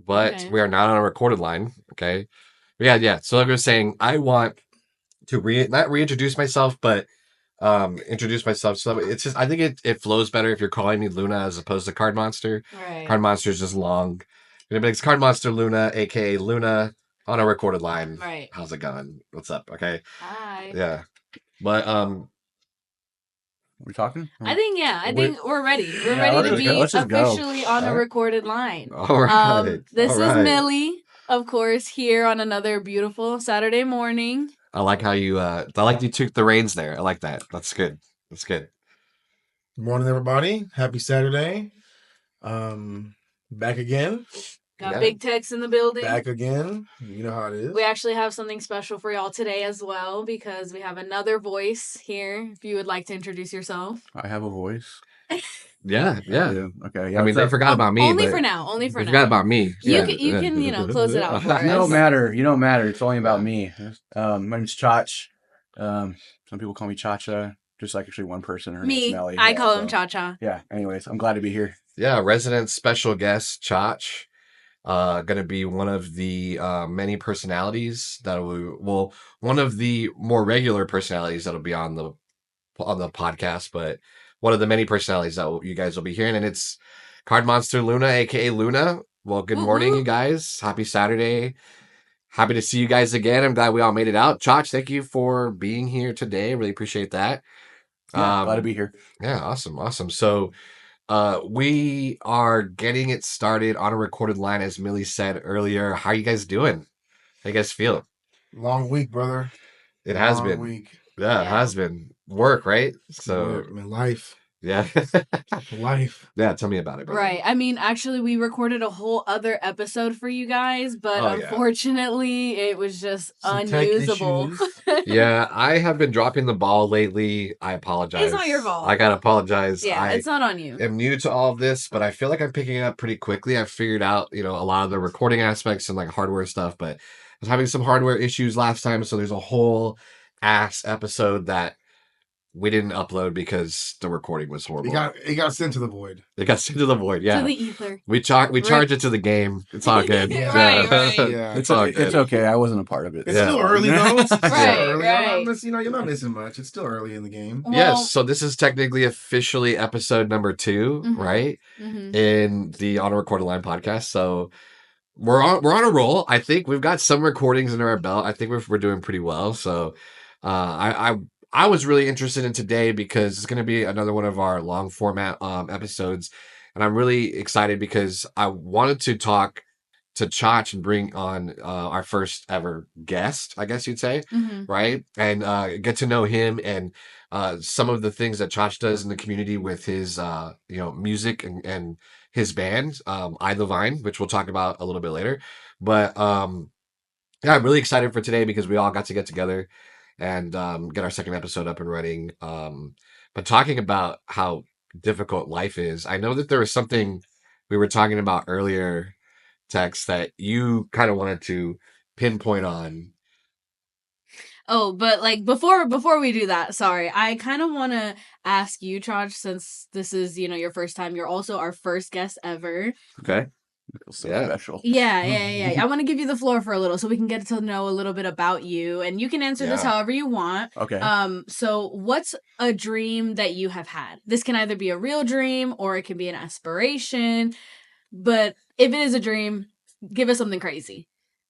but we are not on a recorded line. Okay. Yeah. So like I was saying, I want to not reintroduce myself, but introduce myself. So it's just I think it flows better if you're calling me Luna as opposed to Card Monster. Right. Card Monster is just long. It's Card Monster Luna, aka Luna, on a recorded line. Right. How's it going? What's up? Okay. Hi. Yeah. But we talking? I think we're ready. We're ready to be officially on a recorded line. All right. This is Millie, of course, here on another beautiful Saturday morning. I like how you took the reins there. I like that. That's good. That's good. Good morning, everybody. Happy Saturday. Back again. Got Big Tex in the building. Back again. You know how it is. We actually have something special for y'all today as well because we have another voice here. If you would like to introduce yourself. I have a voice. Yeah. Okay. Yeah, I mean, they forgot about me. Only for now. They forgot about me. You can close it out for us. You don't matter. It's only about me. My name's Chach. Some people call me Chacha. Just like actually one person. Her name's Millie. I call him Cha-Cha. Yeah. Anyways, I'm glad to be here. Yeah. Resident special guest Chach. Gonna be one of the many personalities one of the more regular personalities that'll be on the podcast, but one of the many personalities that you guys will be hearing, and it's Card Monster Luna, aka Luna. Well, good morning, you guys. Happy Saturday. Happy to see you guys again. I'm glad we all made it out. Chach, thank you for being here today. Really appreciate that. Yeah, glad to be here. Yeah, awesome. So we are getting it started on a recorded line, as Millie said earlier. How are you guys doing? How you guys feeling? Long week, brother. It has been. Week. Yeah, it has been. Work, right? So life. Yeah. Life. Yeah, tell me about it, brother. Right. I mean, actually, we recorded a whole other episode for you guys, but unfortunately, it was just unusable. Yeah, I have been dropping the ball lately. I apologize. It's not your fault. I gotta apologize. Yeah, it's not on you. I'm new to all of this, but I feel like I'm picking it up pretty quickly. I've figured out, a lot of the recording aspects and like hardware stuff, but I was having some hardware issues last time, so there's a whole ass episode that we didn't upload because the recording was horrible. It got sent to the void. It got sent to the void, yeah. To the ether. We charge it to the game. It's all good. Right. Yeah. It's all good. It's okay. I wasn't a part of it. It's still early, though. It's still early. Right. You're not missing much. It's still early in the game. Well, yes, so this is technically officially episode number 2, right? Mm-hmm. In the On a Recorded Line podcast. So we're on a roll. I think we've got some recordings under our belt. I think we're doing pretty well. So I was really interested in today because it's going to be another one of our long format episodes. And I'm really excited because I wanted to talk to Chach and bring on our first ever guest, I guess you'd say, right? And get to know him and some of the things that Chach does in the community with his, music and his band, I the Vine, which we'll talk about a little bit later. But I'm really excited for today because we all got to get together and get our second episode up and running. But talking about how difficult life is, I know that there was something we were talking about earlier, Tex, that you kind of wanted to pinpoint on. Oh, but like before we do that, sorry, I kind of want to ask you, Chach, since this is your first time. You're also our first guest ever. Okay. So special. Yeah. I want to give you the floor for a little so we can get to know a little bit about you, and you can answer this however you want. Okay. So what's a dream that you have had? This can either be a real dream or it can be an aspiration, but if it is a dream, give us something crazy.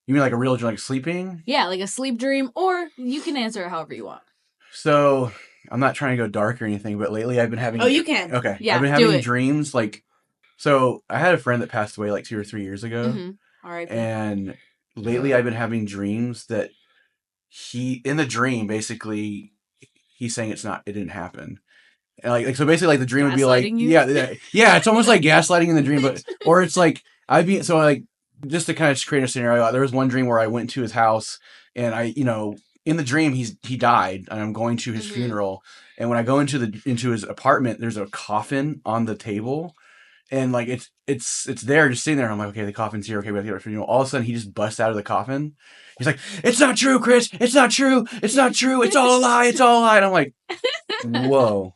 You mean like a real dream, like sleeping? Yeah, like a sleep dream, or you can answer it however you want. So I'm not trying to go dark or anything, but lately I've been having... Oh, you can. Okay. Yeah, I've been having dreams like... So I had a friend that passed away like 2 or 3 years ago. All right. And lately I've been having dreams that in the dream, basically, he's saying it didn't happen. And like so basically like the dream would be like, yeah, it's almost like gaslighting in the dream, or it's like, just to kind of create a scenario, there was one dream where I went to his house and in the dream he died and I'm going to his funeral. And when I go into his apartment, there's a coffin on the table. And like it's there, just sitting there. I'm like, okay, the coffin's here. Okay, we have to get it for all of a sudden, he just busts out of the coffin. He's like, "It's not true, Chris. It's not true. It's not true. It's all a lie. It's all a lie." And I'm like, "Whoa,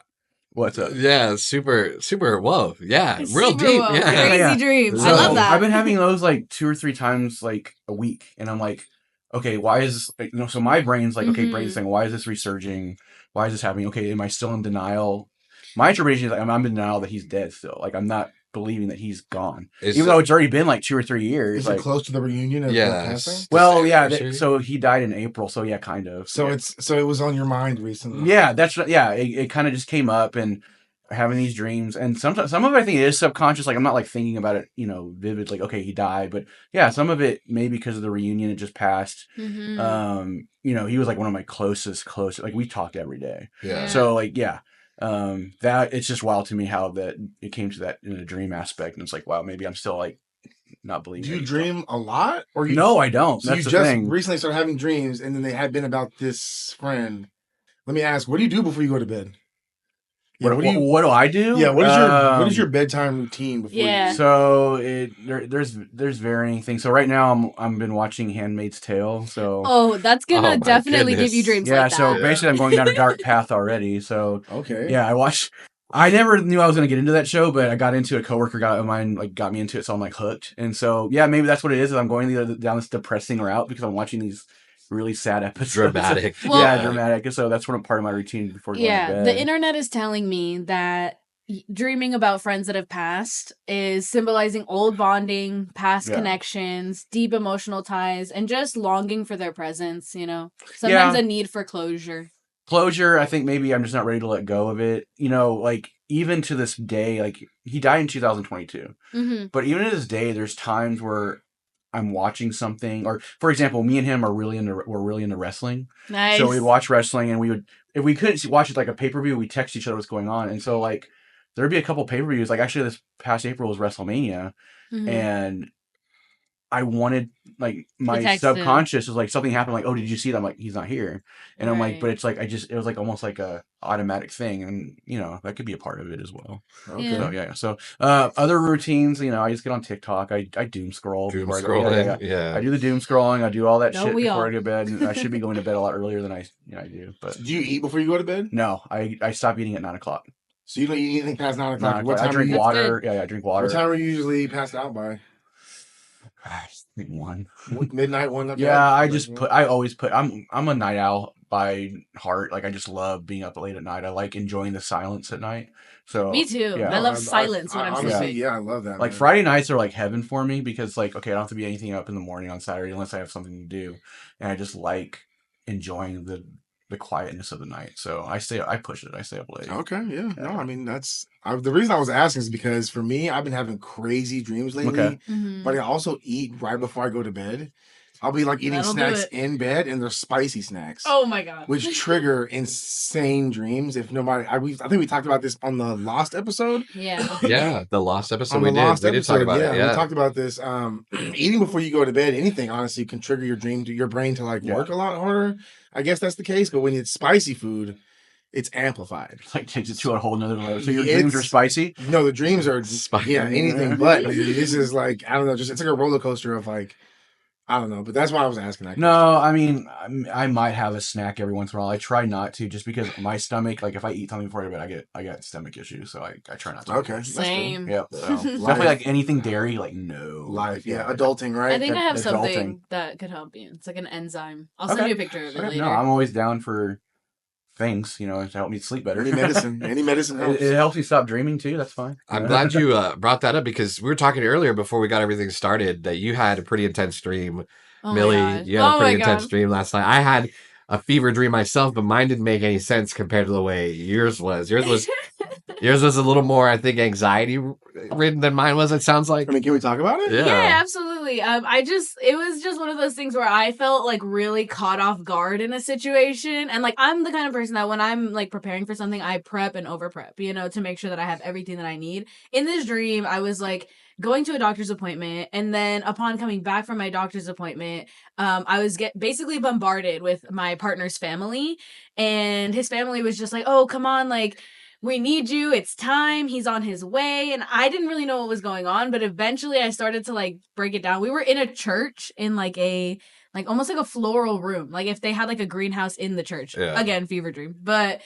What's up? Yeah, super. Whoa, yeah, real Super deep. whoa. Yeah. Crazy dreams. So I love that. I've been having those like 2 or 3 times like a week, and I'm like, okay, why is this? Like, so my brain's like, okay, brain's saying, why is this resurging? Why is this happening? Okay, am I still in denial? My interpretation is like, I'm in denial that he's dead still. Like, I'm not believing that he's gone, even though it's already been like 2 or 3 years. Is like, it close to the reunion of the passing? Well, yeah. So he died in April. So yeah, kind of. So it was on your mind recently. Yeah, it kind of just came up, and having these dreams, and sometimes some of it I think it is subconscious. Like I'm not like thinking about it, vivid. Like okay, he died, but yeah, some of it maybe because of the reunion it just passed. He was like one of my closest. Like we talked every day. Yeah. So like yeah. That it's just wild to me how that it came to that in a dream aspect, and it's like wow, maybe I'm still like not believing. Do you dream a lot, or no? I don't. So that's you the just thing. recently started having dreams, and then they had been about this friend. Let me ask, what do you do before you go to bed? Yeah, what do I do? Yeah, what is your bedtime routine before you? So there's varying things. So right now I've been watching Handmaid's Tale. So that's gonna definitely give you dreams. Yeah, like that. so basically I'm going down a dark path already. So okay. Yeah, I never knew I was gonna get into that show, but I got into it. A coworker of mine got me into it, so I'm like hooked. And so yeah, maybe that's what it is. I'm going down this depressing route because I'm watching these really sad episodes. Dramatic. Dramatic. So that's one part of my routine before going to bed. The internet is telling me that dreaming about friends that have passed is symbolizing old bonding, past connections, deep emotional ties, and just longing for their presence, Sometimes a need for closure. I think maybe I'm just not ready to let go of it. Like even to this day, like he died in 2022. But even to this day, there's times where I'm watching something, or for example, me and him we're really into wrestling. Nice. So we'd watch wrestling, and if we couldn't watch it like a pay-per-view, we'd text each other what's going on. And so like there'd be a couple pay-per-views, like actually this past April was WrestleMania, and I wanted, like, my subconscious was like, something happened, like, oh, did you see that? I'm like, he's not here. And I'm like, but it's like, it was like almost like a automatic thing. And, that could be a part of it as well. Okay. So, other routines, I just get on TikTok. I doom scroll. Doom scrolling. Yeah. I do the doom scrolling. I do all that shit before I go to bed. And I should be going to bed a lot earlier than I do. But do you eat before you go to bed? No, I stop eating at 9:00. So you don't eat anything past 9:00? What time I drink water. Yeah, I drink water. What time are you usually passed out by? I think 1. Midnight, 1 o'clock? Yeah, I'm a night owl by heart. Like, I just love being up late at night. I like enjoying the silence at night. So me too. Yeah. I love silence when I'm sleeping. Yeah, I love that. Like, man. Friday nights are like heaven for me because, like, okay, I don't have to be anything up in the morning on Saturday unless I have something to do. And I just like enjoying the quietness of the night. So I push it. I stay up late. Okay, yeah. No, I mean, the reason I was asking is because for me, I've been having crazy dreams lately, Okay. But I also eat right before I go to bed. I'll be like eating snacks in bed, and they're spicy snacks. Oh my god! Which trigger insane dreams. If nobody, I think we talked about this on the Lost episode. Yeah. Yeah, the Lost episode. We did talk about it. Yeah, we talked about this. Eating before you go to bed, anything honestly can trigger your brain to like work a lot harder. I guess that's the case. But when it's spicy food, it's amplified. Like takes it to a whole nother level. So your dreams are spicy? No, the dreams are spicy. Yeah, anything but. This is like, I don't know. Just it's like a roller coaster of like. I don't know, but that's why I was asking that. No, I mean, I might have a snack every once in a while. I try not to, just because my stomach, like if I eat something before I go to bed, I get stomach issues, so I try not to. Okay, same. Yeah, so, definitely like anything dairy, like no. Life, yeah, adulting, right? I think I have something that could help you. It's like an enzyme. I'll send you a picture of it later. No, I'm always down for things, to help me sleep better. Any medicine helps. It helps me stop dreaming too. That's fine. I'm glad you brought that up because we were talking earlier before we got everything started that you had a pretty intense dream. Oh Millie, you had a pretty intense dream last night. I had a fever dream myself, but mine didn't make any sense compared to the way yours was. Yours was a little more, I think, anxiety ridden than mine was. It sounds like. I mean, can we talk about it? Yeah, absolutely. It was just one of those things where I felt like really caught off guard in a situation, and like I'm the kind of person that when I'm like preparing for something, I prep and over prep, to make sure that I have everything that I need. In this dream, I was like going to a doctor's appointment, and then upon coming back from my doctor's appointment, I was basically bombarded with my partner's family, and his family was just like, "Oh, come on, like we need you. It's time. He's on his way. And I didn't really know what was going on, but eventually I started to like break it down. We were in a church in like almost like a floral room. Like if they had like a greenhouse in the church. Yeah. Again, fever dream. But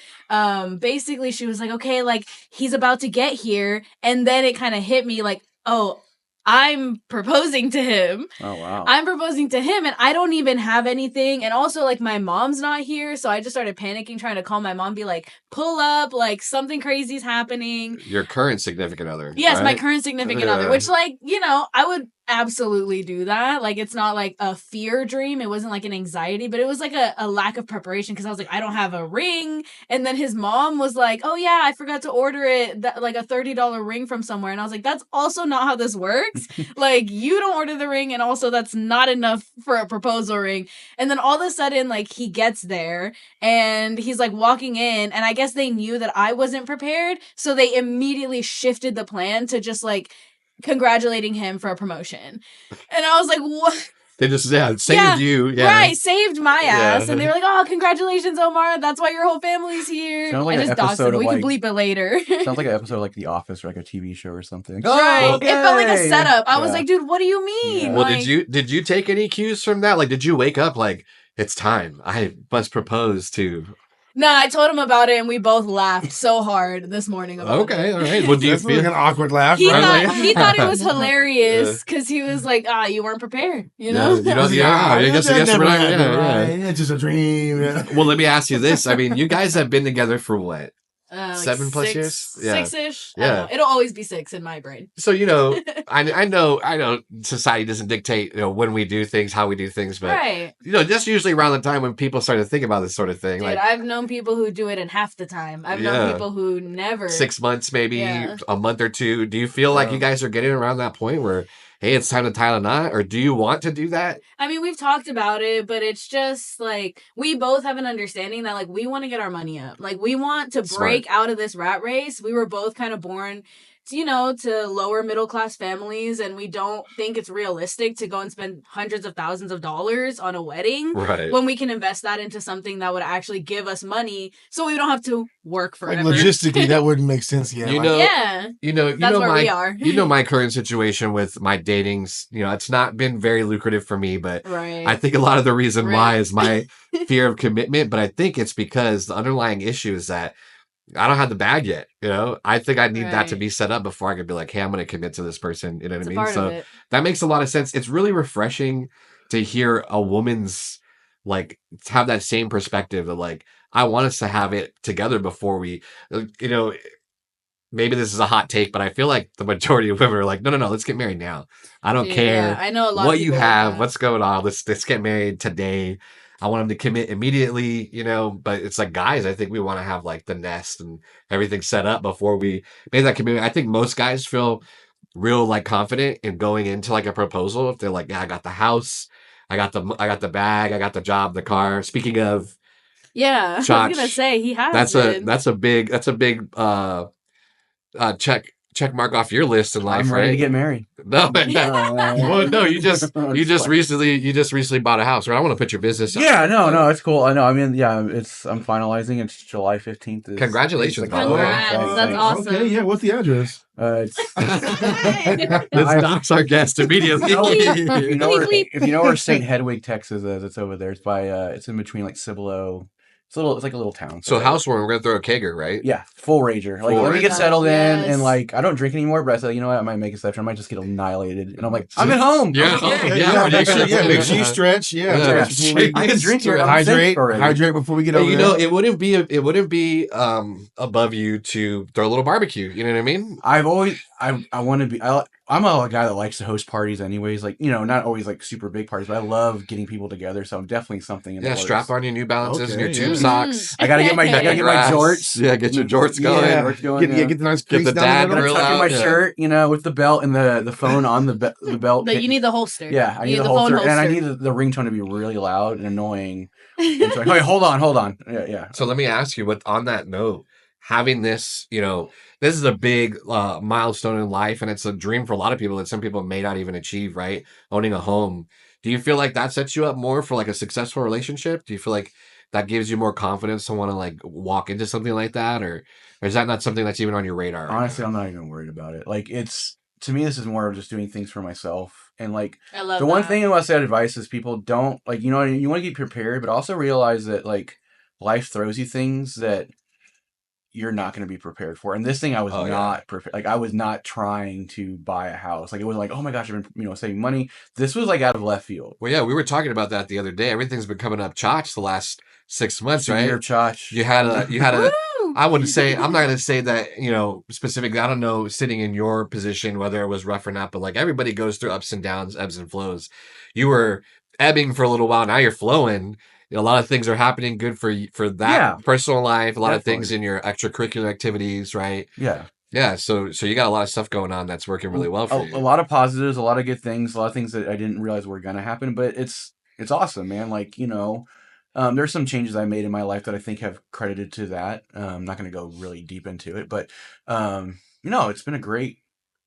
basically she was like, okay, like he's about to get here. And then it kind of hit me like, oh, I'm proposing to him. Oh, wow. I'm proposing to him and I don't even have anything. And also, like, my mom's not here. So I just started panicking, trying to call my mom, be like, pull up, like, something crazy's happening. Your current significant other. Yes, right? my current significant other, which, like, you know, I would absolutely do that. Like, it's not like a fear dream. It wasn't like an anxiety, but it was like a lack of preparation because I was like, I don't have a ring. And then his mom was like, oh yeah, I forgot to order it, like a $30 ring from somewhere. And I was like, that's also not how this works. Like, you don't order the ring, and also that's not enough for a proposal ring. And then all of a sudden, like, he gets there and he's like walking in, and I guess they knew that I wasn't prepared, so they immediately shifted the plan to just like congratulating him for a promotion. And I was like, what? They just saved you. Yeah. Right, saved my ass. And they were like, oh, congratulations, Omar. That's why your whole family's here. Sounds like I an just doxed episode him. of, We can like- bleep it later. Sounds like an episode of like The Office or like a TV show or something. Right. okay. It felt like a setup. I was Yeah. like, dude, what do you mean? Yeah. Well, Like, did you take any cues from that? Like, did you wake up like, it's time. I must propose to. Nah, I told him about it and we both laughed so hard this morning about Okay, it. all right. Well, do you That's like feel an awkward laugh, He right? thought it was hilarious because he was like, you weren't prepared, you know? You know, I guess That never we're not. happened, Yeah. right? It's just a dream. Yeah. Well, let me ask you this. I mean, you guys have been together for what? Like 7+ years? Yeah. 6-ish. Yeah. I don't know. It'll always be 6 in my brain. So, you know, I know society doesn't dictate, you know, when we do things, how we do things, but Right. you know, just usually around the time when people start to think about this sort of thing, Dude, like I've known people who do it in half the time. I've Yeah. known people who never. 6 months, maybe Yeah. a month or two. Do you feel like Yeah. you guys are getting around that point where, hey, it's time to tie a knot, or do you want to do that? I mean, we've talked about it, but it's just like we both have an understanding that like we want to get our money up. Like we want to break out of this rat race. We were both kind of born, you know, to lower middle class families, and we don't think it's realistic to go and spend hundreds of thousands of dollars on a wedding Right. when we can invest that into something that would actually give us money so we don't have to work Like forever. logistically, that wouldn't make sense. Yeah, You like- know, Yeah. you know That's where my we are. you know my current situation with my datings. You know, it's not been very lucrative for me, but Right. I think a lot of the reason Right. why is my fear of commitment. But I think it's because the underlying issue is that I don't have the bag yet. You know, I think I need that to Right. be set up before I could be like, hey, I'm going to commit to this person. You know what It's I a mean? part So of it. that makes a lot of sense. It's really refreshing to hear a woman's like have that same perspective of like, I want us to have it together before we, you know, maybe this is a hot take, but I feel like the majority of women are like, no, let's get married now. I don't Yeah, care I know a lot what of you people like have, that. what's going on. Let's get married today. I want them to commit immediately, you know, but it's like guys, I think we want to have like the nest and everything set up before we make that commitment. I think most guys feel real like confident in going into like a proposal if they're like, yeah, I got the house, I got the bag, I got the job, the car. Speaking of, Yeah, I Chach, was gonna say he has. that's a big check mark off your list in life, I'm ready right? to get married. No, well, no, you just recently bought a house, right? I want to put your business. Yeah, no, it's cool. I know. I mean, yeah, I'm finalizing. It's July 15th. Congratulations, by the way. Congrats, that's awesome. Okay, yeah. What's the address? It's Let's dox our guest immediately. if you know where St. Hedwig, Texas is, it's over there. It's by it's in between like Cibolo. It's like a little town. So housewarming, we're gonna throw a kegger, right? Yeah, full rager. Like Full let me get rager. settled in, Yes. and like I don't drink anymore. But I said, you know what, I might make a exception. I might just get annihilated, and I'm like, I'm at home. Yeah. Make sure you stretch. Yeah, Yeah. stretch before we- I can drink here. I'm hydrate, sick already. hydrate before we get Hey, over you there. know, it wouldn't be above you to throw a little barbecue. You know what I mean? I've always I want to be. I'm a guy that likes to host parties, anyways. Like not always like super big parties, but I love getting people together. So I'm definitely something. In the Yeah, works. strap on your New Balances and your Okay, tube yeah. socks. I gotta get my Grass. jorts. Yeah, get your jorts going. Yeah, jorts going, Get the nice Get crease the down dad the middle. grill Tuck in my out, yeah. shirt, with the belt and the phone on the belt. But you need the holster. Yeah, I need You the phone holster, and I need the ringtone to be really loud and annoying. It's like, hey, hold on. Yeah. So let me ask you, on that note, having this, this is a big milestone in life, and it's a dream for a lot of people that some people may not even achieve, right? Owning a home. Do you feel like that sets you up more for like a successful relationship? Do you feel like that gives you more confidence to want to like walk into something like that? Or Or is that not something that's even on your radar? Right Honestly, now? I'm not even worried about it. Like, to me, this is more of just doing things for myself. And like, I love the one that. thing I want to say advice is people don't, like, you want to get prepared, but also realize that like life throws you things that you're not going to be prepared for. And this thing, I was not prepared. Like, I was not trying to buy a house. Like, it wasn't like, oh my gosh, I've been, saving money. This was like out of left field. Well, yeah, we were talking about that the other day. Everything's been coming up Chach the last 6 months, right? Year of Chach. You had a, I wouldn't say, I'm not going to say that, specifically, I don't know, sitting in your position, whether it was rough or not, but like everybody goes through ups and downs, ebbs and flows. You were ebbing for a little while. Now you're flowing. A lot of things are happening good for that personal life. A lot of things in your extracurricular activities, right? Yeah. Yeah. So you got a lot of stuff going on that's working really well for you. A lot of positives, a lot of good things, a lot of things that I didn't realize were going to happen, but it's awesome, man. Like, there's some changes I made in my life that I think have credited to that. I'm not going to go really deep into it, but, it's been a great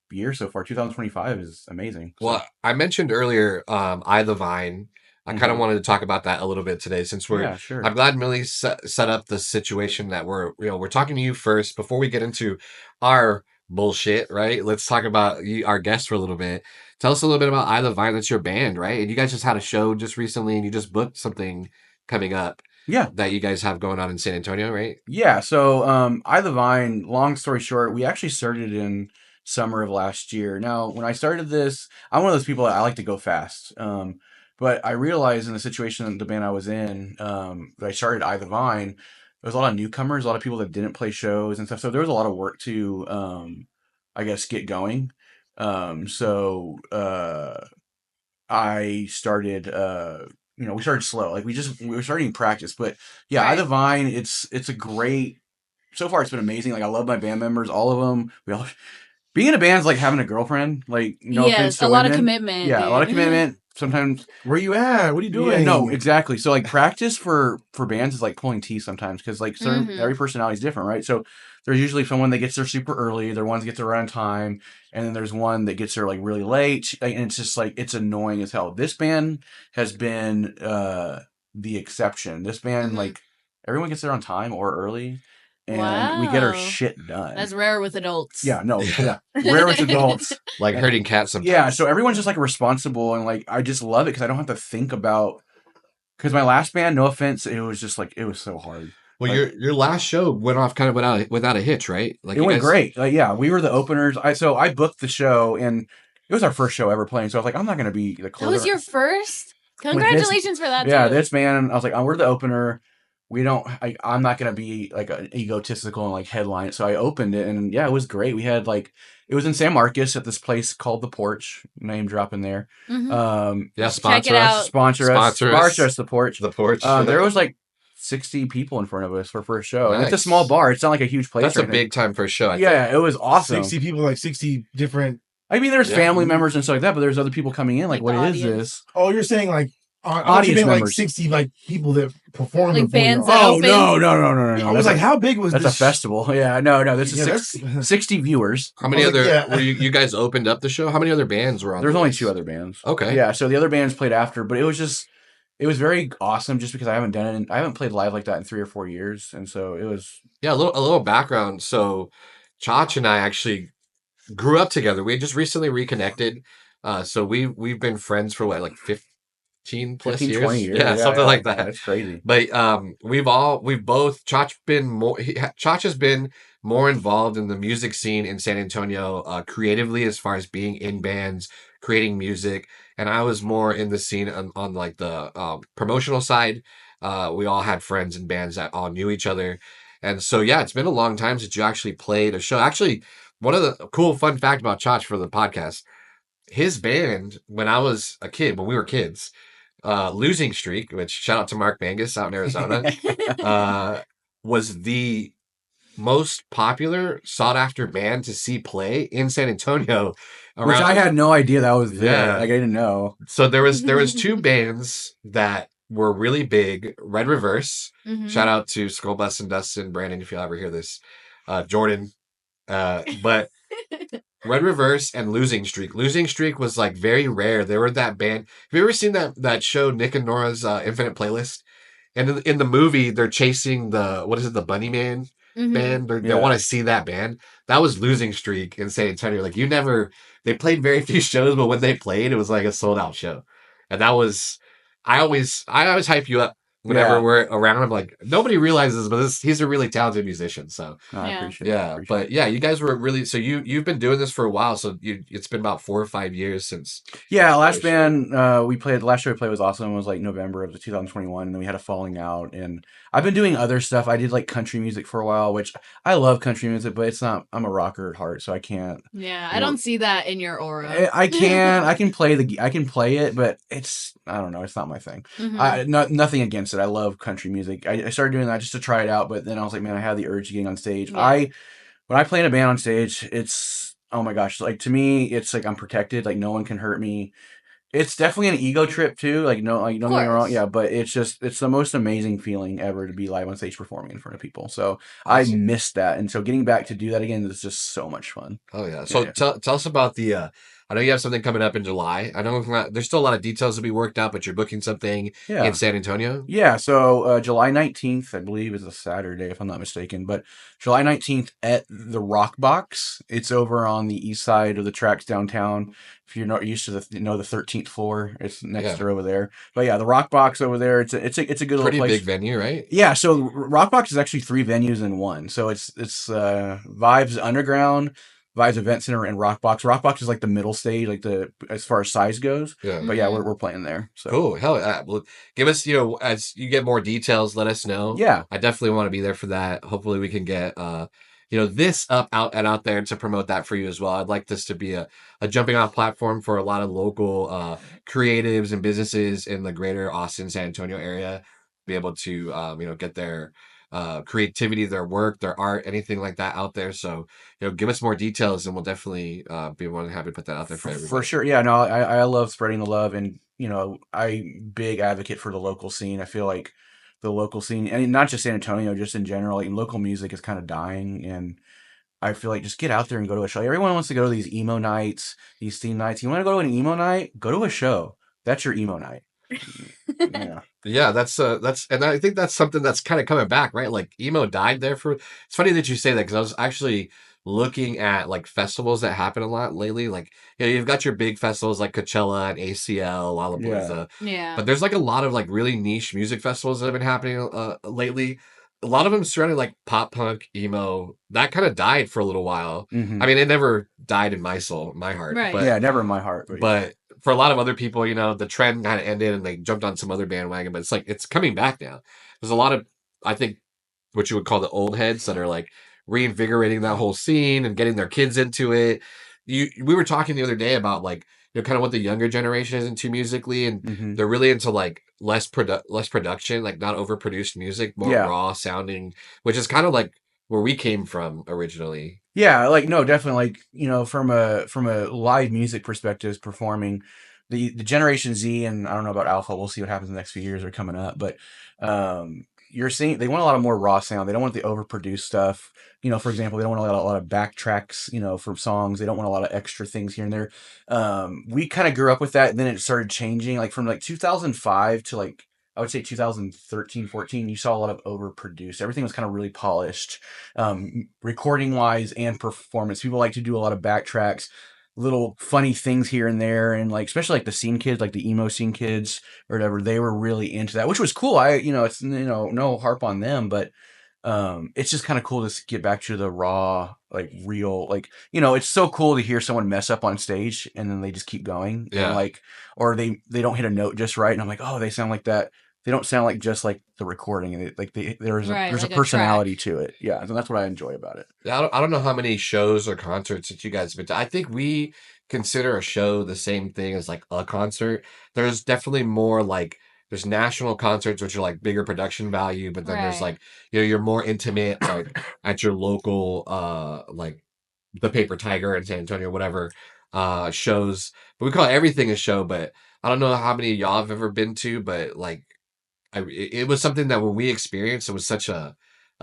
year so far. 2025 is amazing. So. Well, I mentioned earlier, I the Vine. I kind of wanted to talk about that a little bit today, since sure. I'm glad Millie set up the situation that we're talking to you first before we get into our bullshit, right? Let's talk about our guests for a little bit. Tell us a little bit about I the Vine. That's your band, right? And you guys just had a show just recently, and you just booked something coming up. Yeah. That you guys have going on in San Antonio, right? Yeah. So, I the Vine, long story short, we actually started in summer of last year. Now, when I started this, I'm one of those people that I like to go fast. But I realized in the situation, the band I was in, that I started I the Vine, there was a lot of newcomers, a lot of people that didn't play shows and stuff. So there was a lot of work to, I guess, get going. So I started, we started slow. Like we were starting practice. But yeah, I the Vine, it's a great, so far it's been amazing. Like I love my band members, all of them. Being in a band is like having a girlfriend. Like, no offense to a lot women. of commitment. Yeah, dude. a lot of commitment. Sometimes, where you at? What are you doing? Yeah, no, exactly. So like practice for bands is like pulling teeth sometimes, because like every personality is different, right? So there's usually someone that gets there super early, there's one that gets there right on time, and then there's one that gets there like really late, and it's just like it's annoying as hell. This band has been the exception. This band, like everyone gets there on time or early. And we get our shit done. That's rare with adults. Yeah, no, yeah. Rare with adults. Like herding cats sometimes. Yeah, so everyone's just like responsible, and like I just love it because I don't have to think about, because my last band, no offense, it was just like, it was so hard. Well, like, your last show went off kind of without a hitch, right? Like it went great. Like, yeah, we were the openers. I booked the show, and it was our first show ever playing, so I was like, I'm not going to be the closer. That was your first? Congratulations for that, Yeah, too. this band, I was like, we're the opener. I'm not going to be like an egotistical and like headline it. So I opened it, and yeah, it was great. We had like, it was in San Marcos at this place called The Porch, name dropping there. Yeah, sponsor us, The Porch. The Porch. There was like 60 people in front of us for first show. Nice. And it's a small bar. It's not like a huge place. That's a big time first show. Yeah, it was awesome. 60 people, like 60 different. I mean, there's family members and stuff like that, but there's other people coming in. Like, what is this? Oh, you're saying like audience members, like 60 like people that perform, like bands. Oh no! I was like, how big was that's this? a festival? Yeah, no. This is 60 viewers. How many other? Were you guys opened up the show? How many other bands were on? There's only 2 other bands. Okay. Yeah, so the other bands played after, but it was very awesome just because I haven't played live like that in 3 or 4 years, and so it was. Yeah, a little background. So, Chach and I actually grew up together. We just recently reconnected. So we've been friends for like 15 plus 15, years. 20 years. Yeah, something like that. That's crazy. But Chach has been more involved in the music scene in San Antonio creatively, as far as being in bands, creating music, and I was more in the scene on like the promotional side. We all had friends in bands that all knew each other, and so yeah, it's been a long time since you actually played a show. Actually, one of the cool fun fact about Chach for the podcast, his band when I was a kid, when we were kids, Losing Streak, which shout out to Mark Mangus out in Arizona, was the most popular, sought after band to see play in San Antonio. Which I had no idea that was there. Yeah. Like, I didn't know. So there was 2 bands that were really big. Red Reverse. Shout out to Skull Bus and Dustin, Brandon, if you'll ever hear this. Jordan. But Red Reverse and Losing Streak. Losing Streak was like very rare. They were that band. Have you ever seen that show, Nick and Nora's Infinite Playlist? And in the movie, they're chasing the Bunny Man. band. They want to see that band. That was Losing Streak in San Antonio. Like they played very few shows, but when they played, it was like a sold out show. And that was, I always hype you up whenever we're around. I'm like, nobody realizes, but he's a really talented musician. So I appreciate it. Yeah, but yeah, you guys were really, so you've been doing this for a while. So it's been about 4 or 5 years since. Yeah, last band we played, the last show we played was awesome. It was like November of 2021, and then we had a falling out. And I've been doing other stuff. I did like country music for a while, which I love country music, but it's not. I'm a rocker at heart, so I can't. Yeah, I don't see that in your aura. I can play it, but I don't know. It's not my thing. Nothing against it. I love country music. I started doing that just to try it out, but then I was like, man, I had the urge to get on stage. Yeah. When I play in a band on stage, it's, oh my gosh, like to me, it's like I'm protected. Like no one can hurt me. It's definitely an ego trip too. Like don't get me wrong. Yeah, but it's the most amazing feeling ever to be live on stage performing in front of people. So awesome. I missed that, and so getting back to do that again is just so much fun. Oh yeah. So tell us about the. I know you have something coming up in July. I know there's still a lot of details to be worked out, but you're booking something in San Antonio. Yeah. So July 19th, I believe, is a Saturday, if I'm not mistaken. But July 19th at the Rock Box. It's over on the east side of the tracks downtown. If you're not used to the 13th floor, it's next door over there. But yeah, the Rock Box over there. It's a good little place. Pretty big venue, right? Yeah. So Rock Box is actually 3 venues in one. So it's Vibes Underground, Vibes Event Center, and Rock Box. Rock Box is like the middle stage, like as far as size goes. Yeah. But yeah, we're playing there. So cool. Hell, well, give us, as you get more details, let us know. Yeah. I definitely want to be there for that. Hopefully we can get this out there to promote that for you as well. I'd like this to be a jumping off platform for a lot of local creatives and businesses in the greater Austin, San Antonio area, be able to get their creativity, their work, their art, anything like that out there. So, give us more details and we'll definitely be more than happy to put that out there for everybody. For sure. Yeah, no, I love spreading the love, and, I'm big advocate for the local scene. I feel like the local scene, and not just San Antonio, just in general, like local music is kind of dying, and I feel like just get out there and go to a show. Everyone wants to go to these emo nights, these theme nights. You want to go to an emo night? Go to a show. That's your emo night. Yeah, that's and I think that's something that's kind of coming back, right? Like emo died there for. It's funny that you say that because I was actually looking at like festivals that happen a lot lately. Like you've got your big festivals like Coachella and ACL, Lollapalooza. Yeah. But there's like a lot of like really niche music festivals that have been happening lately. A lot of them surrounding like pop punk, emo. That kind of died for a little while. Mm-hmm. I mean, it never died in my soul, my heart. Right. But, yeah, never in my heart. But for a lot of other people, the trend kind of ended and they jumped on some other bandwagon. But it's like it's coming back now. There's a lot of, I think, what you would call the old heads that are like reinvigorating that whole scene and getting their kids into it. We were talking the other day about like kind of what the younger generation is into musically, and they're really into like less production, like not overproduced music, more raw sounding, which is kind of like where we came from originally. Yeah, like no, definitely, like from a live music perspective, performing the Generation Z, and I don't know about Alpha. We'll see what happens in the next few years. Are coming up, but you're seeing they want a lot of more raw sound. They don't want the overproduced stuff. For example, they don't want a lot of backtracks, for songs. They don't want a lot of extra things here and there. We kind of grew up with that, and then it started changing. Like from like 2005 to like I would say 2013, 14, you saw a lot of overproduced. Everything was kind of really polished, recording wise and performance. People like to do a lot of backtracks, little funny things here and there, and like especially like the scene kids, like the emo scene kids or whatever, they were really into that, which was cool. It's no harp on them, but it's just kind of cool to get back to the raw, like real, like it's so cool to hear someone mess up on stage and then they just keep going, and like, or they don't hit a note just right, and I'm like, oh, they sound like that. They don't sound like just like the recording, and there's a personality to it. Yeah, and that's what I enjoy about it. I don't know how many shows or concerts that you guys have been to. I think we consider a show the same thing as like a concert. There's definitely more like there's national concerts which are like bigger production value, but then there's like you're more intimate like at your local like the Paper Tiger in San Antonio, whatever shows. But we call everything a show. But I don't know how many of y'all have ever been to, but like. It was something that when we experienced, it was such a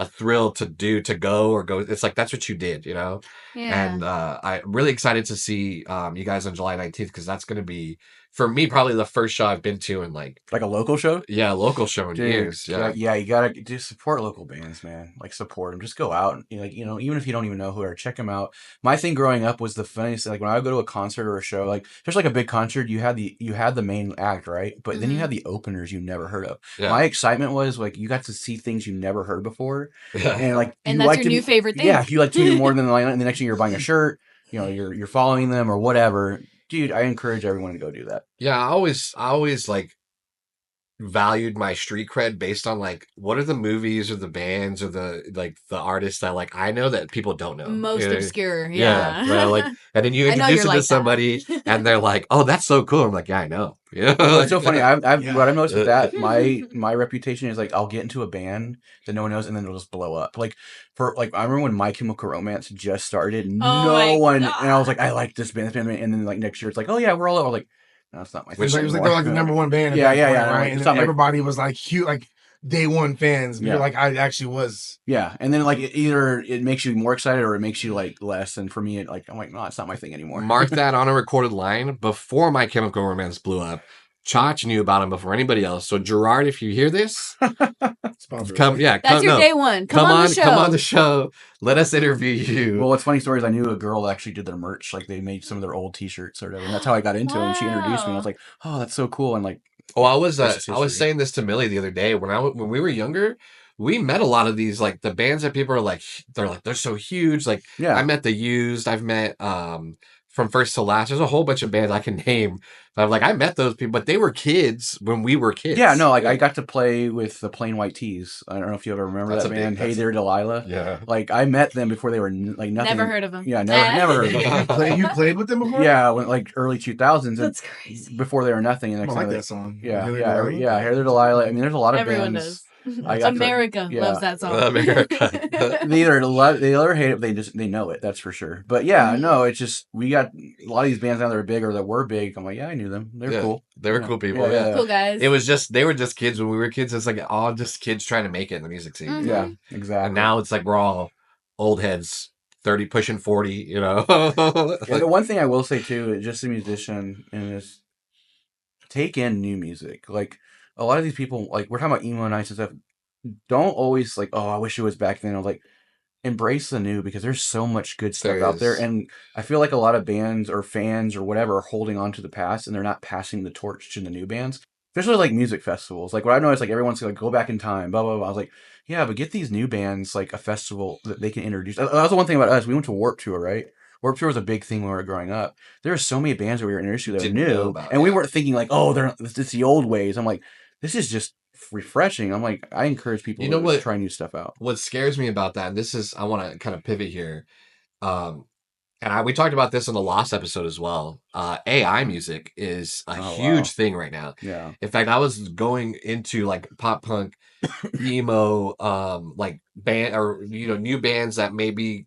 thrill to go. It's like, that's what you did, Yeah. And I'm really excited to see you guys on July 19th, because that's going to be for me, probably the first show I've been to in like a local show. Yeah, a local show in years. Yeah, you gotta just support local bands, man. Like support them. Just go out and even if you don't even know who are, check them out. My thing growing up was the funniest. Like when I would go to a concert or a show, like just like a big concert, you had the main act, right? But then you had the openers you never heard of. Yeah. My excitement was like you got to see things you never heard before, and like and that's your new favorite thing. Yeah, you like to more than the line. And the next thing you're buying a shirt. You're following them or whatever. Dude, I encourage everyone to go do that. Yeah, I always like valued my street cred based on like what are the movies or the bands or the artists that like I know that people don't know. Most obscure. Well, like, and then you introduce them to somebody and they're like, oh, that's so cool. I'm like, yeah, I know. Yeah, it's so funny. What I've noticed with that, my reputation is like I'll get into a band that no one knows and then it'll just blow up. Like I remember when My Chemical Romance just started, and I was like, I like this band, and then like next year it's like, oh yeah, we're all over. Like, no, it's not my thing. It was like they're like the number one band. Right? And then everybody was like huge, like day one fans. You're like, I actually was. Yeah, and then like either it makes you more excited or it makes you like less. And for me, I'm like, no, it's not my thing anymore. Mark that on a recorded line. Before My Chemical Romance blew up, Chach knew about him before anybody else. So Gerard, if you hear this, come. Yeah, that's your day one. Come on the show. Come on the show. Let us interview you. Well, what's funny story is I knew a girl that actually did their merch. Like they made some of their old T-shirts or whatever, and that's how I got into it. And she introduced me. And I was like, oh, that's so cool. And like, I was saying this to Millie the other day when we were younger. We met a lot of these like the bands that people are like they're so huge. Like I met The Used. I've met From First to Last. There's a whole bunch of bands I can name. But I'm like, I met those people, but they were kids when we were kids. Yeah, no, like I got to play with the Plain White Tees. I don't know if you ever remember that band. Hey There, Delilah. Yeah. Like I met them before they were like nothing. Never heard of them. Yeah, never heard of them. You played with them before? Yeah, like early 2000s. That's crazy. Before they were nothing. And I like that song. Yeah, Hey There, Delilah. I mean, there's a lot of Everyone bands. Does. America loves that song. America. They either hate it, they know it. That's for sure. But yeah, no, it's just we got a lot of these bands now that are big or that were big. I'm like, yeah, I knew them. They're cool. They were cool people. Yeah. Cool guys. It was just they were just kids when we were kids. It's like all just kids trying to make it in the music scene. Yeah, exactly. And now it's like we're all old heads, 30 pushing 40. You know. The one thing I will say too, just a musician, and is take in new music. Like a lot of these people, like we're talking about emo nights and stuff. Don't always like, oh, I wish it was back then. I was like, embrace the new because there's so much good stuff out there. And I feel like a lot of bands or fans or whatever are holding on to the past and they're not passing the torch to the new bands. Especially like music festivals. Like what I've noticed, like everyone's like, go back in time, blah, blah, blah. I was like, yeah, but get these new bands like a festival that they can introduce. That was the one thing about us. We went to Warped Tour, right? Warped Tour was a big thing when we were growing up. There were so many bands that we were introduced to that were new. And we weren't thinking like, oh, it's the old ways. I'm like, this is just refreshing. I'm like, I encourage people to try new stuff out. What scares me about that, and this is, I want to kind of pivot here. We talked about this in the Lost episode as well. AI music is a huge thing right now. Yeah. In fact, I was going into like pop punk, emo, like band or new bands that maybe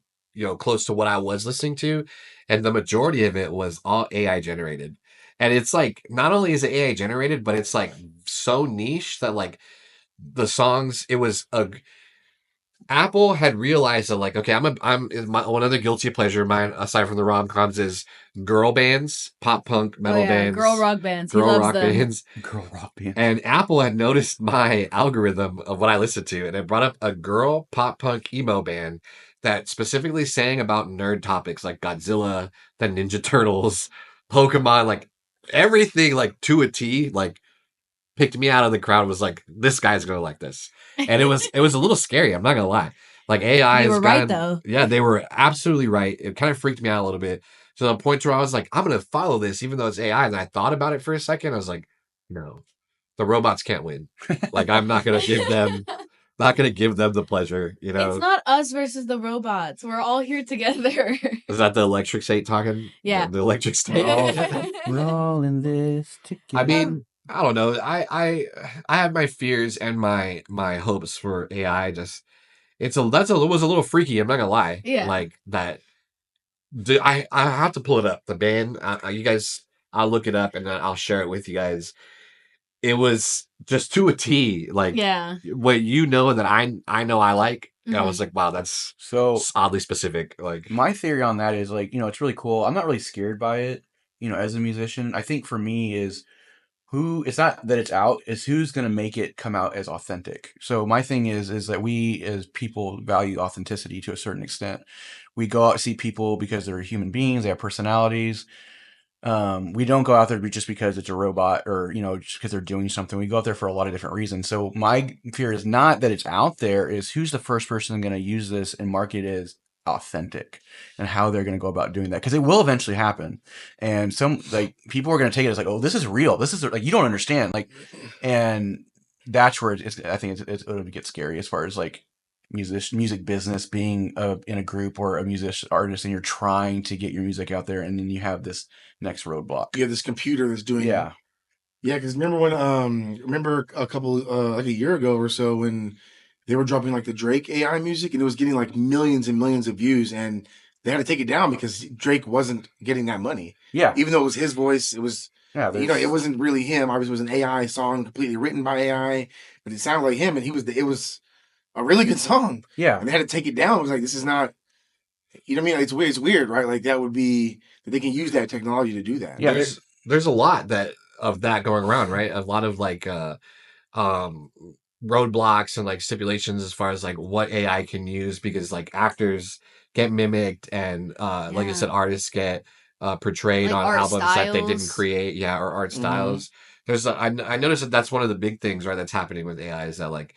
close to what I was listening to, and the majority of it was all AI generated. And it's like, not only is it AI generated, but it's like so niche that like the songs, Apple had realized that like, okay, one other guilty pleasure of mine, aside from the rom-coms, is girl bands, pop punk, metal bands. Girl rock bands. Girl rock bands. Girl rock bands. And Apple had noticed my algorithm of what I listened to, and it brought up a girl pop punk emo band that specifically sang about nerd topics like Godzilla, the Ninja Turtles, Pokemon, like everything like to a T, like picked me out of the crowd, was like, this guy's gonna like this. And it was a little scary, I'm not gonna lie. Like AI is right though. Yeah, they were absolutely right. It kind of freaked me out a little bit to the point where I was like, I'm gonna follow this even though it's AI. And I thought about it for a second. I was like, no, the robots can't win. Like I'm not gonna give them the pleasure, It's not us versus the robots. We're all here together. Is that the electric state talking? Yeah. The electric state. We're all in this together. I mean, I don't know. I have my fears and my hopes for AI. Just it was a little freaky. I'm not gonna lie. Yeah. Like that. I have to pull it up. The band. You guys. I'll look it up and then I'll share it with you guys. It was just to a T, like what that I know I like. Mm-hmm. I was like, wow, that's so oddly specific. Like my theory on that is like, it's really cool. I'm not really scared by it. as a musician, I think for me is it's not that it's out, it's who's going to make it come out as authentic. So my thing is that we as people value authenticity to a certain extent. We go out and see people because they're human beings, they have personalities. We don't go out there just because it's a robot or, just because they're doing something. We go out there for a lot of different reasons. So my fear is not that it's out there, is who's the first person going to use this and market it as authentic and how they're going to go about doing that. Because it will eventually happen. And some people are going to take it as oh, this is real. This is you don't understand. And that's where I think it'll get scary as far as music business being in a group or a musician artist, and you're trying to get your music out there, and then you have this next roadblock. You have this computer that's doing because remember a couple like a year ago or so when they were dropping the Drake AI music and it was getting millions and millions of views, and they had to take it down because Drake wasn't getting that money. Yeah, even though it was his voice, it was it wasn't really him. Obviously, it was an AI song completely written by AI, but it sounded like him, and it was a really good song. Yeah. And they had to take it down. It was this is not, you know what I mean? It's weird. It's weird, right? That would be, that they can use that technology to do that. Yeah. There's a lot of that going around, right? A lot of roadblocks and stipulations as far as what AI can use, because actors get mimicked and like I said, artists get portrayed on albums that they didn't create. Yeah. Or art styles. I noticed that's one of the big things, right, that's happening with AI is that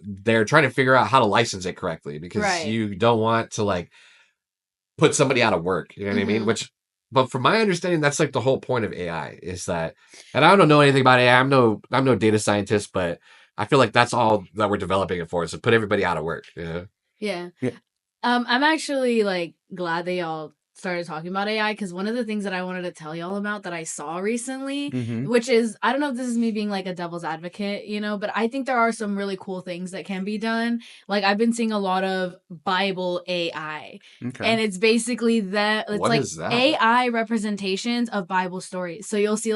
they're trying to figure out how to license it correctly, because you don't want to put somebody out of work. You know what I mean? But from my understanding, that's the whole point of AI is that, and I don't know anything about AI. I'm no data scientist, but I feel that's all that we're developing it for, is to put everybody out of work. Yeah. I'm actually glad that y'all started talking about AI, because one of the things that I wanted to tell y'all about that I saw recently, which is, I don't know if this is me being a devil's advocate, but I think there are some really cool things that can be done. I've been seeing a lot of Bible AI, and it's basically What is that? AI representations of Bible stories. So you'll see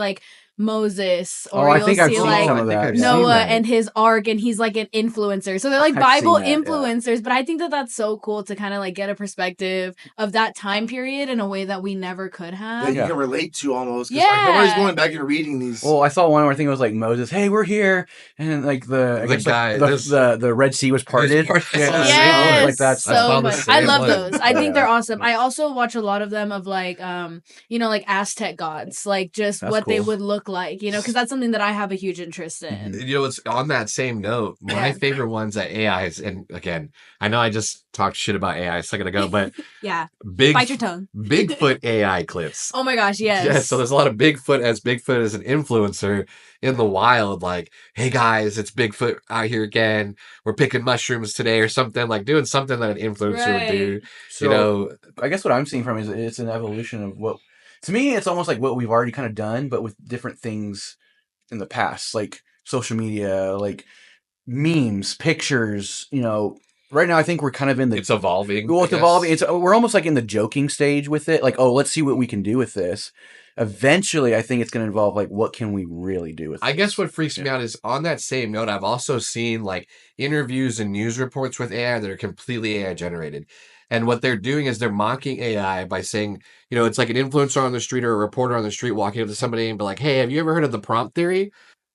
Moses, or you'll see Noah and his ark, and he's an influencer. So they're Bible influencers, but I think that that's so cool to kind of get a perspective of that time period in a way that we never could have. That you can relate to almost. Yeah. Nobody's going back and reading these. Well, I saw one where I think it was Moses, hey, we're here. And the Red Sea was parted. Yes. That's so much. I love those. I think they're awesome. I also watch a lot of them of Aztec gods, just what they would look because that's something that I have a huge interest in. It's on that same note. My favorite ones that AI is, and again, I know I just talked shit about AI a second ago, but bite your tongue. Bigfoot AI clips. Oh my gosh, yes. Yeah, so there's a lot of Bigfoot as an influencer in the wild, hey guys, it's Bigfoot out here again. We're picking mushrooms today, or something, doing something that an influencer would do. So I guess what I'm seeing from it is it's an evolution of what. To me, it's almost what we've already kind of done, but with different things in the past, social media, memes, pictures. Right now I think we're kind of in the. It's evolving. Well, it's evolving. We're almost in the joking stage with it. Let's see what we can do with this. Eventually, I think it's going to involve what can we really do with it. I guess what freaks me out is, on that same note, I've also seen interviews and news reports with AI that are completely AI generated. And what they're doing is they're mocking AI by saying, it's an influencer on the street or a reporter on the street walking up to somebody and be hey, have you ever heard of the prompt theory?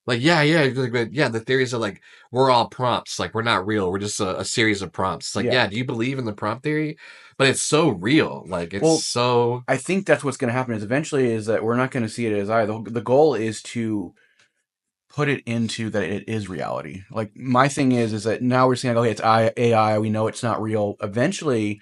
Yeah. The theories are we're all prompts. We're not real. We're just a series of prompts. Do you believe in the prompt theory? But it's so real. So. I think that's what's going to happen is eventually is that we're not going to see it as AI. The goal is to put it into that it is reality. My thing is that now we're saying, okay, it's AI. We know it's not real. Eventually,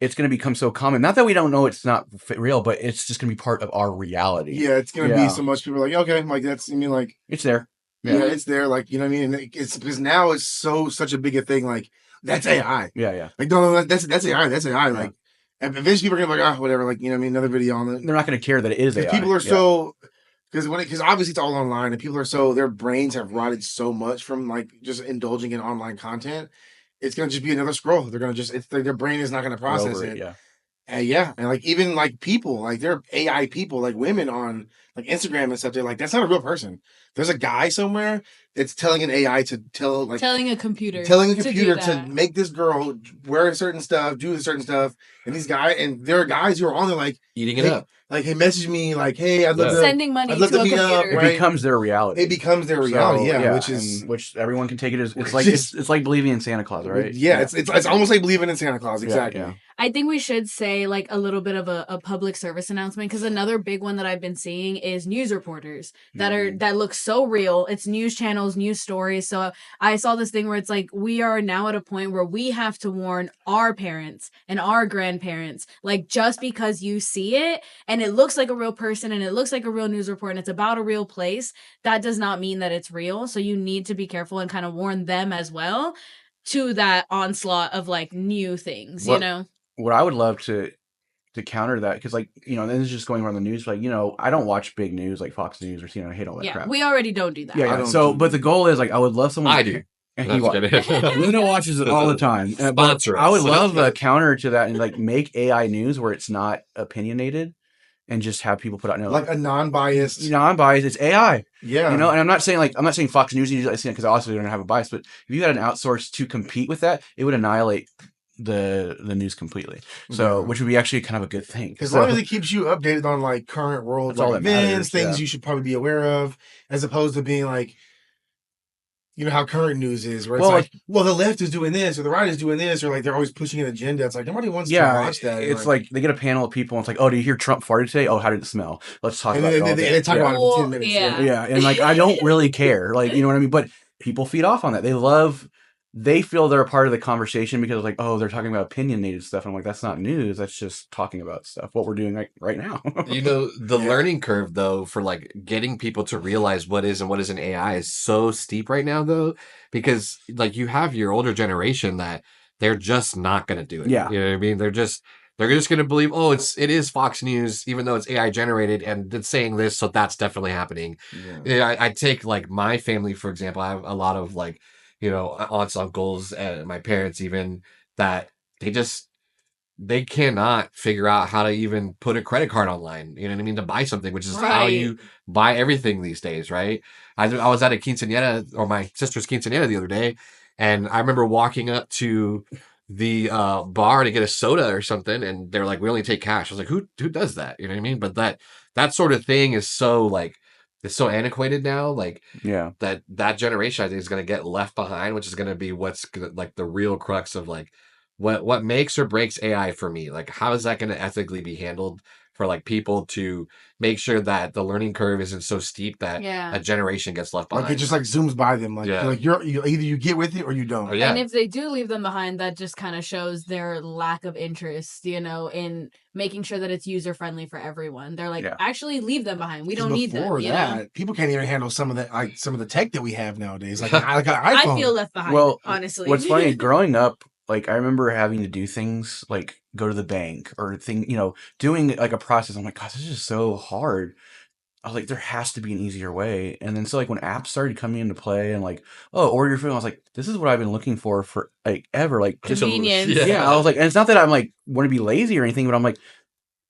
it's going to become so common. Not that we don't know it's not real, but it's just going to be part of our reality. Yeah, it's going to be so much people are okay, that's, it's there. Yeah, it's there. You know what I mean? It's because now it's such a big a thing. That's AI. Yeah. No, that's AI. That's AI. Yeah. And eventually people are going to be whatever. You know what I mean? Another video on it. They're not going to care that it is AI. People are so. Because obviously it's all online, and people are so, their brains have rotted so much from just indulging in online content. It's gonna just be another scroll. They're gonna their brain is not gonna process it. Yeah. Yeah, and like even like people, like they're AI people, like women on like Instagram and stuff. They're like, that's not a real person. There's a guy somewhere that's telling an AI to telling a computer to make this girl wear certain stuff, do certain stuff, and there are guys who are on there like eating it up. Like, hey, message me, like, hey, I'd love to sending money to a computer. It becomes their reality. It becomes their reality, which everyone can take it as it's like believing in Santa Claus, right? Yeah, it's almost like believing in Santa Claus, exactly. Yeah. I think we should say like a little bit of a public service announcement, because another big one that I've been seeing is news reporters that look so real. It's news channels, news stories. So I saw this thing where it's like we are now at a point where we have to warn our parents and our grandparents, like just because you see it and it looks like a real person and it looks like a real news report and it's about a real place, that does not mean that it's real. So you need to be careful and kind of warn them as well to that onslaught of like new things, you know? What I would love to counter that, because like, you know, this is just going around the news, like, you know, I don't watch big news like Fox News or CNN. I hate all that crap. We already don't do that. Yeah. So, but the goal is like, I would love someone. I do. And Luna watches it all the time. Sponsor us. I would love a counter to that and like make AI news where it's not opinionated and just have people put out like a non-biased. It's AI. Yeah. You know, and I'm not saying Fox News because I also don't have a bias, but if you had an outsource to compete with that, it would annihilate the news completely. So, which would be actually kind of a good thing. As long as it keeps you updated on like current world like, events, things you should probably be aware of, as opposed to being like, you know how current news is, where it's well, the left is doing this or the right is doing this, or like they're always pushing an agenda. It's like nobody wants to watch that. It's like they get a panel of people and it's like, oh, do you hear Trump farted today? Oh, how did it smell? Let's talk about it. And they talk about it for 10 minutes. Yeah. And like, I don't really care. Like, you know what I mean? But people feed off on that. They feel they're a part of the conversation because like, oh, they're talking about opinionated stuff. And I'm like, that's not news. That's just talking about stuff. What we're doing right now. You know, the learning curve though, for like getting people to realize what is and what isn't AI is so steep right now though, because like you have your older generation that they're just not going to do it. Yeah. You know what I mean? They're just going to believe, oh, it is Fox News, even though it's AI generated and it's saying this. So that's definitely happening. Yeah. I take like my family, for example. I have a lot of like, you know, aunts, uncles, and my parents even, that they cannot figure out how to even put a credit card online, you know what I mean, to buy something, which is how you buy everything these days, right? I was at a quinceañera, or my sister's quinceañera the other day, and I remember walking up to the bar to get a soda or something, and they're like, we only take cash. I was like, who does that? You know what I mean? But that sort of thing is so like, it's so antiquated now, like that generation I think is going to get left behind, which is going to be what's gonna, like the real crux of like what makes or breaks AI for me. Like, how is that going to ethically be handled for like people to make sure that the learning curve isn't so steep that a generation gets left behind? Like it just like zooms by them. Like, you're either you get with it or you don't. And if they do leave them behind, that just kind of shows their lack of interest, you know, in making sure that it's user friendly for everyone. They're like, actually leave them behind. We don't need them. Before that, people can't even handle some of the tech that we have nowadays. Like an iPhone. I feel left behind. Honestly, what's funny, growing up, like I remember having to do things like go to the bank or doing like a process. I'm like, gosh, this is so hard. I was like, there has to be an easier way. And then so like when apps started coming into play and like, oh, order your food, I was like, this is what I've been looking for like ever. Like convenience. Yeah, I was like, and it's not that I'm like want to be lazy or anything, but I'm like,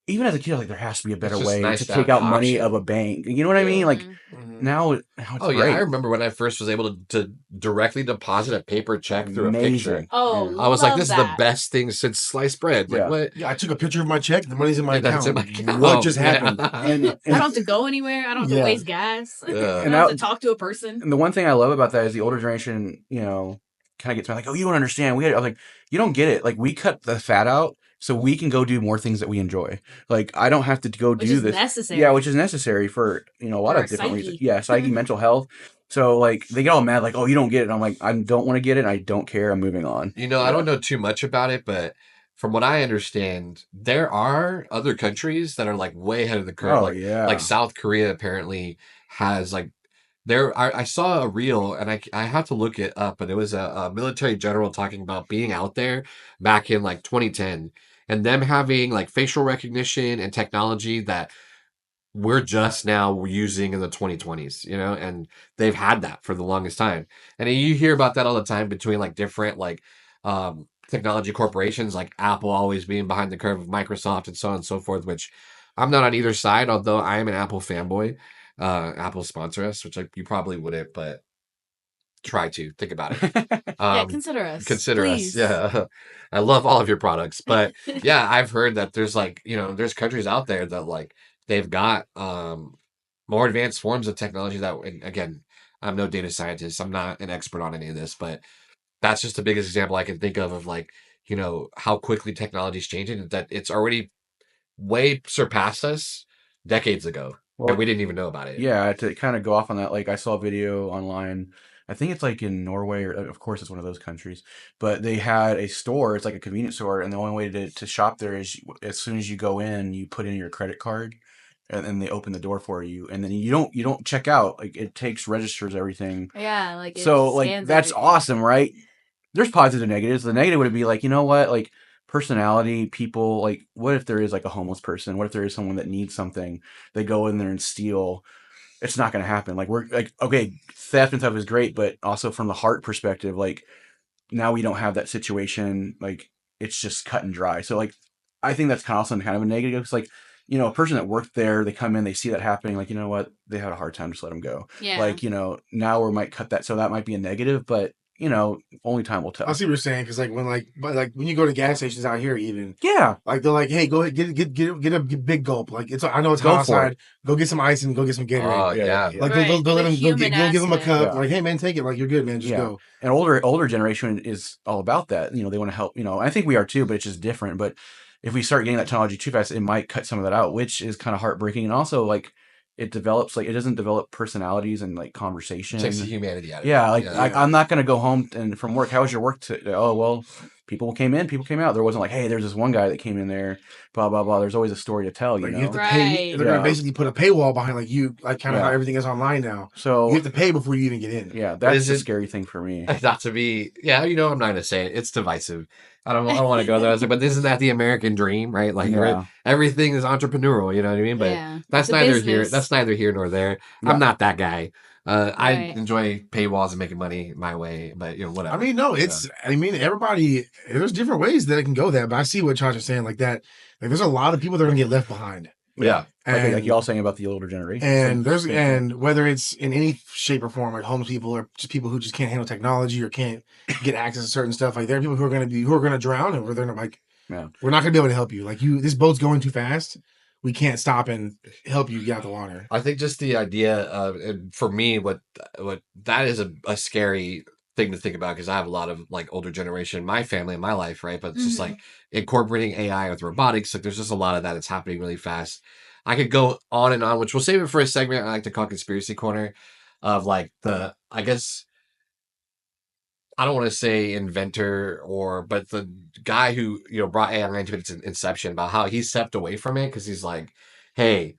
even as a kid, like there has to be a better way to take out money of a bank. You know what I mean? Like now it's great. I remember when I first was able to directly deposit a paper check through a picture. Oh, I was like, this is the best thing since sliced bread. Like, what? Yeah, I took a picture of my check. The money's in my account. What just happened? And I don't have to go anywhere. I don't have to waste gas. I don't have to talk to a person. And the one thing I love about that is the older generation, you know, kind of gets me like, oh, you don't understand. I was like, you don't get it. Like we cut the fat out so we can go do more things that we enjoy. Like I don't have to go do this. Necessary. Yeah, which is necessary for, you know, a lot of different reasons. Yeah, psyche, mental health. So like they get all mad, like, oh, you don't get it. And I'm like, I don't want to get it. I don't care. I'm moving on. You know, I don't know too much about it, but from what I understand, there are other countries that are like way ahead of the curve. Like South Korea apparently has like I saw a reel and I had to look it up, but it was a military general talking about being out there back in like 2010 and them having like facial recognition and technology that we're just now using in the 2020s, you know, and they've had that for the longest time. And you hear about that all the time between like different like technology corporations like Apple always being behind the curve of Microsoft and so on and so forth, which I'm not on either side, although I am an Apple fanboy. Apple sponsor us, which you probably wouldn't, but try to think about it. Yeah, consider us. Consider us. Please. Yeah. I love all of your products. But yeah, I've heard that there's like, there's countries out there that like they've got more advanced forms of technology that, and again, I'm no data scientist. I'm not an expert on any of this, but that's just the biggest example I can think of like, how quickly technology is changing, that it's already way surpassed us decades ago. Well, and we didn't even know about it. Yeah, to kind of go off on that, like I saw a video online. I think it's like in Norway, or of course it's one of those countries, but they had a store. It's like a convenience store, and the only way to shop there is as soon as you go in, you put in your credit card, and then they open the door for you, and then you don't check out. Like it registers everything. Yeah, like so like that's awesome, right? There's positives and negatives. The negative would be like, you know what, like personality, people, like what if there is like a homeless person? What if there is someone that needs something? They go in there and steal. It's not going to happen. Like we're like, okay, theft and stuff is great, but also from the heart perspective, like now we don't have that situation. Like it's just cut and dry. So like, I think that's kind of a negative. It's like, a person that worked there, they come in, they see that happening. Like, you know what? They had a hard time. Just let them go. Yeah. Like, now we might cut that. So that might be a negative, but only time will tell. I see what you're saying, because like when you go to gas stations out here, even like they're like, hey, go ahead, get a big gulp. Like I know it's hot outside. Go get some ice and go get some Gatorade. Oh yeah. Like they'll let them go give them a cup. Yeah. Like, hey man, take it. Like you're good, man. Just go. And older generation is all about that. They want to help. I think we are too, but it's just different. But if we start getting that technology too fast, it might cut some of that out, which is kind of heartbreaking. And also like, it doesn't develop personalities and like conversation. It takes the humanity out of it. Yeah, I'm not going to go home and from work. How was your work today? Oh, well, people came in, people came out. There wasn't like, hey, there's this one guy that came in there, blah, blah, blah. There's always a story to tell, you have to pay. They're going to basically put a paywall behind like kind of how everything is online now. So you have to pay before you even get in. Yeah, that's the scary thing for me. Not to be, I'm not going to say it. It's divisive. I don't want to go there. I was like, but isn't that the American dream, right? Like everything is entrepreneurial, you know what I mean? But that's neither here. That's neither here nor there. Yeah. I'm not that guy. I enjoy paywalls and making money my way, but whatever. I mean, no, everybody. There's different ways that it can go there, but I see what Chach is saying. Like that, like there's a lot of people that are gonna get left behind. Yeah, like y'all saying about the older generation, and whether it's in any shape or form, like homeless people or just people who just can't handle technology or can't get access to certain stuff. Like there are people who are gonna drown, and they're like, we're not gonna be able to help you. Like this boat's going too fast. We can't stop and help you get out the water. I think just the idea of, for me, what that is a scary thing to think about, because I have a lot of like older generation in my family in my life, right? But it's just like incorporating AI with robotics. Like there's just a lot of that that's happening really fast. I could go on and on, which we'll save it for a segment I like to call Conspiracy Corner, of like I guess I don't want to say inventor but the guy who brought AI into its inception, about how he stepped away from it because he's like, hey,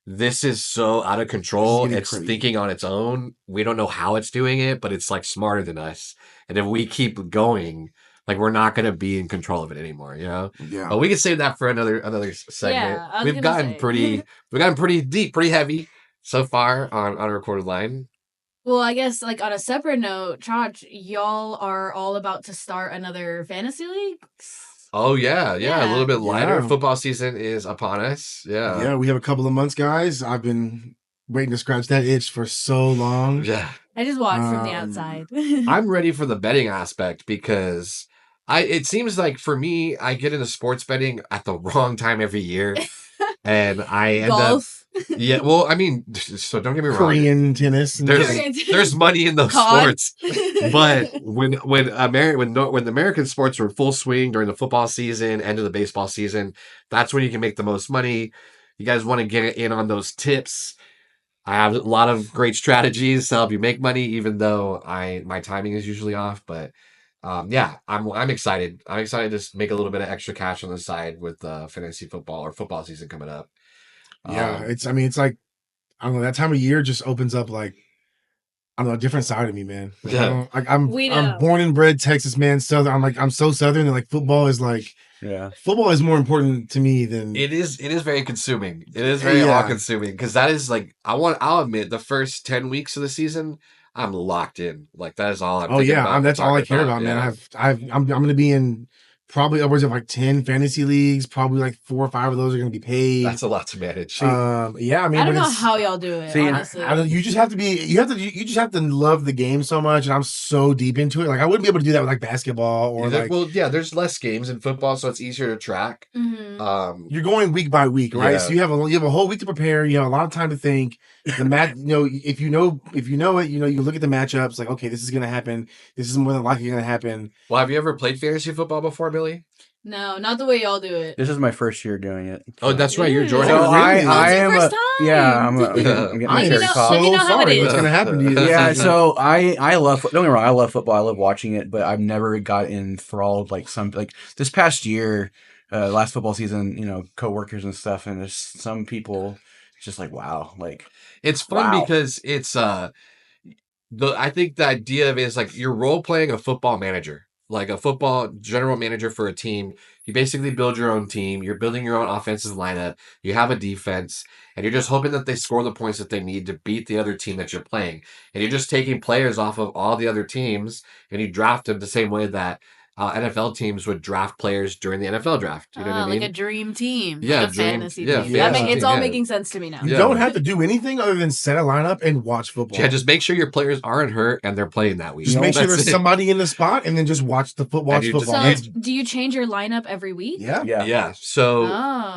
this is so out of control. It's thinking on its own. We don't know how it's doing it, but it's like smarter than us. And if we keep going, like we're not going to be in control of it anymore, Yeah. But we can save that for another segment. Yeah, we've gotten pretty deep, pretty heavy so far on a recorded line. Well, I guess like on a separate note, Chach, y'all are all about to start another fantasy league. Oh yeah, a little bit lighter. Yeah. Football season is upon us. Yeah, we have a couple of months, guys. I've been waiting to scratch that itch for so long. Yeah, I just watched from the outside. I'm ready for the betting aspect, because it seems like for me, I get into sports betting at the wrong time every year, and I end up. Yeah, well, I mean, so don't get me wrong. Korean tennis. There's money in those sports, but when the American sports were full swing during the football season, end of the baseball season, that's when you can make the most money. You guys want to get in on those tips? I have a lot of great strategies to help you make money, even though my timing is usually off. But I'm excited. I'm excited to make a little bit of extra cash on the side with fantasy football or football season coming up. Yeah, it's like, I don't know, that time of year just opens up like, I don't know, a different side of me, man. Like, yeah, I'm born and bred Texas man, Southern. I'm so Southern, and like football is like, football is more important to me than it is. It is very consuming. It is very all consuming, because that is like I'll admit the first 10 weeks of the season I'm locked in. Like that is all I'm. Oh thinking yeah, about, that's all I care talking about, about. man. I'm going to be in probably upwards of like 10 fantasy leagues. Probably like 4 or 5 of those are going to be paid. That's a lot to manage. Yeah, I mean, I don't know how y'all do it. Honestly, you just have to love the game so much, and I'm so deep into it. Like I wouldn't be able to do that with like basketball or there's less games in football, so it's easier to track. Mm-hmm. You're going week by week, right? Yeah. So you have a whole week to prepare. You have a lot of time to think. The match, if you know it, you look at the matchups. Like, okay, this is gonna happen. This is more than likely gonna happen. Well, have you ever played fantasy football before, Millie? No, not the way y'all do it. This is my first year doing it. Oh, that's right. You're joining. So I am first time. I'm getting my cherry pop. Let me know how it is. What's gonna happen to you? Yeah, so I love. Don't get me wrong, I love football. I love watching it, but I've never got enthralled like this past year, last football season. Coworkers and stuff, and there's some people just like wow, like it's fun wow. because it's I think the idea of it is like you're role playing a football manager. Like a football general manager for a team. You basically build your own team. You're building your own offensive lineup. You have a defense. And you're just hoping that they score the points that they need to beat the other team that you're playing. And you're just taking players off of all the other teams and you draft them the same way that NFL teams would draft players during the NFL draft. You know what I mean? Like a dream team. Yeah, like a fantasy team. It's all making sense to me now. You don't have to do anything other than set a lineup and watch football. Yeah, just make sure your players aren't hurt and they're playing that week. Just make sure there's somebody in the spot and then just watch football. So do you change your lineup every week? Yeah. So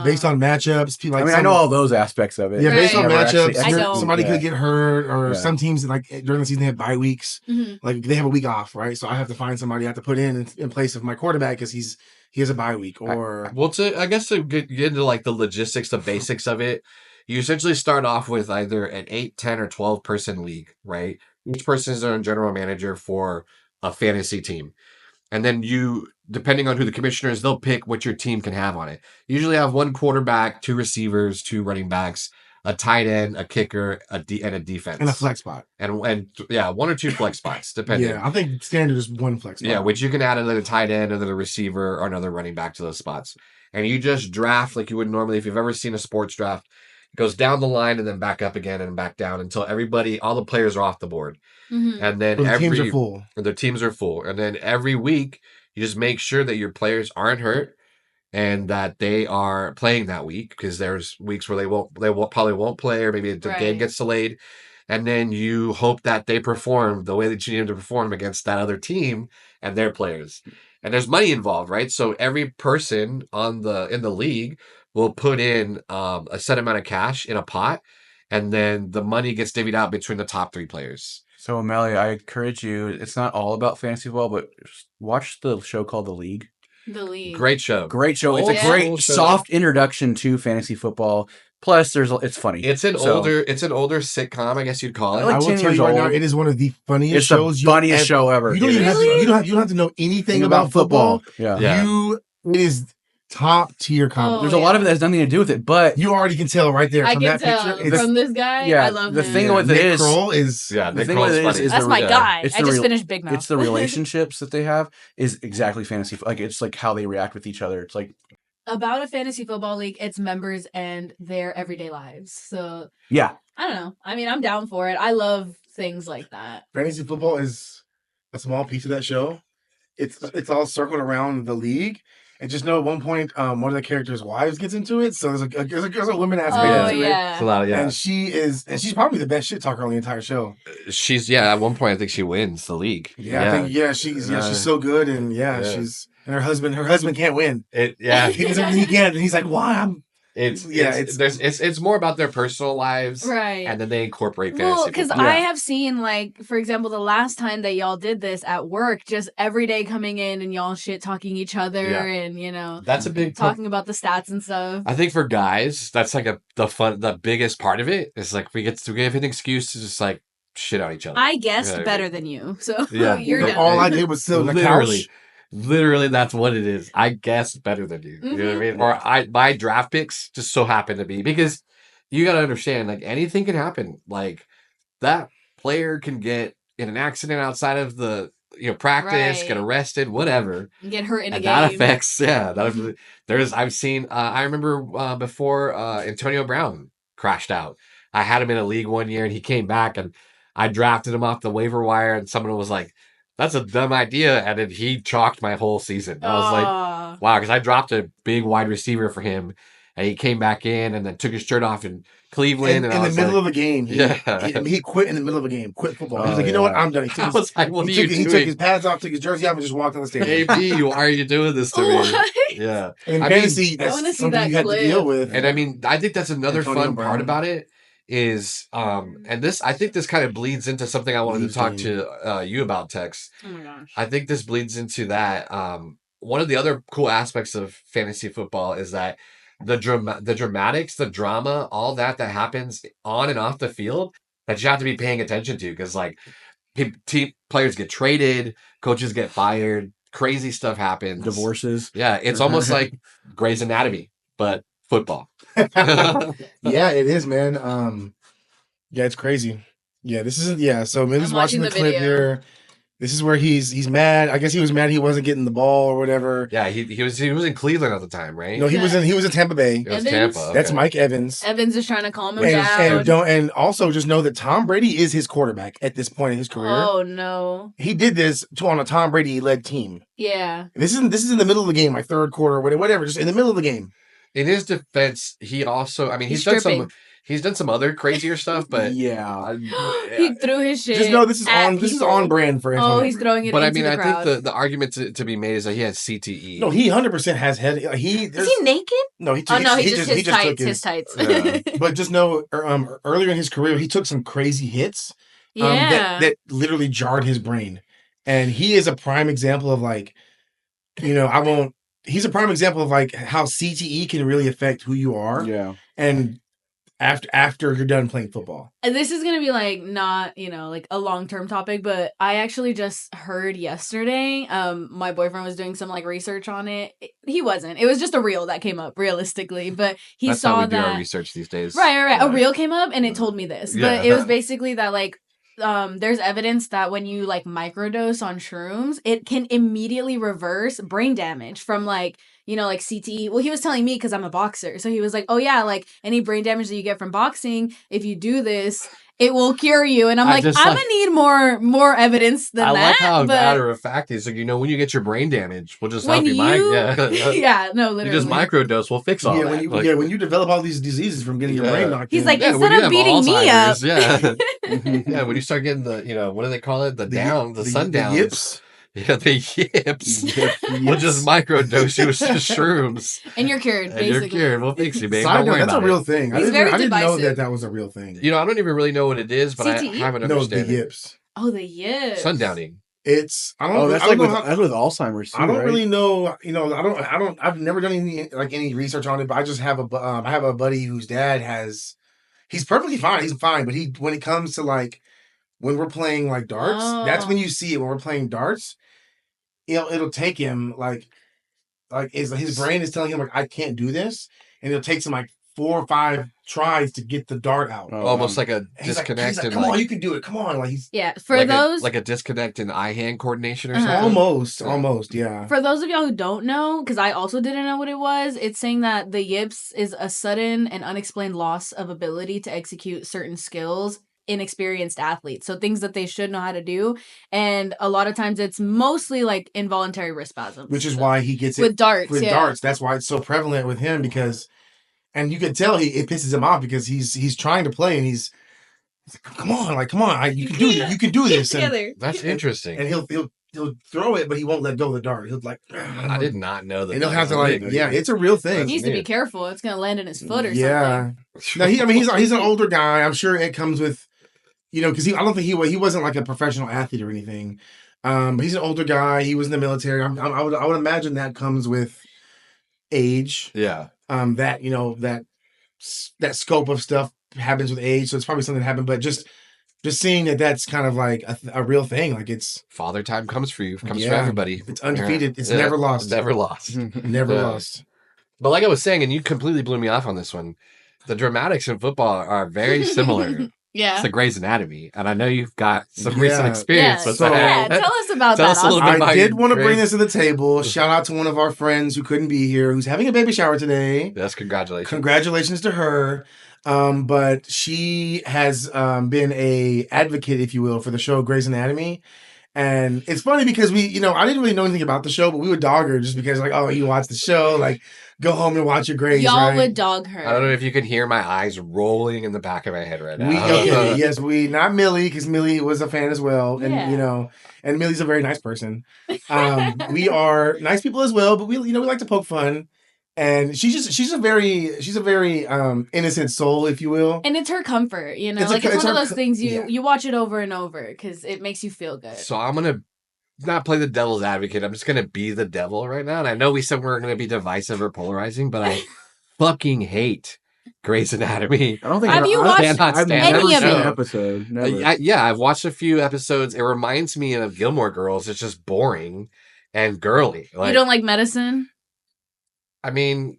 based on matchups, I know all those aspects of it. Yeah, based on matchups, somebody could get hurt, or some teams like during the season they have bye weeks. Mm-hmm. Like they have a week off, right? So I have to find somebody I have to put in place of my quarterback because he has a bye week. Or I guess to get into like the logistics, the basics of it, you essentially start off with either an 8, 10, or 12 person league, right? Each person is their own general manager for a fantasy team. And then depending on who the commissioner is, they'll pick what your team can have on it. You usually have 1 quarterback, 2 receivers, 2 running backs, a tight end, a kicker, and a defense. And a flex spot. And 1 or 2 flex spots, depending. Yeah, I think standard is 1 flex spot. Yeah, which you can add another tight end, another receiver, or another running back to those spots. And you just draft like you would normally if you've ever seen a sports draft. It goes down the line and then back up again and back down until all the players are off the board. Mm-hmm. And then the teams are full. The teams are full. And then every week, you just make sure that your players aren't hurt and that they are playing that week because there's weeks where they probably won't play or maybe the game gets delayed. And then you hope that they perform the way that you need them to perform against that other team and their players. And there's money involved, right? So every person in the league will put in a set amount of cash in a pot, and then the money gets divvied out between the top 3 players. So, Millie, I encourage you, it's not all about fantasy football, but watch the show called The League. The League. Great show. Great show. It's a great soft introduction to fantasy football. Plus, it's funny. It's an older sitcom, I guess you'd call it. I will tell you right now, it is one of the funniest shows. It's the funniest show ever. You don't have to know anything about football. Yeah. It is top tier comedy. There's a lot of it that has nothing to do with it, but you already can tell right there from that tell picture. From this guy, yeah, I love the him. thing with it Nick is, Kroll is the thing with it is that's my guy. I just finished Big Mouth. It's the relationships that they have is exactly fantasy. Like it's like how they react with each other. It's like about a fantasy football league, it's members and their everyday lives. So yeah, I don't know. I mean, I'm down for it. I love things like that. Fantasy football is a small piece of that show. It's all circled around the league. And just know at one point, one of the characters' wives gets into it. So there's a women aspect to it. It's a lot, And she's probably the best shit talker on the entire show. At one point I think she wins the league. I think she's so good, and she's and her husband can't win. He can't, and he's like, why? It's more about their personal lives, right? And then they incorporate fantasy. Well, because I have seen, like, for example, the last time that y'all did this at work, just every day coming in and y'all shit talking each other, and that's a big talking about the stats and stuff. I think for guys, that's like the biggest part of it. Is like we give an excuse to just like shit on each other. I guessed better than you, so you're done. All I did was sit on the couch. Literally, that's what it is. I guessed better than you. You know what I mean? Or my draft picks just so happen to be because you got to understand, like anything can happen. Like that player can get in an accident outside of the practice, get arrested, whatever, get hurt in a game. That affects. I've seen. I remember before Antonio Brown crashed out. I had him in a league one year, and he came back and. I drafted him off the waiver wire, and someone was like, "That's a dumb idea," and then he chalked my whole season. I was like, "Wow," because I dropped a big wide receiver for him, and he came back in and then took his shirt off in Cleveland. And in the middle of a game, he quit in the middle of a game, quit football. He was like, "You know what? I'm done." He took he took his pads off, took his jersey off, and just walked on the stadium. AB, why are you doing this to me? Yeah. In fantasy, that's something you had to deal with. And I mean, I think that's another fun part about it is, and this, I think this kind of bleeds into something I wanted to talk to you about, Tex. Oh my gosh. I think this bleeds into that. One of the other cool aspects of fantasy football is that the dramatics, the drama, all that happens on and off the field that you have to be paying attention to, because like team players get traded, coaches get fired, crazy stuff happens, divorces. Yeah, it's almost like Grey's Anatomy, but football. Yeah, it is, man. Yeah, it's crazy. Yeah, this isn't. So Millie's watching the clip here. This is where he's mad. I guess he was mad he wasn't getting the ball or whatever. Yeah, he was in Cleveland at the time, right? No, he was in Tampa Bay. It was Tampa. Okay. That's Mike Evans. Evans is trying to calm him down. And also just know that Tom Brady is his quarterback at this point in his career. Oh no. He did this on a Tom Brady led team. Yeah. This is in the middle of the game, like third quarter, whatever, just in the middle of the game. In his defense, he also, I mean, he's done some other crazier stuff, but yeah, he threw his shit. Just know this is on brand for him. Oh, he's throwing it. But into I mean, the I crowd. think the argument to be made is that he has CTE. No, he 100% has head. Is he naked? No, he just took his tights. Yeah. But just know, earlier in his career, he took some crazy hits. That literally jarred his brain, and he is a prime example of like, He's a prime example of like how CTE can really affect who you are. Yeah, and after you're done playing football. And this is gonna be like not like a long-term topic, but I actually just heard yesterday. My boyfriend was doing some like research on it. He wasn't. It was just a reel that came up realistically, but That's saw how we do that our research these days. Right. A reel came up and it told me this, but it was basically that like. There's evidence that when you like microdose on shrooms, it can immediately reverse brain damage from like CTE. Well, he was telling me because I'm a boxer, so he was like, "Oh yeah, like any brain damage that you get from boxing, if you do this, it will cure you." And I'm like, I'm gonna need more evidence than that. I like how matter of fact is like when you get your brain damage, we'll just help you. Yeah, no, literally. You just microdose, we'll fix all that. When you develop all these diseases from getting your brain knocked He's like, instead of beating me up. Yeah, when you start getting the what do they call it? The sundowns. The yips. Yeah, the yips. We'll just microdose you with shrooms. And you're cured, basically. You're cured. We'll fix you, babe. Side note, that's a real thing. I didn't know that was a real thing. I don't even really know what it is, but CTE? I have an understanding. No, the yips. Oh, the yips. Sundowning. It's that's with Alzheimer's too, I don't right? really know. I've never done any research on it, but I just have I have a buddy whose dad has. He's perfectly fine. He's fine, but when it comes to like when we're playing like darts, that's when you see it. When we're playing darts, it'll take him like his brain is telling him like I can't do this, and it'll take him like 4 or 5 tries to get the dart out. Almost like a disconnect. He's like, come on, you can do it. Come on, like he's for those like a disconnect in eye-hand coordination or something. Almost, yeah. For those of y'all who don't know, because I also didn't know what it was, it's saying that the yips is a sudden and unexplained loss of ability to execute certain skills. Inexperienced athletes, so things that they should know how to do, and a lot of times it's mostly like involuntary wrist spasms, which is why he gets it with darts. Darts, that's why it's so prevalent with him, because, and you can tell it pisses him off because he's trying to play and he's like, come on, you can do this, you can do this. And, that's interesting. And he'll throw it, but he won't let go of the dart. He'll like, I did not know that. And he'll have to like, it's a real thing. He needs to be careful. It's gonna land in his foot or something. Yeah. No, he's an older guy. I'm sure it comes with. Because I don't think he wasn't like a professional athlete or anything. But he's an older guy. He was in the military. I would imagine that comes with age. Yeah. That scope of stuff happens with age. So it's probably something that happened. But just seeing that's kind of like a real thing. Like it's father time comes for you. Comes for everybody. It's undefeated. It's never lost. Never lost. Never lost. But like I was saying, and you completely blew me off on this one. The dramatics in football are very similar. Yeah. It's the Grey's Anatomy, and I know you've got some recent experience with that. Yeah, tell us about that. I did want to bring this to the table. Shout out to one of our friends who couldn't be here, who's having a baby shower today. Yes, congratulations. Congratulations to her. But she has been a advocate, if you will, for the show Grey's Anatomy. And it's funny because I didn't really know anything about the show, but we would dog her just because, like, oh, you watch the show, like, go home and watch your Grey's, Y'all right? would dog her. I don't know if you can hear my eyes rolling in the back of my head right now. Yes, not Millie, because Millie was a fan as well, and and Millie's a very nice person. We are nice people as well, but we like to poke fun. And she's a very innocent soul, if you will. And it's her comfort, it's one of those things you watch it over and over because it makes you feel good. So I'm gonna not play the devil's advocate. I'm just gonna be the devil right now. And I know we said we're gonna be divisive or polarizing, but I fucking hate Grey's Anatomy. I don't think have you watched any of it? Episode. Never. Yeah, I've watched a few episodes. It reminds me of Gilmore Girls. It's just boring and girly. You don't like medicine? I mean,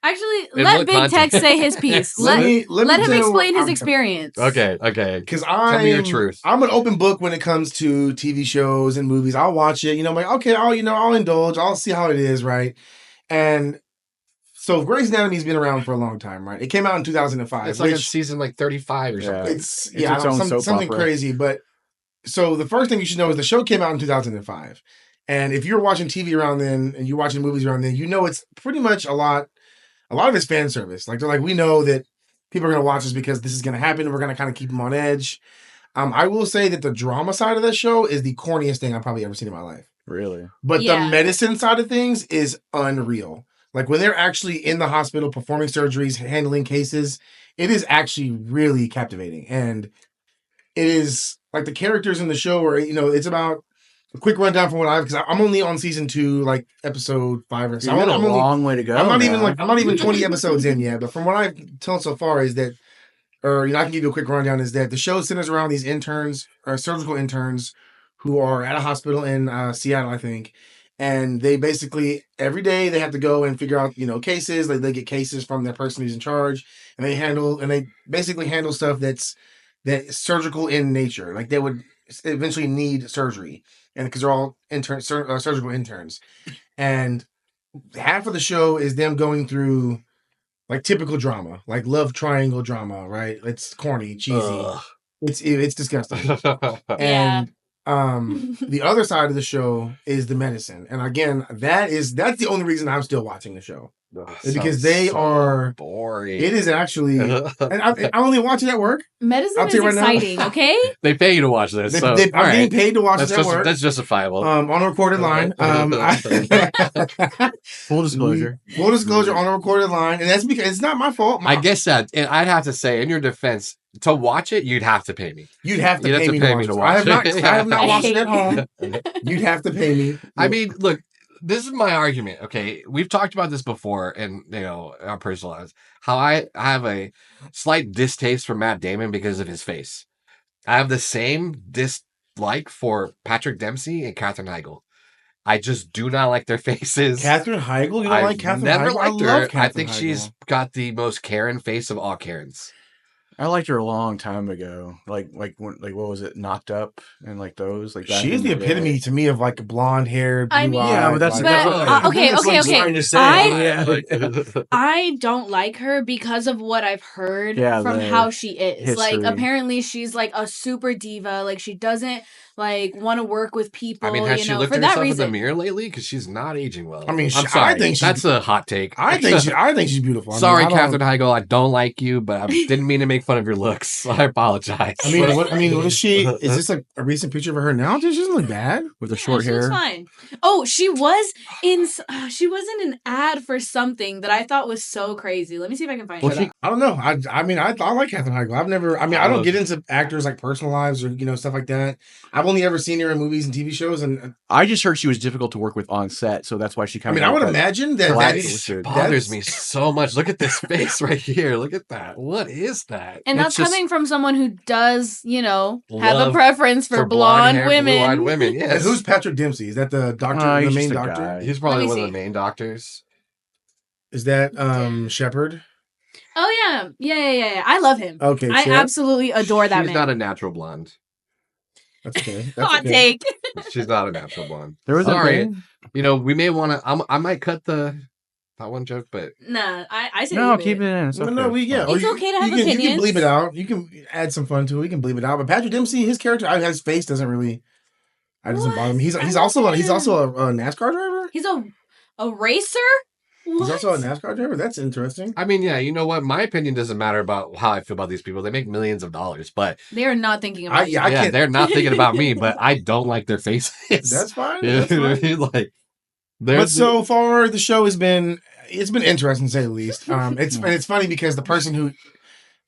actually, let Big Tech say his piece. let him explain his experience. Okay. Because tell me your truth. I'm an open book when it comes to TV shows and movies. I'll watch it. I'm like, okay, I'll indulge. I'll see how it is, right? And so Grey's Anatomy's been around for a long time, right? It came out in 2005. It's like season 35 or something. It's something crazy. But so the first thing you should know is the show came out in 2005. And if you're watching TV around then and you're watching movies around then, it's pretty much a lot of it's fan service. Like, they're like, we know that people are going to watch this because this is going to happen and we're going to kind of keep them on edge. I will say that the drama side of that show is the corniest thing I've probably ever seen in my life. Really? But the medicine side of things is unreal. Like, when they're actually in the hospital performing surgeries, handling cases, it is actually really captivating. And it is like the characters in the show are, it's about a quick rundown from because I'm only on season 2, like episode 5 or so. I'm a long way to go. I'm not even 20 episodes in yet. But from what I've told so far is that, I can give you a quick rundown, is that the show centers around these interns, or surgical interns, who are at a hospital in Seattle, I think. And they basically, every day they have to go and figure out, cases. Like, they get cases from their person who's in charge, and they basically handle stuff that's surgical in nature. Like, they would eventually need surgery, and because they're all surgical interns. And half of the show is them going through like typical drama, like love triangle drama, right? It's corny, cheesy. Ugh. It's disgusting. And the other side of the show is the medicine. And again, that's the only reason I'm still watching the show. Because they are boring. It is actually, and I only watch it at work. Medicine is exciting, okay? They pay you to watch this. I'm getting paid to watch this at work. That's justifiable. On a recorded line. Full disclosure. Full disclosure on a recorded line, and that's because it's not my fault. I guess that, and I'd have to say, in your defense, to watch it, you'd have to pay me. You'd have to pay me to watch it. I have not watched it at home. You'd have to pay me. I mean, look. This is my argument, okay? We've talked about this before in, our personal lives. How I have a slight distaste for Matt Damon because of his face. I have the same dislike for Patrick Dempsey and Katherine Heigl. I just do not like their faces. Katherine Heigl? You don't like Katherine Heigl? Never liked her. I think she's got the most Karen face of all Karens. I liked her a long time ago. Like what was it? Knocked Up and like those. Like she is the epitome to me of like blonde hair, blue eyes. Yeah, but that's okay. Trying to say. I don't like her because of what I've heard from how she is. History. Like, apparently she's like a super diva. Like, she doesn't like want to work with people. I mean, has she looked at herself in the mirror lately? Because she's not aging well. I mean, I'm sorry. I think that's a hot take. I think she's beautiful. Sorry, Katherine Heigl. I don't like you, but I didn't mean to make fun of your looks. I apologize. I mean, what is she? Is this like a recent picture of her now? She doesn't look bad with the short hair. She's fine. Oh, she was in an ad for something that I thought was so crazy. Let me see if I can find it. I don't know. I mean, I like Katherine Heigl. I don't get into actors like personal lives or stuff like that. I've only ever seen her in movies and TV shows, and I just heard she was difficult to work with on set, so that's why she kind of. I mean, I would imagine that bothers me so much. Look at this face right here. Look at that. What is that? And that's coming from someone who does, have a preference for blonde women. Blonde women. Yes. Who's Patrick Dempsey? Is that the doctor? The main doctor? Guy. He's probably one of the main doctors. Is that Shepard? Oh yeah. I love him. Okay, I absolutely adore that man. She's not a natural blonde. That's okay. Hot take. She's not a natural blonde. There was we may want to. I might cut the hot one joke, but Nah, I say No, leave keep it in. It's okay. It's okay to have you can opinions. bleep it out. You can add some fun to it. We can bleep it out. But Patrick Dempsey, his character, his face doesn't really. It doesn't bother me. He's also a NASCAR driver. He's a racer. What? He's also a NASCAR driver. That's interesting. I mean, yeah, you know what? My opinion doesn't matter about how I feel about these people. They make millions of dollars, but they are not thinking about you. They're not thinking about me. But I don't like their faces. That's fine. You know That's what I fine. mean? Like, but so far, the show has been interesting to say the least. It's funny because the person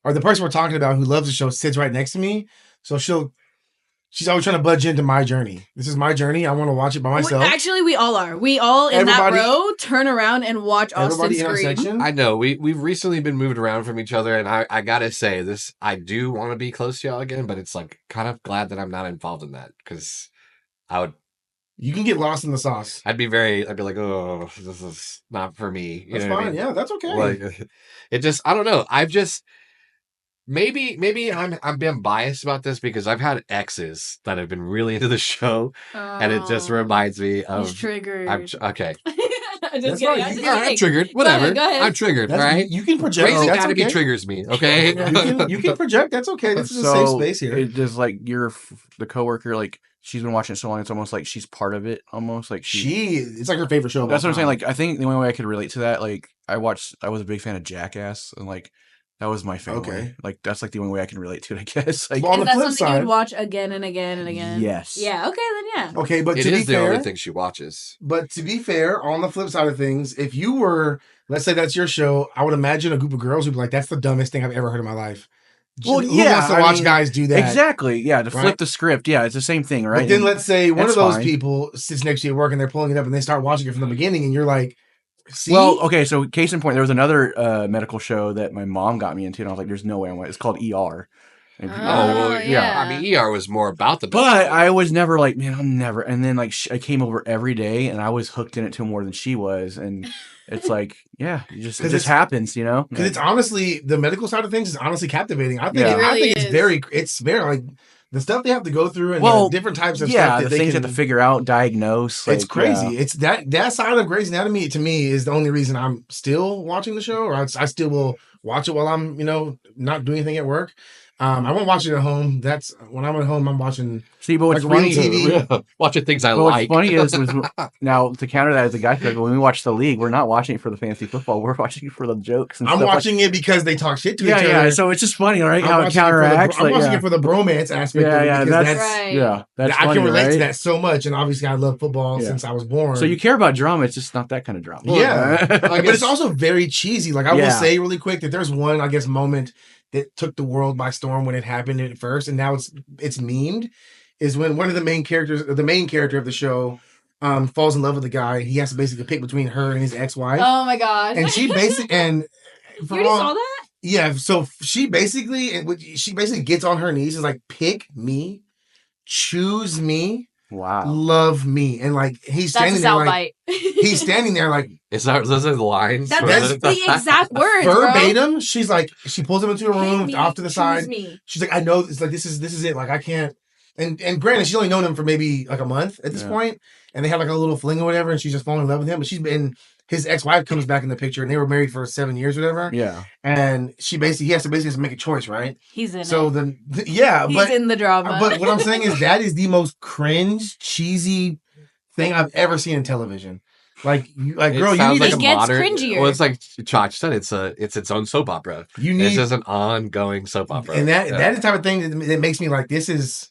we're talking about who loves the show sits right next to me, so she's always trying to budge into my journey. This is my journey. I want to watch it by myself. Actually, we all are. We all in that row turn around and watch Austin scream. I know we've recently been moved around from each other, and I gotta say this. I do want to be close to y'all again, but it's like kind of glad that I'm not involved in that because I would. You can get lost in the sauce. I'd be like, oh, this is not for me. That's fine. I mean? Yeah, that's okay. Like, it just, I don't know. I've just, maybe I'm being biased about this because I've had exes that have been really into the show, and it just reminds me of. He's triggered. Okay. I'm triggered. Whatever. Go ahead. I'm triggered. All right. You can project. Raising Academy triggers me. Okay. you can project. That's okay. This is a safe space here. It just like the coworker, like she's been watching it so long, it's almost like she's part of it. Almost like it's like her favorite show. That's what I'm saying. Like I think the only way I could relate to that, like I was a big fan of Jackass, and like that was my family. Okay. Like that's like the only way I can relate to it, I guess. Like, on the flip side, you would watch again and again and again. Yes. Yeah. Okay. Then yeah. Okay, but it to be is the fair, only thing she watches. But to be fair, on the flip side of things, if you were, let's say that's your show, I would imagine a group of girls would be like, "That's the dumbest thing I've ever heard in my life." Well, who wants to watch guys do that? Exactly. Yeah, to flip the script. Yeah, it's the same thing, right? But then let's say one of those people sits next to you at work and they're pulling it up and they start watching it from the beginning, and you're like. See? Well, okay, so case in point, there was another medical show that my mom got me into, and I was like, "There's no way I'm going." It's called ER. Yeah. I mean, ER was more about the. But I was never like, man, I'm never. And then like I came over every day, and I was hooked in it to more than she was, and it's like, yeah, it just happens, you know. Because it's honestly the medical side of things is honestly captivating. I think it's very like. The stuff they have to go through and the different types of stuff that they things they have to figure out, diagnose. It's crazy. Yeah. It's that side of Grey's Anatomy to me is the only reason I'm still watching the show, or I still will watch it while I'm not doing anything at work. I won't watch it at home. That's when I'm at home. I'm watching. See, but what's funny, TV, watching things I like. What's funny is now to counter that as a guy, when we watch the league, we're not watching it for the fantasy football. We're watching it for the jokes. And I'm watching it because they talk shit to each other. Yeah, so it's just funny, right? How it counteracts. I'm watching it for the bromance aspect. That's right. Yeah, that's I funny, can relate right? to that so much, and obviously I love football since I was born. So you care about drama. It's just not that kind of drama. Yeah, but it's also very cheesy. Like I will say really quick that there's one moment that took the world by storm when it happened at first, and now it's memed, is when one of the main character of the show falls in love with the guy. He has to basically pick between her and his ex-wife. Oh my god. And she basically you already saw that? Yeah, so she basically gets on her knees and is like, pick me, choose me. Wow. Love me. And like he's standing there like he's standing there like those are the lines. That's the exact words. Verbatim. Bro. She's like she pulls him into a room off to the side. Me. She's like, I know it's like this is it. Like I can't and granted she's only known him for maybe like a month at this point. And they had like a little fling or whatever, and she's just falling in love with him. But his ex-wife comes back in the picture, and they were married for 7 years or whatever. Yeah. And he has to make a choice, right? He's in it. So then, he's in the drama. But what I'm saying is that is the most cringe, cheesy thing I've ever seen in television. Like girl, you need it gets cringier. Well, it's like Chach said, it's its own soap opera. It's just an ongoing soap opera. And that is the type of thing that makes me like, this is...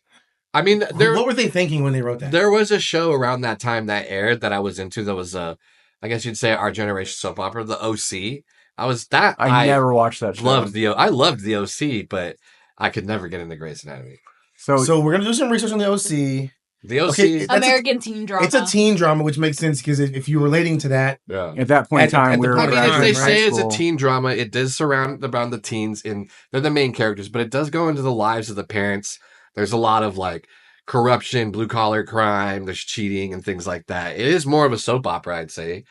I mean, what were they thinking when they wrote that? There was a show around that time that aired that I was into that was I guess you'd say our generation soap opera, The OC. I never watched that show. I loved The OC, but I could never get into Grey's Anatomy. So we're gonna do some research on The OC. The OC, American teen drama. It's a teen drama, which makes sense because if you're relating to that, at that point in time, if they say it's a teen drama, it does surround around the teens, and they're the main characters, but it does go into the lives of the parents. There's a lot of like corruption, blue collar crime, there's cheating and things like that. It is more of a soap opera, I'd say.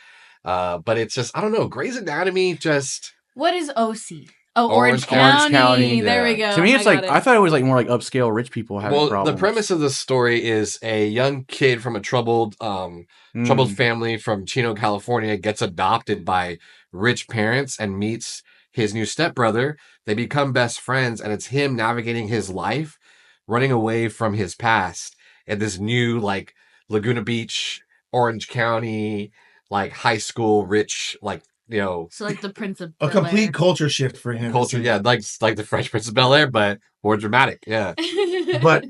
But it's just, I don't know, Grey's Anatomy just... What is OC? Oh, Orange County. There we go. To me, it's I thought it was more like upscale rich people having problems. The premise of the story is a young kid from a troubled family from Chino, California, gets adopted by rich parents and meets his new stepbrother. They become best friends, and it's him navigating his life, running away from his past at this new Laguna Beach, Orange County, high school rich So the Prince of a complete culture shift for him. Yeah, like the Fresh Prince of Bel-Air, but more dramatic. Yeah, but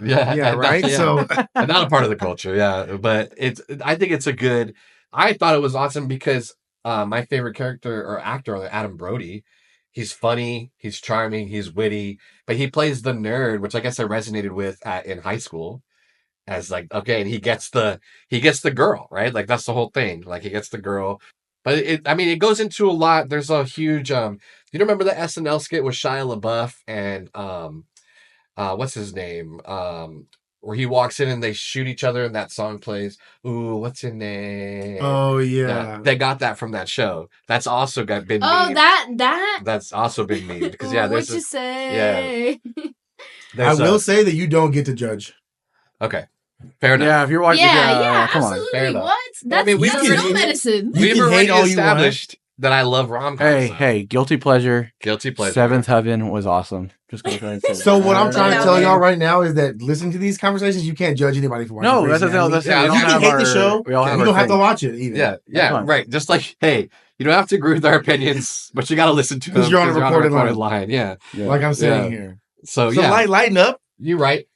yeah, right. So and not a part of the culture. Yeah, but I think it's a good. I thought it was awesome because my favorite character or actor, Adam Brody, he's funny, he's charming, he's witty, but he plays the nerd, which I guess I resonated with in high school. As okay, and he gets the girl, right? That's the whole thing. He gets the girl. But it goes into a lot. There's a huge you remember the SNL skit with Shia LaBeouf and what's his name? Where he walks in and they shoot each other and that song plays. Ooh, what's his name? Oh yeah. They got that from that show. That's also been memed. That that's also been memed because there's what you say? Yeah. I will say that you don't get to judge. Okay. Fair enough. Yeah, if you're watching, come absolutely. on. Fair enough. What? That's real medicine. We've already established that I love rom-coms. Hey, guilty pleasure. Guilty pleasure. Seventh Heaven was awesome. Just go ahead and say So what I'm trying to tell y'all right now is that listening to these conversations, you can't judge anybody for watching. No, that's the thing. You can hate the show. You don't have to watch it even. Yeah, right. Just hey, you don't have to agree with our opinions, but you got to listen to them because you're on a recorded line. Yeah, like I'm saying here. So lighten up. You're right.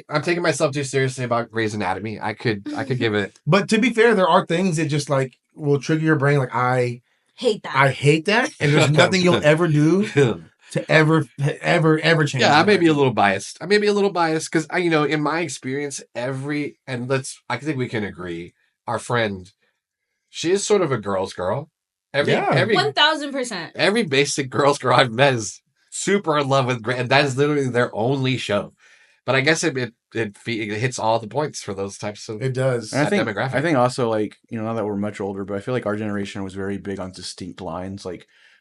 I'm taking myself too seriously about Grey's Anatomy. I could give it. But to be fair, there are things that just will trigger your brain. I hate that, and there's nothing you'll ever do to ever change. Yeah, I may be a little biased. Because in my experience, I think we can agree. Our friend, she is sort of a girl's girl. Every 1000%. Every basic girl's girl I've met is super in love with Grey, and that is literally their only show. But I guess it hits all the points for those types of demographic. I think also now that we're much older, but I feel like our generation was very big on distinct lines.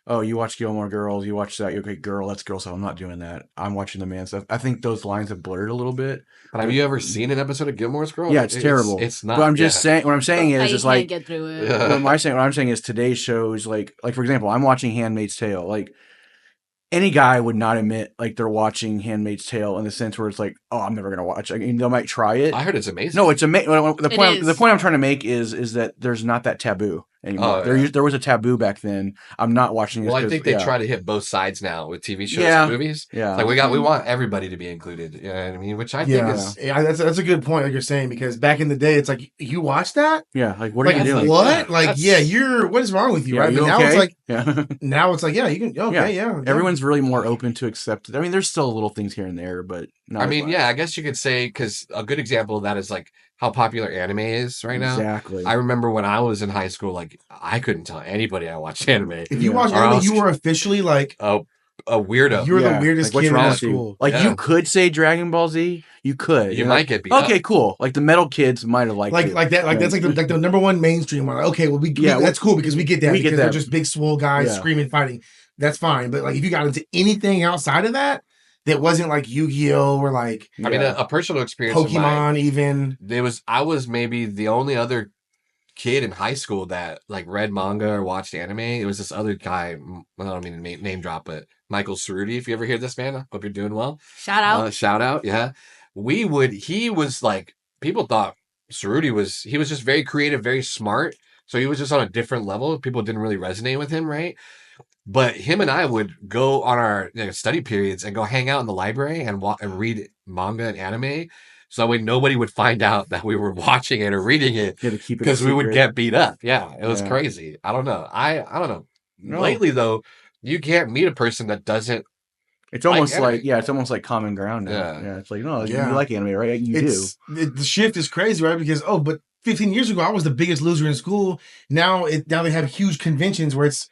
Oh, you watch Gilmore Girls, you watch that, you're okay, girl, that's girl stuff. I'm not doing that. I'm watching the man stuff. I think those lines have blurred a little bit. But have you ever seen an episode of Gilmore's Girls? Yeah, it's terrible. It's not. But I'm just saying. What I'm saying is, it's like. Get through it. What I'm saying is today's shows, like for example, I'm watching Handmaid's Tale. Any guy would not admit they're watching Handmaid's Tale in the sense where it's oh, I'm never gonna watch. I mean, they might try it. I heard it's amazing. No, it's amazing. The point I'm trying to make is that there's not that taboo anymore. There was a taboo back then. I'm not watching this. Well, I think they try to hit both sides now with TV shows and movies. Yeah, we want everybody to be included. You know what I mean? Which I think is that's a good point. Like you're saying, because back in the day, it's you watch that. Yeah, what are you doing? What? What is wrong with you? Right? But now okay? now it's you can Everyone's really more open to accept it. I mean, there's still little things here and there, but not I guess you could say, because a good example of that is how popular anime is right now. Exactly. I remember when I was in high school, I couldn't tell anybody I watched anime. If you watched anime, you were officially a weirdo. You were the weirdest kid in school. You could say Dragon Ball Z. You could. You might get beat okay, up. Cool. The metal kids might have liked it. That's the number one mainstream one. Okay, well that's cool because we get that. Because they're just big swole guys screaming, fighting. That's fine. But if you got into anything outside of that wasn't Yu-Gi-Oh or a personal experience. Pokemon I was maybe the only other kid in high school that read manga or watched anime. It was this other guy. I don't mean to name drop, but Michael Cerruti. If you ever hear this, man, I hope you're doing well. Shout out. Shout out. Yeah. He was people thought Cerruti was just very creative, very smart. So he was just on a different level. People didn't really resonate with him, right? But him and I would go on our study periods and go hang out in the library and read manga and anime. So that way nobody would find out that we were watching it or reading it because we would get beat up. Yeah, it was crazy. I don't know. I don't know. No. Lately, though, you can't meet a person that doesn't. It's almost it's almost like common ground now. Yeah, it's you like anime, right? You do. The shift is crazy, right? Because, but 15 years ago, I was the biggest loser in school. Now they have huge conventions where it's,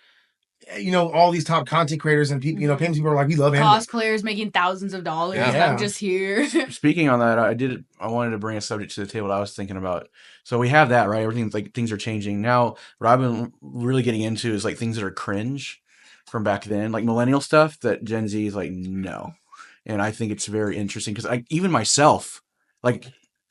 all these top content creators and people, famous people are we love anime. Cosplayers making thousands of dollars. Yeah. I'm just here. Speaking on that, I wanted to bring a subject to the table that I was thinking about. So we have that, right? Everything's things are changing. Now, what I've been really getting into is things that are cringe. from back then, like millennial stuff that Gen Z is like, no. And I think it's very interesting because even myself, like,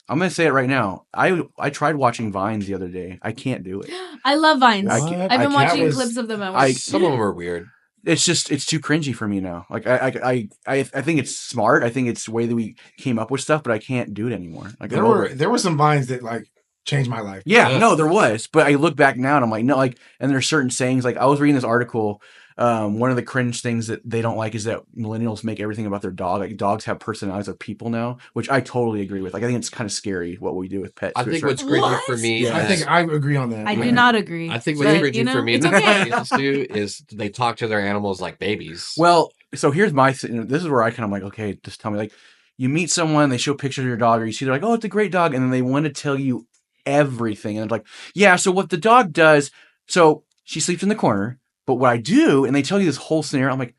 I'm going to say it right now. I tried watching Vines the other day. I can't do it. I love Vines. What? I've been watching clips of them. Some of them are weird. It's too cringy for me now. Like I think it's smart. I think it's the way that we came up with stuff, but I can't do it anymore. Like there were some Vines that like changed my life. Yeah, no, there was. But I look back now and I'm like, no, like, and there's certain sayings. Like I was reading this article. One of the cringe things that they don't like is that millennials make everything about their dog. Like dogs have personalities of people now, which I totally agree with. Like I think it's kind of scary what we do with pets. I think what's cringy for me, I think I agree on that. I do not agree. I think what's cringy for me that millennials do is they talk to their animals like babies. Well, so here's my thing. This is where I kind of like, okay, just tell me. Like you meet someone, they show pictures of your dog, or you see they're like, oh, it's a great dog, and then they want to tell you everything, and it's like, yeah, so what the dog does, so she sleeps in the corner. But what I do, and they tell you this whole scenario, I'm like,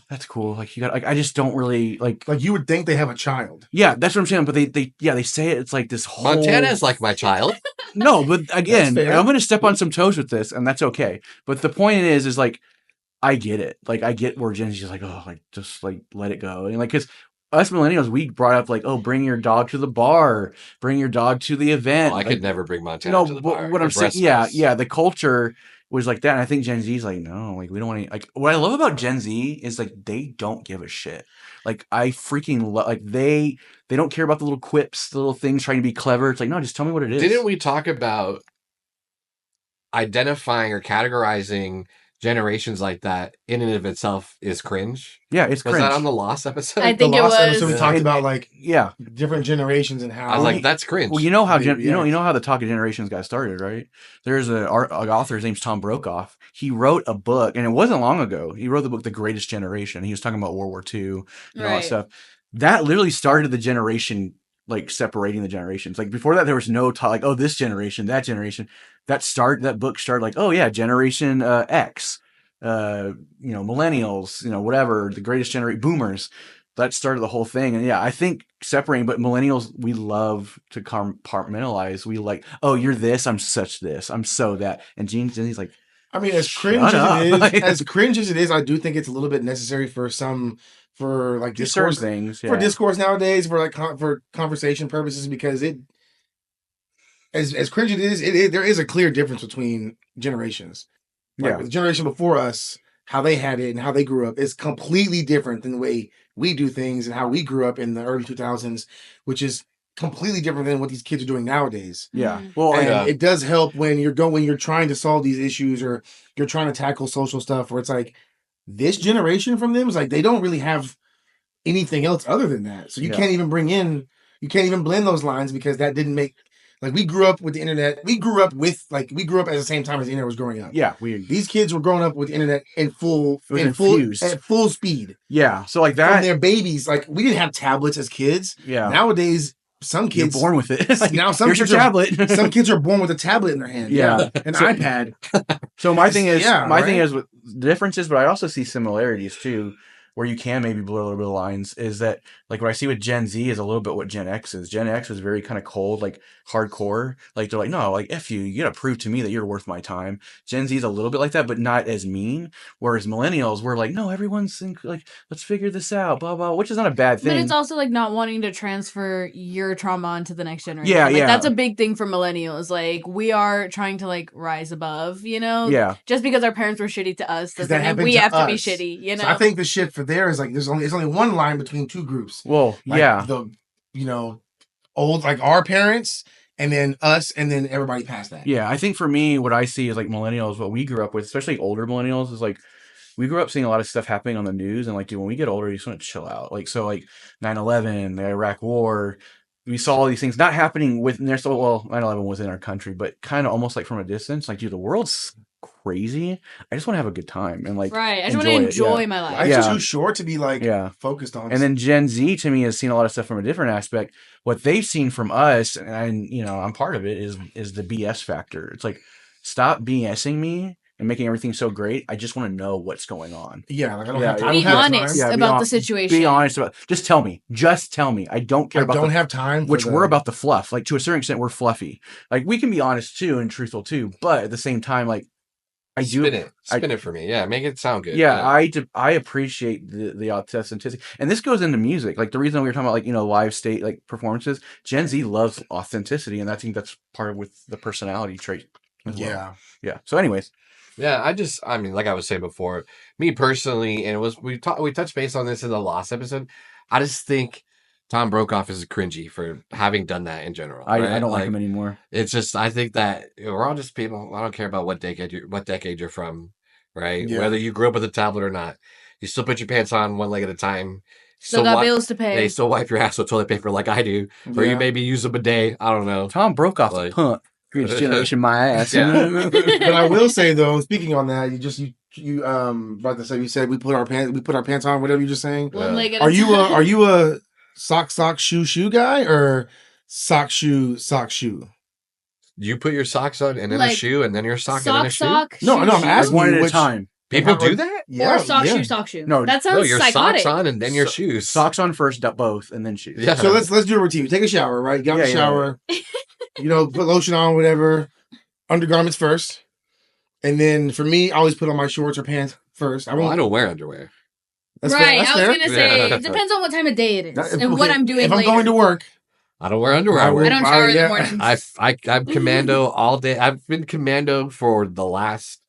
that's cool. Like you got, like I just don't really like you would think they have a child. Yeah, that's what I'm saying. But they say it. It's like this whole Montana's like my child. No, but again, I'm going to step on some toes with this, and that's okay. But the point is like I get it. Like I get where Gen Z is like, oh, like just like let it go, and like because us millennials, we brought up like, oh, bring your dog to the bar, bring your dog to the event. Oh, I could never bring Montana to the bar. What I'm saying, yeah, the culture was like that. And I think Gen Z's like, no, like we don't want to. Like what I love about Gen Z is like they don't give a shit. Like I freaking love. Like they don't care about the little quips, the little things trying to be clever. It's like no, just tell me what it is. Didn't we talk about identifying or categorizing generations like that in and of itself is cringe? Yeah, it's cringe. Was that on the Lost episode? I think it was. Episode we talked about like yeah, different generations and how I was like, that's cringe. Well, you know how you know how the Talk of Generations got started, right? There's an author, his name's Tom Brokaw. He wrote a book, and it wasn't long ago. He wrote the book The Greatest Generation. He was talking about World War II and all that stuff. That literally started the generation, like separating the generations. Like before that, there was no talk like, oh, this generation, that generation. That book started like, oh yeah, Generation X. Millennials, whatever, the greatest generation, boomers. That started the whole thing. And yeah, I think separating, but millennials, we love to compartmentalize. We like, oh, you're this, I'm such this, I'm so that. And Gen Z's like, I mean, as cringe as it is, I do think it's a little bit necessary for like discourse things, for discourse nowadays, for like for conversation purposes, because it, as cringe as it is, there is a clear difference between generations. Like the generation before us, how they had it and how they grew up is completely different than the way we do things and how we grew up in the early 2000s, which is completely different than what these kids are doing nowadays. Yeah. Well, and it does help when you're trying to solve these issues or you're trying to tackle social stuff where it's like this generation from them is like they don't really have anything else other than that. So you can't even blend those lines because that didn't make. Like we grew up with the internet. We grew up at the same time as the internet was growing up. Yeah, these kids were growing up with the internet at full speed. Yeah, so like that. From their babies, like we didn't have tablets as kids. Yeah. Nowadays, some kids you're born with it. Like, now some kids tablet. Some kids are born with a tablet in their hand. Yeah, an iPad. So my thing is with the differences, but I also see similarities too. Where you can maybe blur a little bit of lines is that like what I see with Gen Z is a little bit what Gen X is. Gen X is very kind of cold, like hardcore. Like they're like, no, like F you gotta prove to me that you're worth my time. Gen Z is a little bit like that, but not as mean. Whereas millennials, we're like, no, everyone's like, let's figure this out, blah, blah, which is not a bad thing. But it's also like not wanting to transfer your trauma onto the next generation. Yeah, like, yeah. That's a big thing for millennials. Like we are trying to like rise above, Yeah. Just because our parents were shitty to us doesn't mean we have to be shitty, So I think the shit for there is like there's only one line between two groups. Well, like the old like our parents and then us and then everybody past that. Yeah, I think for me what I see is like millennials, what we grew up with, especially older millennials, is like we grew up seeing a lot of stuff happening on the news and like dude, when we get older you just want to chill out. Like so like 9/11, the Iraq War, we saw all these things not happening within there. So 9/11 was in our country, but kind of almost like from a distance. Like, dude, the world's crazy. I just want to have a good time and like I just want to enjoy my life. Life's too short to be like focused on. And then Gen Z to me has seen a lot of stuff from a different aspect. What they've seen from us, and I'm part of it, is the BS factor. It's like stop BSing me and making everything so great. I just want to know what's going on. Yeah, like I don't have time. Be honest about the situation. Be honest about. Just tell me. I don't care about. I don't have time. We're about the fluff. Like to a certain extent, we're fluffy. Like we can be honest too and truthful too, but at the same time, like Spin it for me. Yeah, make it sound good. Yeah, I appreciate the authenticity, and this goes into music. Like the reason we were talking about like live state like performances, Gen Z loves authenticity, and I think that's part of with the personality trait as well. Yeah. So, anyways, yeah, I mean, like I was saying before, me personally, and we touched base on this in the last episode. I just think Tom Brokaw is cringy for having done that in general. I don't like him anymore. It's just I think that we're all just people. I don't care about what decade you're from, right? Yeah. Whether you grew up with a tablet or not, you still put your pants on one leg at a time. Still got bills to pay. They still wipe your ass with toilet paper like I do, or you maybe use a bidet. I don't know. Tom Brokaw's a punk. Greatest generation, my ass. But I will say though, speaking on that, you about to say you said we put our pants on. Whatever you're just saying. One leg at are you a sock shoe guy or sock shoe? You put your socks on and then a shoe and then your sock and then a shoe? No, I'm asking one at a time. People do that? Yeah. Or sock shoe. No, that sounds your psychotic. Socks on and then your shoes. Socks on first, both, and then shoes. Yeah. So let's do a routine. You take a shower, right? Get out the shower. Put lotion on, whatever. Undergarments first. And then for me, I always put on my shorts or pants first. I don't wear underwear. That's right. Fair. I was going to say, it depends on what time of day it is and what I'm doing later. If I'm going to work, I don't wear underwear. I don't shower in the morning. I'm commando all day. I've been commando for the last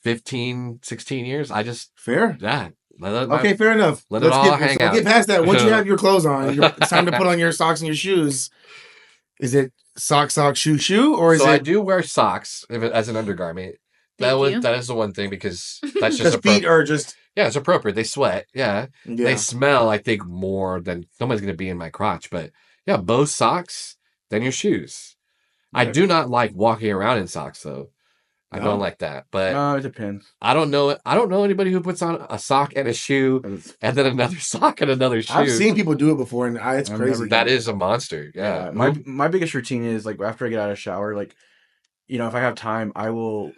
15, 16 years. I just... Fair. Yeah. Okay, fair enough. Let's hang out. Get past that. Once you have your clothes on, it's time to put on your socks and your shoes. Is it sock, shoe, or is it... I do wear socks as an undergarment. That is the one thing because that's just... Because feet are just... Yeah, it's appropriate. They sweat. Yeah. They smell, I think, more than someone's going to be in my crotch. But yeah, both socks, then your shoes. Yeah. I do not like walking around in socks, though. I don't like that. But it depends. I don't know anybody who puts on a sock and a shoe and then another sock and another shoe. I've seen people do it before, and it's crazy. That is a monster. Yeah. My biggest routine is like after I get out of the shower, like if I have time, I will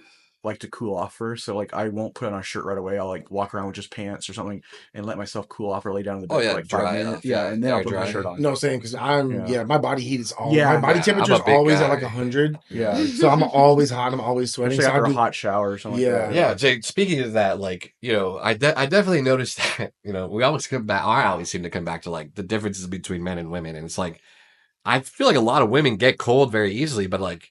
like to cool off first. So like I won't put on a shirt right away. I'll like walk around with just pants or something and let myself cool off or lay down in the bed for like 5 minutes. And then I'll put my shirt on. No, same because my body heat is all my body temperature is always at like 100. Yeah. So I'm always hot. I'm always sweating. Especially after a hot shower or something like that. Yeah. Jake, speaking of that, like, I definitely noticed that, we always come back, I always seem to come back to like the differences between men and women. And it's like, I feel like a lot of women get cold very easily, but like,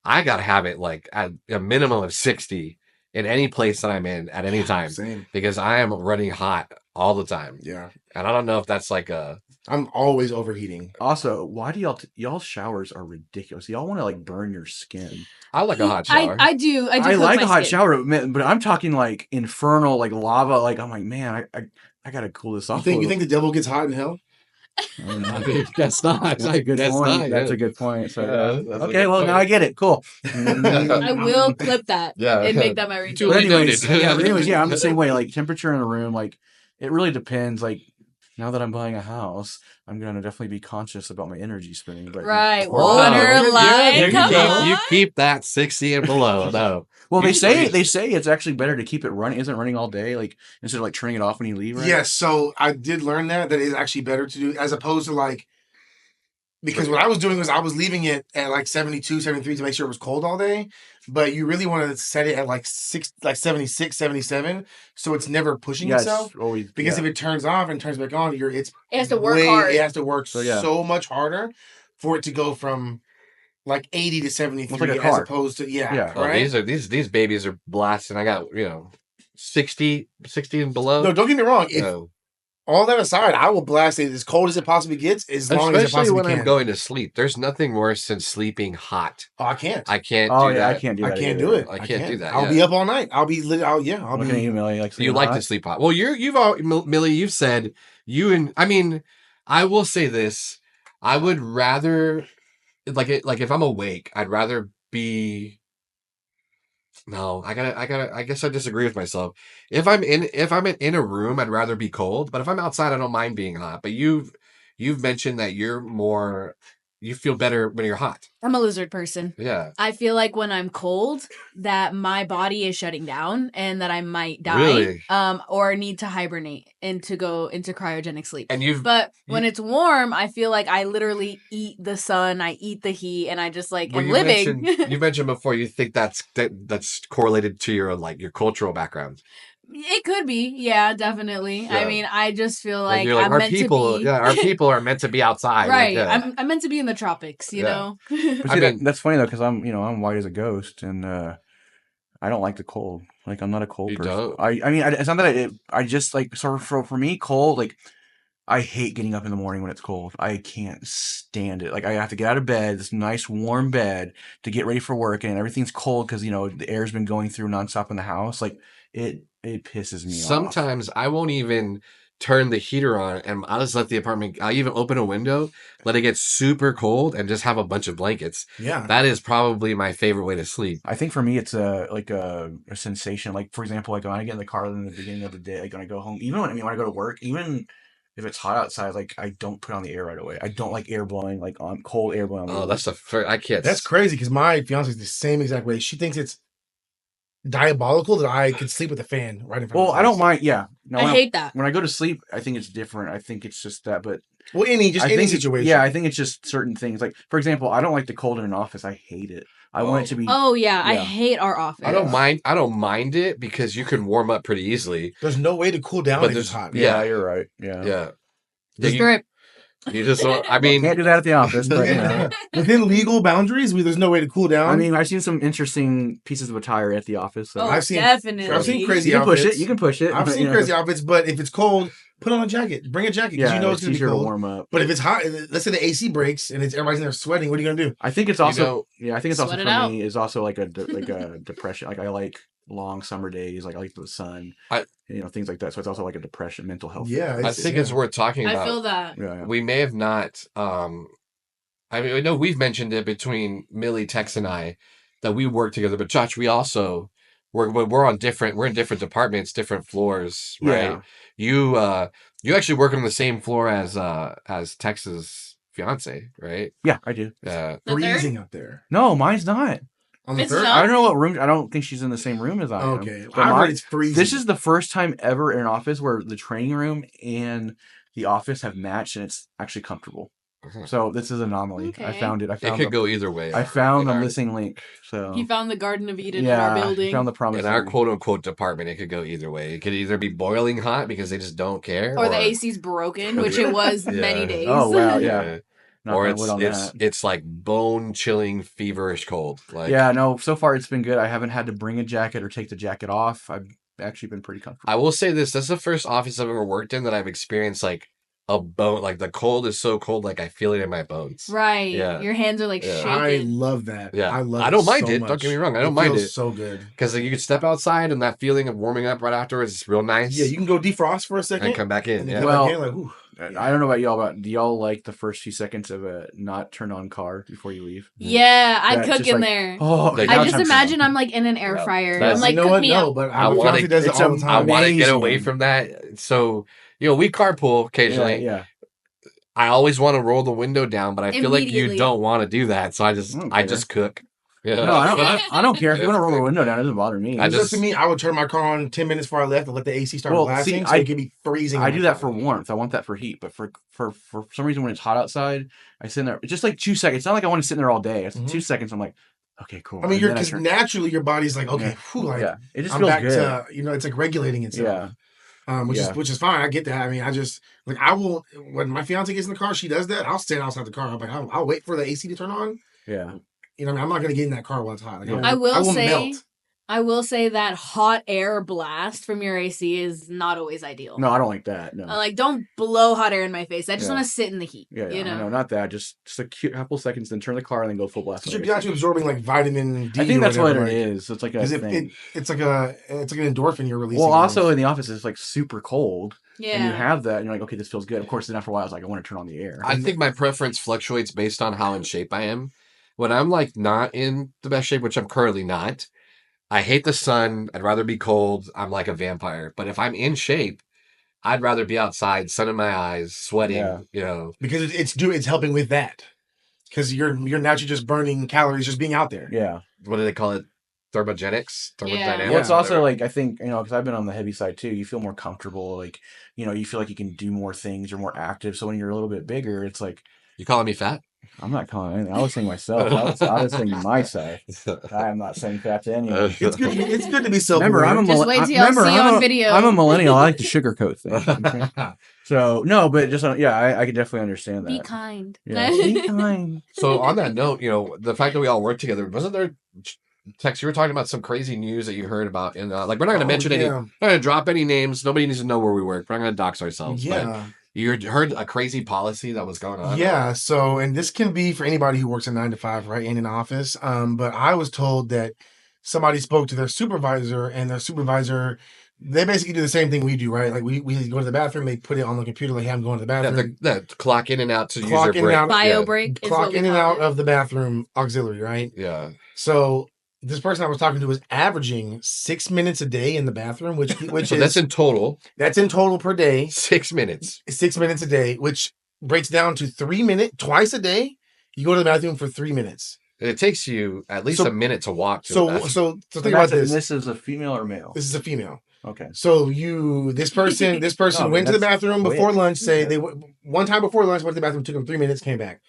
I got to have it like at a minimum of 60 in any place that I'm in at any time. Same. Because I am running hot all the time. Yeah. And I don't know if that's like I'm always overheating. Also, why do y'all showers are ridiculous? Y'all want to like burn your skin. I like a hot shower. I do. I like a hot shower, but I'm talking like infernal, like lava. Like I'm like, man, I gotta cool this off. You think the devil gets hot in hell? That's not. That's a good point. That's a good point. So, okay, well now I get it. Cool. I will clip that. And make that my routine. Anyways, I'm the same way. Like temperature in the room, like it really depends. Like now that I'm buying a house, I'm gonna definitely be conscious about my energy spending. But right, water, you keep that 60 and below. No. Well, they say it's actually better to keep it running. Isn't running all day, like instead of like turning it off when you leave. Right? Yes. So I did learn that it's actually better to do as opposed to like because what I was doing was I was leaving it at like 72, 73 to make sure it was cold all day. But you really want to set it at like 76, 77, so it's never pushing itself. Always, because if it turns off and turns back on, it has to work hard. It has to work so much harder for it to go from like 80 to 73 as opposed to right? Oh, these babies are blasting. I got 60 and below. No, don't get me wrong. All that aside, I will blast it as cold as it possibly gets, as long as it possibly when can. I'm going to sleep. There's nothing worse than sleeping hot. Oh, I can't. I can't do that. I can't do that. I can't do it. I can't do that. I'll be up all night. I'll be lit. I'll be. Millie, you like to sleep hot. Well, Millie, you've said I will say this. I would rather like if I'm awake, I'd rather be. No, I guess I disagree with myself. If I'm in a room, I'd rather be cold. But if I'm outside, I don't mind being hot. But you've mentioned that you're more you feel better when you're hot. I'm a lizard person. Yeah. I feel like when I'm cold that my body is shutting down and that I might die. Really? Or need to hibernate and to go into cryogenic sleep. And But when it's warm, I feel like I literally eat the sun, I eat the heat, and I just like am living. You mentioned before you think that's correlated to your cultural background. It could be, yeah, definitely. Yeah. I mean, I just feel like you're like, I'm our meant people, to be. our people are meant to be outside. Right. Like, I'm meant to be in the tropics, you know? But see, that's funny though, because I'm white as a ghost, and I don't like the cold. Like, I'm not a cold person. Don't? I mean, it's not that I just like, so for me, cold, like, I hate getting up in the morning when it's cold. I can't stand it. Like, I have to get out of bed, this nice warm bed, to get ready for work, and everything's cold because, the air's been going through nonstop in the house. Like, it pisses me off. Sometimes I won't even turn the heater on, and I'll just let the apartment, I'll even open a window, let it get super cold, and just have a bunch of blankets. Yeah. That is probably my favorite way to sleep. I think for me, it's a sensation. Like, for example, like when I get in the car in the beginning of the day, like when I go home, even when I go to work, even if it's hot outside, like, I don't put on the air right away. I don't like air blowing, like on cold air blowing. Oh, that's I can't. That's crazy because my fiance is the same exact way. She thinks it's diabolical that I could sleep with a fan right in front of me. Well, I don't mind. Yeah. No, I hate that. When I go to sleep, I think it's different. I think it's just that, but any situation. Yeah, I think it's just certain things. Like, for example, I don't like the cold in an office. I hate it. I want it to be. Oh yeah, I hate our office. I don't mind it because you can warm up pretty easily. There's no way to cool down if it's hot. Yeah, you're right. Yeah. Yeah. You just I mean, can't do that at the office, but within legal boundaries, there's no way to cool down. I mean, I've seen some interesting pieces of attire at the office. So. Definitely. I've seen crazy you can outfits. Push it. You can push it. I've seen crazy outfits, but if it's cold, put on a jacket. Bring a jacket because you know it's going to be cold. To warm up. But if it's hot, let's say the AC breaks and everybody's in there sweating, what are you going to do? I think it's also I think it's also for me is also like a depression. Like, I like long summer days. Like, I like the sun. Things like that. So it's also like a depression, mental health. Yeah, I think it's worth talking about. I feel that. Yeah. We may have not. I mean, I know we've mentioned it between Millie, Tex, and I that we work together. But Chach, we also we're in different departments, different floors, right? Yeah. You actually work on the same floor as Tex's fiance, right? Yeah, I do. Freezing up there. No, mine's not. On the It's third? not? I don't know what room. I don't think she's in the same room as I am. Okay. But I heard it's freezing. This is the first time ever in an office where the training room and the office have matched, and it's actually comfortable. So this is an anomaly. Okay. I found it. It could go either way. I found a missing link. So He found the Garden of Eden in our building. Found the promise. In our quote unquote department, it could go either way. It could either be boiling hot because they just don't care, or the AC's broken, which it was many days. Oh wow, yeah. Or it's like bone chilling, feverish cold. Like, yeah, no. So far, it's been good. I haven't had to bring a jacket or take the jacket off. I've actually been pretty comfortable. I will say this: that's the first office I've ever worked in that I've experienced like a bone. Like, the cold is so cold, like I feel it in my bones. Right. Yeah. Your hands are like shaking. I love that. Yeah. I don't mind so it. much. Don't get me wrong. I don't mind it. So good. Because you can step outside and that feeling of warming up right afterwards is real nice. Yeah, you can go defrost for a second and come back in. Yeah. Well, I don't know about y'all, but do y'all like the first few seconds of a not turned on car before you leave? Yeah, I cook in there. Oh, I just imagine I'm like in an air fryer. I'm like, cook me up. But I want to get away from that. So, we carpool occasionally. Yeah. I always want to roll the window down, but I feel like you don't want to do that. So I just cook. Yeah. No, I don't care. If you want to roll the window down, it doesn't bother me. To me, I would turn my car on 10 minutes before I left and let the AC start blasting so it could be freezing. I do that for warmth. I want that for heat. But for some reason, when it's hot outside, I sit in there. It's just like 2 seconds. It's not like I want to sit in there all day. It's 2 seconds. I'm like, okay, cool. I mean, because naturally your body's like, okay, it just I'm feels back good. to, it's like regulating itself. Yeah. Which is fine. I get that. I mean, I will, when my fiance gets in the car, she does that. I'll stand outside the car. I'm like, I'll wait for the AC to turn on. Yeah. I'm not going to get in that car while it's hot. Like, I will say that hot air blast from your AC is not always ideal. No, I don't like that. No. Don't blow hot air in my face. I just want to sit in the heat. Yeah, no, not that. Just a couple seconds, then turn the car and then go full blast. You should be actually absorbing like vitamin D. I think that's what it is. It's like a thing. It's like an endorphin you're releasing. Well, also in the office, it's like super cold. Yeah. And you have that, and you're like, okay, this feels good. Of course, then after a while, I was like, I want to turn on the air. I think my preference fluctuates based on how in shape I am. When I'm like not in the best shape, which I'm currently not, I hate the sun. I'd rather be cold. I'm like a vampire. But if I'm in shape, I'd rather be outside, sun in my eyes, sweating. Because it's helping with that. because you're naturally just burning calories just being out there. Yeah. What do they call it? Thermodynamics? Yeah. Well, it's also like, I think, because I've been on the heavy side too, you feel more comfortable. Like, you feel like you can do more things. You're more active. So when you're a little bit bigger, it's like. You calling me fat? I'm not calling anything. I was saying myself. I was saying myself. I am not saying fat to anyone. It's good to be self-aware. Remember, Just wait till y'all see on video. I'm a millennial. I like to sugarcoat things. Okay? So, no, but just, I can definitely understand that. Be kind. Yeah, be kind. So on that note, the fact that we all work together, wasn't there, Tex, you were talking about some crazy news that you heard about, and like, we're not going to mention any, we're not going to drop any names. Nobody needs to know where we work. We're not going to dox ourselves. Yeah. But you heard a crazy policy that was going on? Yeah, so, and this can be for anybody who works a 9 to 5, right, in an office. But I was told that somebody spoke to their supervisor, and their supervisor, they basically do the same thing we do, right? Like, we go to the bathroom, they put it on the computer, like, hey, I'm going to the bathroom. Yeah, clock in and out to Clock use your break. Bio break. Clock in and out of the bathroom auxiliary, right? Yeah. So this person I was talking to was averaging 6 minutes a day in the bathroom, which So is that's in total. That's in total per day. 6 minutes. 6 minutes a day, which breaks down to 3 minutes twice a day. You go to the bathroom for 3 minutes. It takes you at least a minute to walk. So think about this. This is a female or male? This is a female. Okay. So this person went to the bathroom before lunch. One time before lunch, went to the bathroom, took them 3 minutes, came back.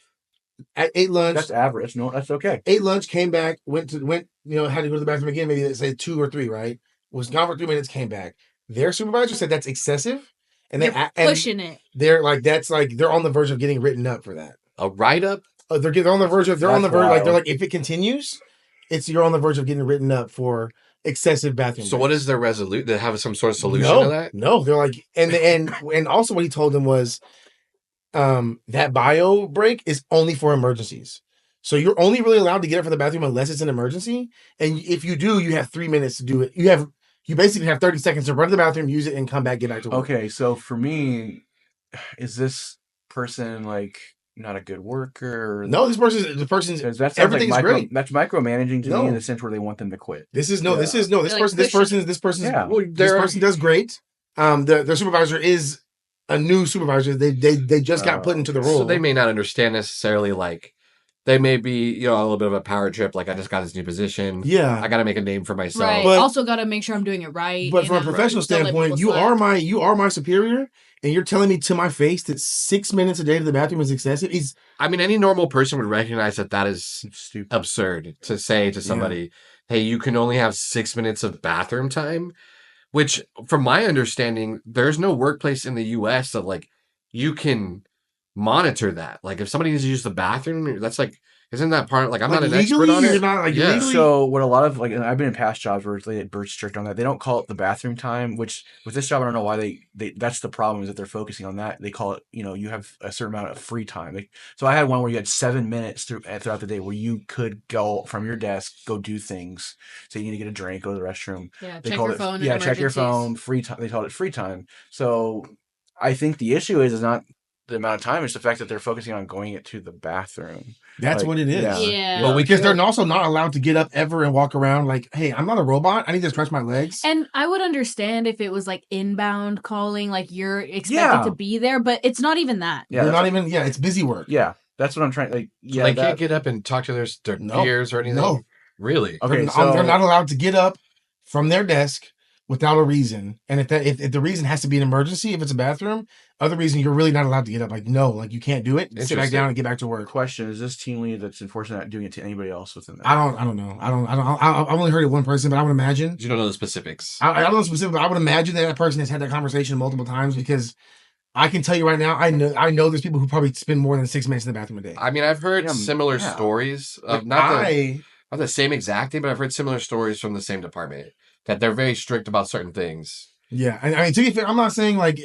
Ate lunch. That's average. No, that's okay. Ate lunch, came back, had to go to the bathroom again. Maybe let's say 2 or 3, right? Was gone for 3 minutes, came back. Their supervisor said that's excessive, and they're pushing it. They're like, they're on the verge of getting written up for that. A write up. They're on the verge of like if it continues, you're on the verge of getting written up for excessive bathroom. So what is their resolution? They have some sort of solution to that? No, they're like, and also what he told them was, that bio break is only for emergencies. So you're only really allowed to get up from the bathroom unless it's an emergency. And if you do, you have 3 minutes to do it. You basically have 30 seconds to run to the bathroom, use it, and come back, get back to work. Okay, so for me, is this person like not a good worker? No, the person's everything's like great. That's micromanaging to me in the sense where they want them to quit. This person does great. Their supervisor is a new supervisor. They just got put into the role. So they may not understand necessarily, like, they may be, a little bit of a power trip. Like, I just got this new position. Yeah. I got to make a name for myself. Right. But also got to make sure I'm doing it right. But from a professional standpoint, you are my superior, and you're telling me to my face that 6 minutes a day to the bathroom is excessive. Any normal person would recognize that is stupid, absurd to say to somebody, hey, you can only have 6 minutes of bathroom time. Which, from my understanding, there's no workplace in the U.S. that, like, you can monitor that. Like, if somebody needs to use the bathroom, that's like, isn't that part, like, I'm not an expert on it. You're not, like, legally? So what a lot of, like, and I've been in past jobs where they're strict on that. They don't call it the bathroom time, which with this job, I don't know why they that's the problem, is that they're focusing on that. They call it, you have a certain amount of free time. So I had one where you had 7 minutes throughout the day where you could go from your desk, go do things. So you need to get a drink, go to the restroom. Yeah, they check your phone. Yeah, check your phone. Free time. They called it free time. So I think the issue is not the amount of time, it's the fact that they're focusing on going to the bathroom. That's what it is. Yeah. But because they're also not allowed to get up ever and walk around like, hey, I'm not a robot. I need to stretch my legs. And I would understand if it was like inbound calling, like you're expected to be there, but it's not even that. Yeah, they're not even. Yeah, it's busy work. Yeah, that's what I'm trying. Like, yeah, they can't get up and talk to their peers or anything. No, really. Okay, they're not allowed to get up from their desk without a reason. And if the reason has to be an emergency, if it's a bathroom, other reason you're really not allowed to get up. Like, no, like you can't do it. Sit back down and get back to work. Question: is this team lead that's enforcing that doing it to anybody else within that? I don't know. I've only heard it one person, but I would imagine. You don't know the specifics. I don't know the specifics, but I would imagine that person has had that conversation multiple times, because I can tell you right now, I know there's people who probably spend more than 6 minutes in the bathroom a day. I've heard similar stories of not the same exact thing, but I've heard similar stories from the same department that they're very strict about certain things. Yeah, and to be fair, I'm not saying like,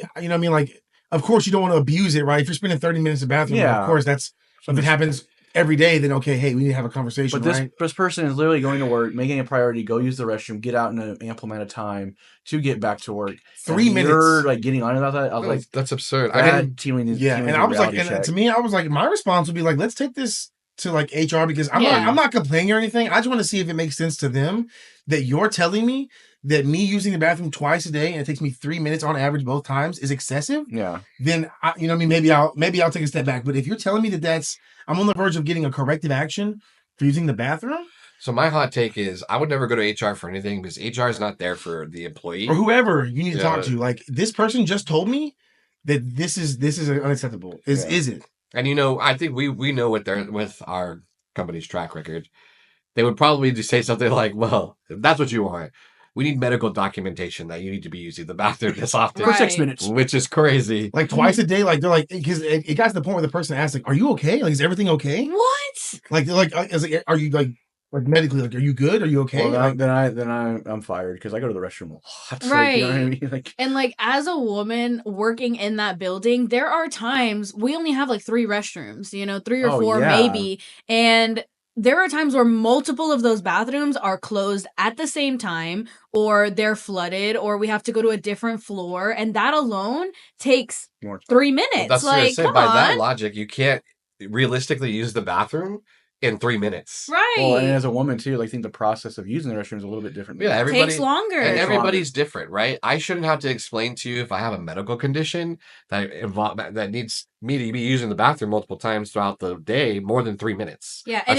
of course you don't want to abuse it, right? If you're spending 30 minutes in the bathroom, of course if it happens every day, then okay, hey, we need to have a conversation, but this person is literally going to work, making a priority, go use the restroom, get out in an ample amount of time to get back to work. 3 minutes. You're like getting on about that. I was that's absurd. Team lead and I was like, and to me, I was like, my response would be like, let's take this to like HR because I'm not complaining or anything. I just want to see if it makes sense to them that you're telling me that me using the bathroom twice a day and it takes me 3 minutes on average both times is excessive. Yeah. Then you know what I mean, maybe I'll take a step back. But if you're telling me that I'm on the verge of getting a corrective action for using the bathroom. So my hot take is I would never go to HR for anything because HR is not there for the employee or whoever you need to talk to. Like this person just told me that this is unacceptable. Is it? And I think we know with our company's track record, they would probably just say something like, "Well, if that's what you want, we need medical documentation that you need to be using the bathroom this often for 6 minutes," which is crazy. Like twice a day. Like they're like because it got to the point where the person asked, like, "Are you okay? Like, is everything okay?" What? Like they're like, "Are you like medically, like, are you good? Are you okay?" Well, then I'm fired because I go to the restroom a lot. Right. Like, you know what I mean? Like, and like as a woman working in that building, there are times we only have like 3 restrooms, 3 or 4 maybe. And there are times where multiple of those bathrooms are closed at the same time, or they're flooded, or we have to go to a different floor. And that alone takes 3 minutes. Well, that's like, say, by that logic, you can't realistically use the bathroom in 3 minutes. Right. Well, and as a woman too, like, I think the process of using the restroom is a little bit different. Yeah, everybody takes longer. And everybody's different, right? I shouldn't have to explain to you if I have a medical condition that needs me to be using the bathroom multiple times throughout the day, more than 3 minutes. Yeah, and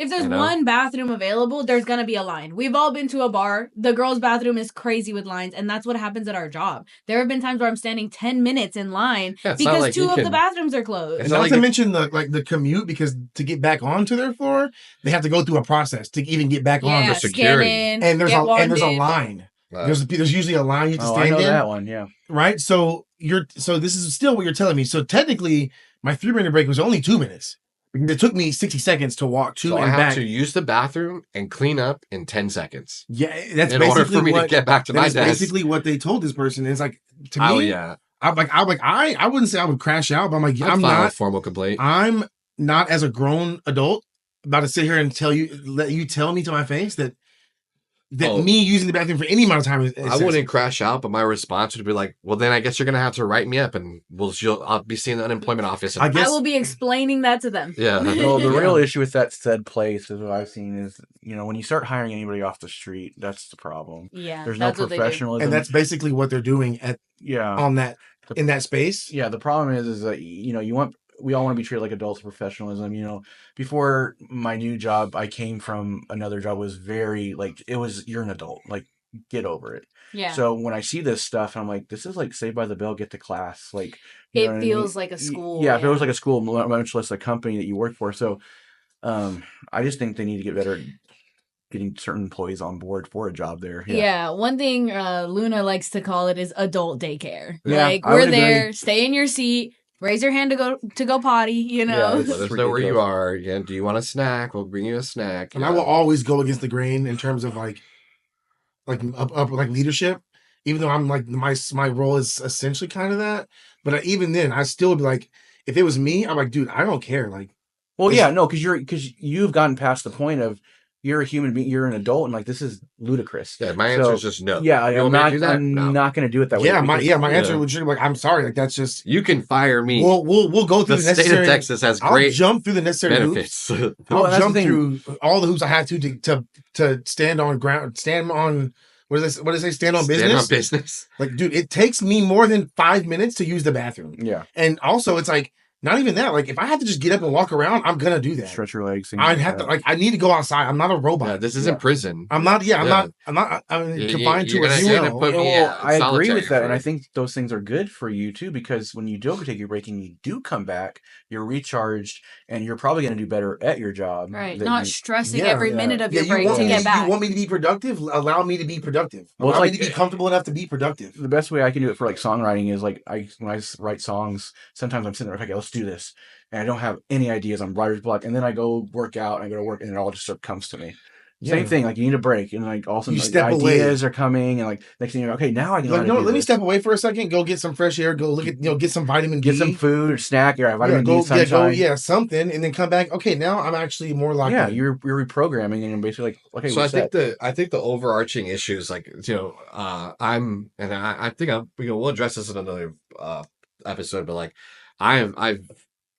if there's one bathroom available, there's going to be a line. We've all been to a bar. The girls' bathroom is crazy with lines, and that's what happens at our job. There have been times where I'm standing 10 minutes in line because like 2 of the bathrooms are closed. And not to mention the commute, because to get back onto their floor, they have to go through a process to even get back on. For security. And there's a line. There's usually a line you have to stand in. That one, yeah. Right? So this is still what you're telling me. So technically, my 3-minute break was only 2 minutes. It took me 60 seconds to walk to and back. I have to use the bathroom and clean up in 10 seconds. Yeah, that's in order for me to get back to my desk. That's basically what they told this person. It's like, to me, I wouldn't say I would crash out, but I'm like, I'm not a formal complaint. I'm not, as a grown adult, about to sit here and let you tell me to my face that me using the bathroom for any amount of time is I wouldn't crash out, but my response would be like, well, then I guess you're going to have to write me up and I'll be seeing the unemployment office. I will be explaining that to them. Yeah. Well, the real issue with that said place is what I've seen is, when you start hiring anybody off the street, that's the problem. Yeah. There's no professionalism. And that's basically what they're doing in that space. Yeah. The problem is that, we all want to be treated like adults with professionalism. Before my new job, I came from another job was very like, it was, you're an adult, like, get over it. Yeah. So when I see this stuff, I'm like, this is like Saved by the Bell, get to class. Like, it feels like a school. Yeah, it feels like a school, much less a company that you work for. So I just think they need to get better at getting certain employees on board for a job there. Yeah. One thing Luna likes to call it is adult daycare. Yeah, like, we're there, stay in your seat. Raise your hand to go potty, Yeah, let us know where you are. Yeah, do you want a snack? We'll bring you a snack. And I will always go against the grain in terms of like leadership, even though I'm like my role is essentially kind of that. But even then, I still would be like, if it was me, I'm like, dude, I don't care. Like, well, yeah, no, because you've gotten past the point of you're a human being, you're an adult, and like, this is ludicrous. Yeah, my answer is just no. Yeah, I'm not going to do it that way. Yeah, my answer would be like, I'm sorry, like, that's just, you can fire me. We'll go through the necessary. State of Texas has great I'll jump through the necessary benefits. I'll jump through all the hoops I have to stand on ground, stand on. What does it say? Stand on business. Stand on business. Like, dude, it takes me more than 5 minutes to use the bathroom. Yeah, and also it's like, not even that. Like, if I have to just get up and walk around, I'm gonna do that. Stretch your legs. I'd have to. Like, I need to go outside. I'm not a robot. Yeah, this isn't prison. I'm not. Yeah, I'm not. I'm confined to a cell. I agree with that, and I think those things are good for you too, because when you do take your break and you do come back, you're recharged, and you're probably going to do better at your job. Right. Not stressing every minute of your break to get back. You want me to be productive? Allow me to be productive. Allow me to be comfortable enough to be productive. The best way I can do it for like songwriting is like when I write songs, sometimes I'm sitting there like, okay, let's do this. And I don't have any ideas on writer's block. And then I go work out and I go to work and it all just sort of comes to me. Yeah. Same thing. Like, you need a break. And like, all of a sudden, like, ideas are coming. And like, next thing you're like, okay, now I can let me step away for a second. Go get some fresh air. Go look at, get some vitamin D. Get some food or snack. Or vitamin D, sunshine. Something. And then come back. Okay, now I'm actually more locked in. Yeah, you're reprogramming and you're basically like, okay, so I think the overarching issue is like, I think we'll address this in another episode, but like, I've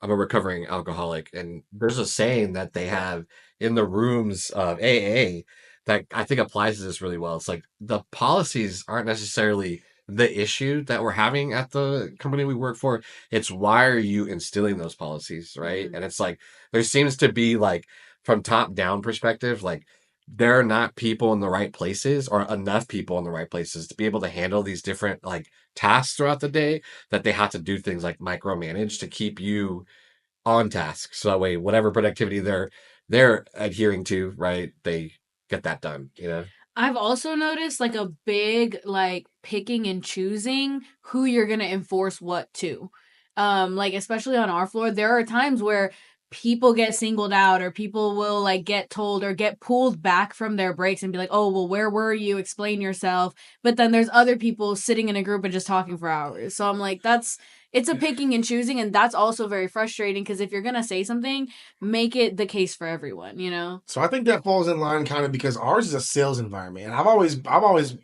I'm a recovering alcoholic, and there's a saying that they have in the rooms of AA that I think applies to this really well. It's like the policies aren't necessarily the issue that we're having at the company we work for. It's why are you instilling those policies, right? Mhm. And it's like there seems to be like from top down perspective, like there are not people in the right places or enough people in the right places to be able to handle these different like tasks throughout the day that they have to do things like micromanage to keep you on task. So that way, whatever productivity they're adhering to, right, they get that done, you know? I've also noticed like a big like picking and choosing who you're gonna enforce what to. Like especially on our floor, there are times where people get singled out or people will like get told or get pulled back from their breaks and be like, oh well, where were you? Explain yourself. But then there's other people sitting in a group and just talking for hours. So I'm like, it's a picking and choosing, and that's also very frustrating because if you're gonna say something, make it the case for everyone, you know? So I think that falls in line kind of because ours is a sales environment. And I've always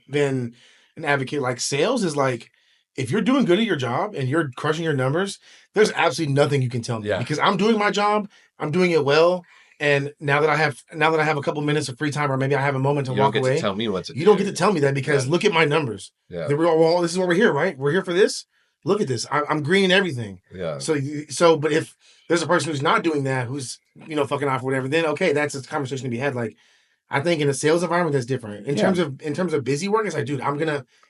been an advocate. Like sales is like if you're doing good at your job and you're crushing your numbers, there's absolutely nothing you can tell me Yeah. because I'm doing my job, I'm doing it well. And now that I have a couple minutes of free time, or maybe I have a moment to You don't walk get away, to tell me what to do. you don't get to tell me that because Yeah. look at my numbers. Yeah. Well, this is what we're here, right? We're here for this. Look at this. I'm greening everything. Yeah. So, but if there's a person who's not doing that, who's fucking off or whatever, then okay, that's a conversation to be had. Like, I think in a sales environment, that's different. In terms of busy work, it's like, dude,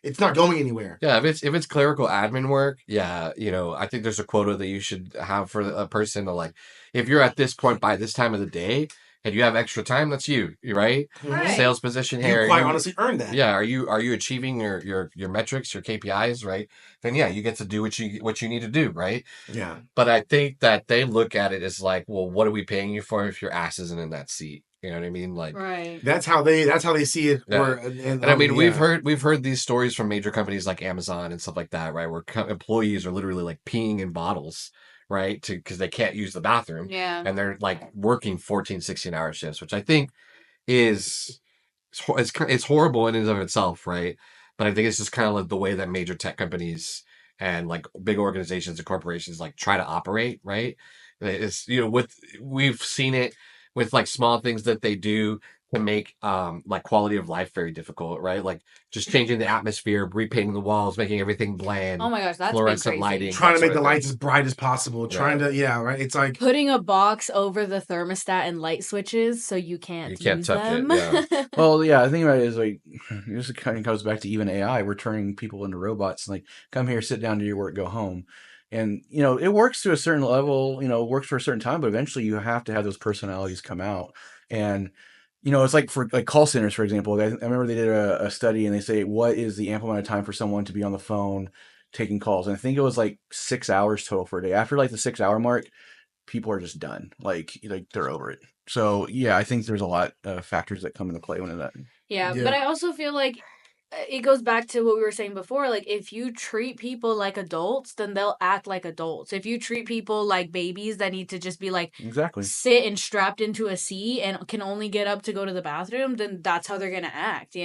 it's not going anywhere. Yeah, if it's clerical admin work, yeah, I think there's a quota that you should have for a person to like, if you're at this point by this time of the day and you have extra time, that's you right? Right. Sales position here. You quite honestly earned that. Yeah, are you achieving your metrics, your KPIs, right? Then yeah, you get to do what you need to do, right? Yeah. But I think that they look at it as like, well, what are we paying you for if your ass isn't in that seat? You know what I mean? Like, right. That's how they see it. Yeah. And I mean, we've heard these stories from major companies like Amazon and stuff like that, right? Where employees are literally like peeing in bottles, right? Because they can't use the bathroom. Yeah. And they're like working 14, 16-hour shifts, which I think is it's horrible in and of itself, right? But I think it's just kind of like the way that major tech companies and like big organizations and corporations like try to operate, right? It's we've seen it with like small things that they do to make like quality of life very difficult, right? Like just changing the atmosphere, repainting the walls, making everything bland. Oh my gosh, that's fluorescent crazy. lighting, trying to make the lights as bright as possible. Trying to right. It's like putting a box over the thermostat and light switches so you can't use touch them. it. Yeah. Well, yeah, I think about it is like this kind of goes back to even AI. We're turning people into robots. Like, come here, sit down, do your work, go home. And it works to a certain level. Works for a certain time, but eventually you have to have those personalities come out. And it's like for like call centers, for example. I remember they did a study and they say what is the ample amount of time for someone to be on the phone taking calls, and I think it was like 6 hours total for a day. After like the 6 hour mark, people are just done. Like they're over it. So yeah, I think there's a lot of factors that come into play when that. Yeah, but I also feel like it goes back to what we were saying before. Like, if you treat people like adults, then they'll act like adults. If you treat people like babies that need to just be like exactly sit and strapped into a seat and can only get up to go to the bathroom, then that's how they're gonna act.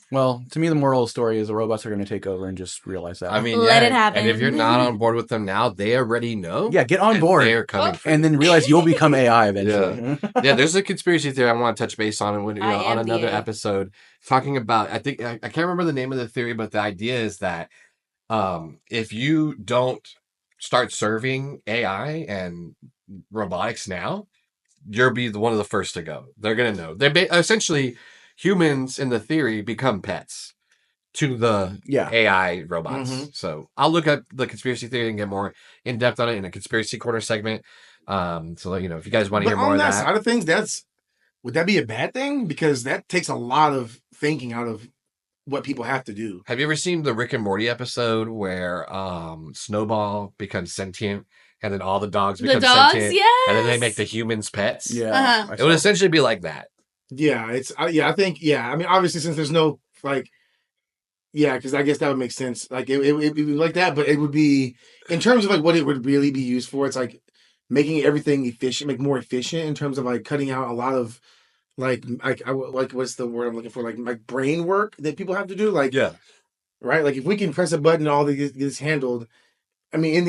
Well, to me, the moral of the story is the robots are going to take over and just realize that. I mean, let it happen. And if you're not on board with them now, they already know. Yeah, get on board. They're coming, and then realize you'll become AI eventually. Yeah, there's a conspiracy theory I want to touch base on when on another episode, talking about. I think I can't remember the name of the theory, but the idea is that if you don't start serving AI and robotics now, you'll be one of the first to go. They're gonna know. Essentially, humans in the theory become pets to the AI robots. Mm-hmm. So I'll look up the conspiracy theory and get more in depth on it in a conspiracy corner segment. So if you guys want to hear more of that side of things, would that be a bad thing? Because that takes a lot of thinking out of what people have to do. Have you ever seen the Rick and Morty episode where Snowball becomes sentient and then all the dogs become sentient? Yes! And then they make the humans pets? Yeah. Uh-huh. It would essentially be like that. Yeah, I think I mean, obviously, since there's no because I guess that would make sense. Like it would be like that, but it would be in terms of like what it would really be used for. It's like making everything efficient, more efficient in terms of like cutting out a lot of like what's the word I'm looking for? Like brain work that people have to do. Like yeah, right. Like if we can press a button, all this gets handled, I mean,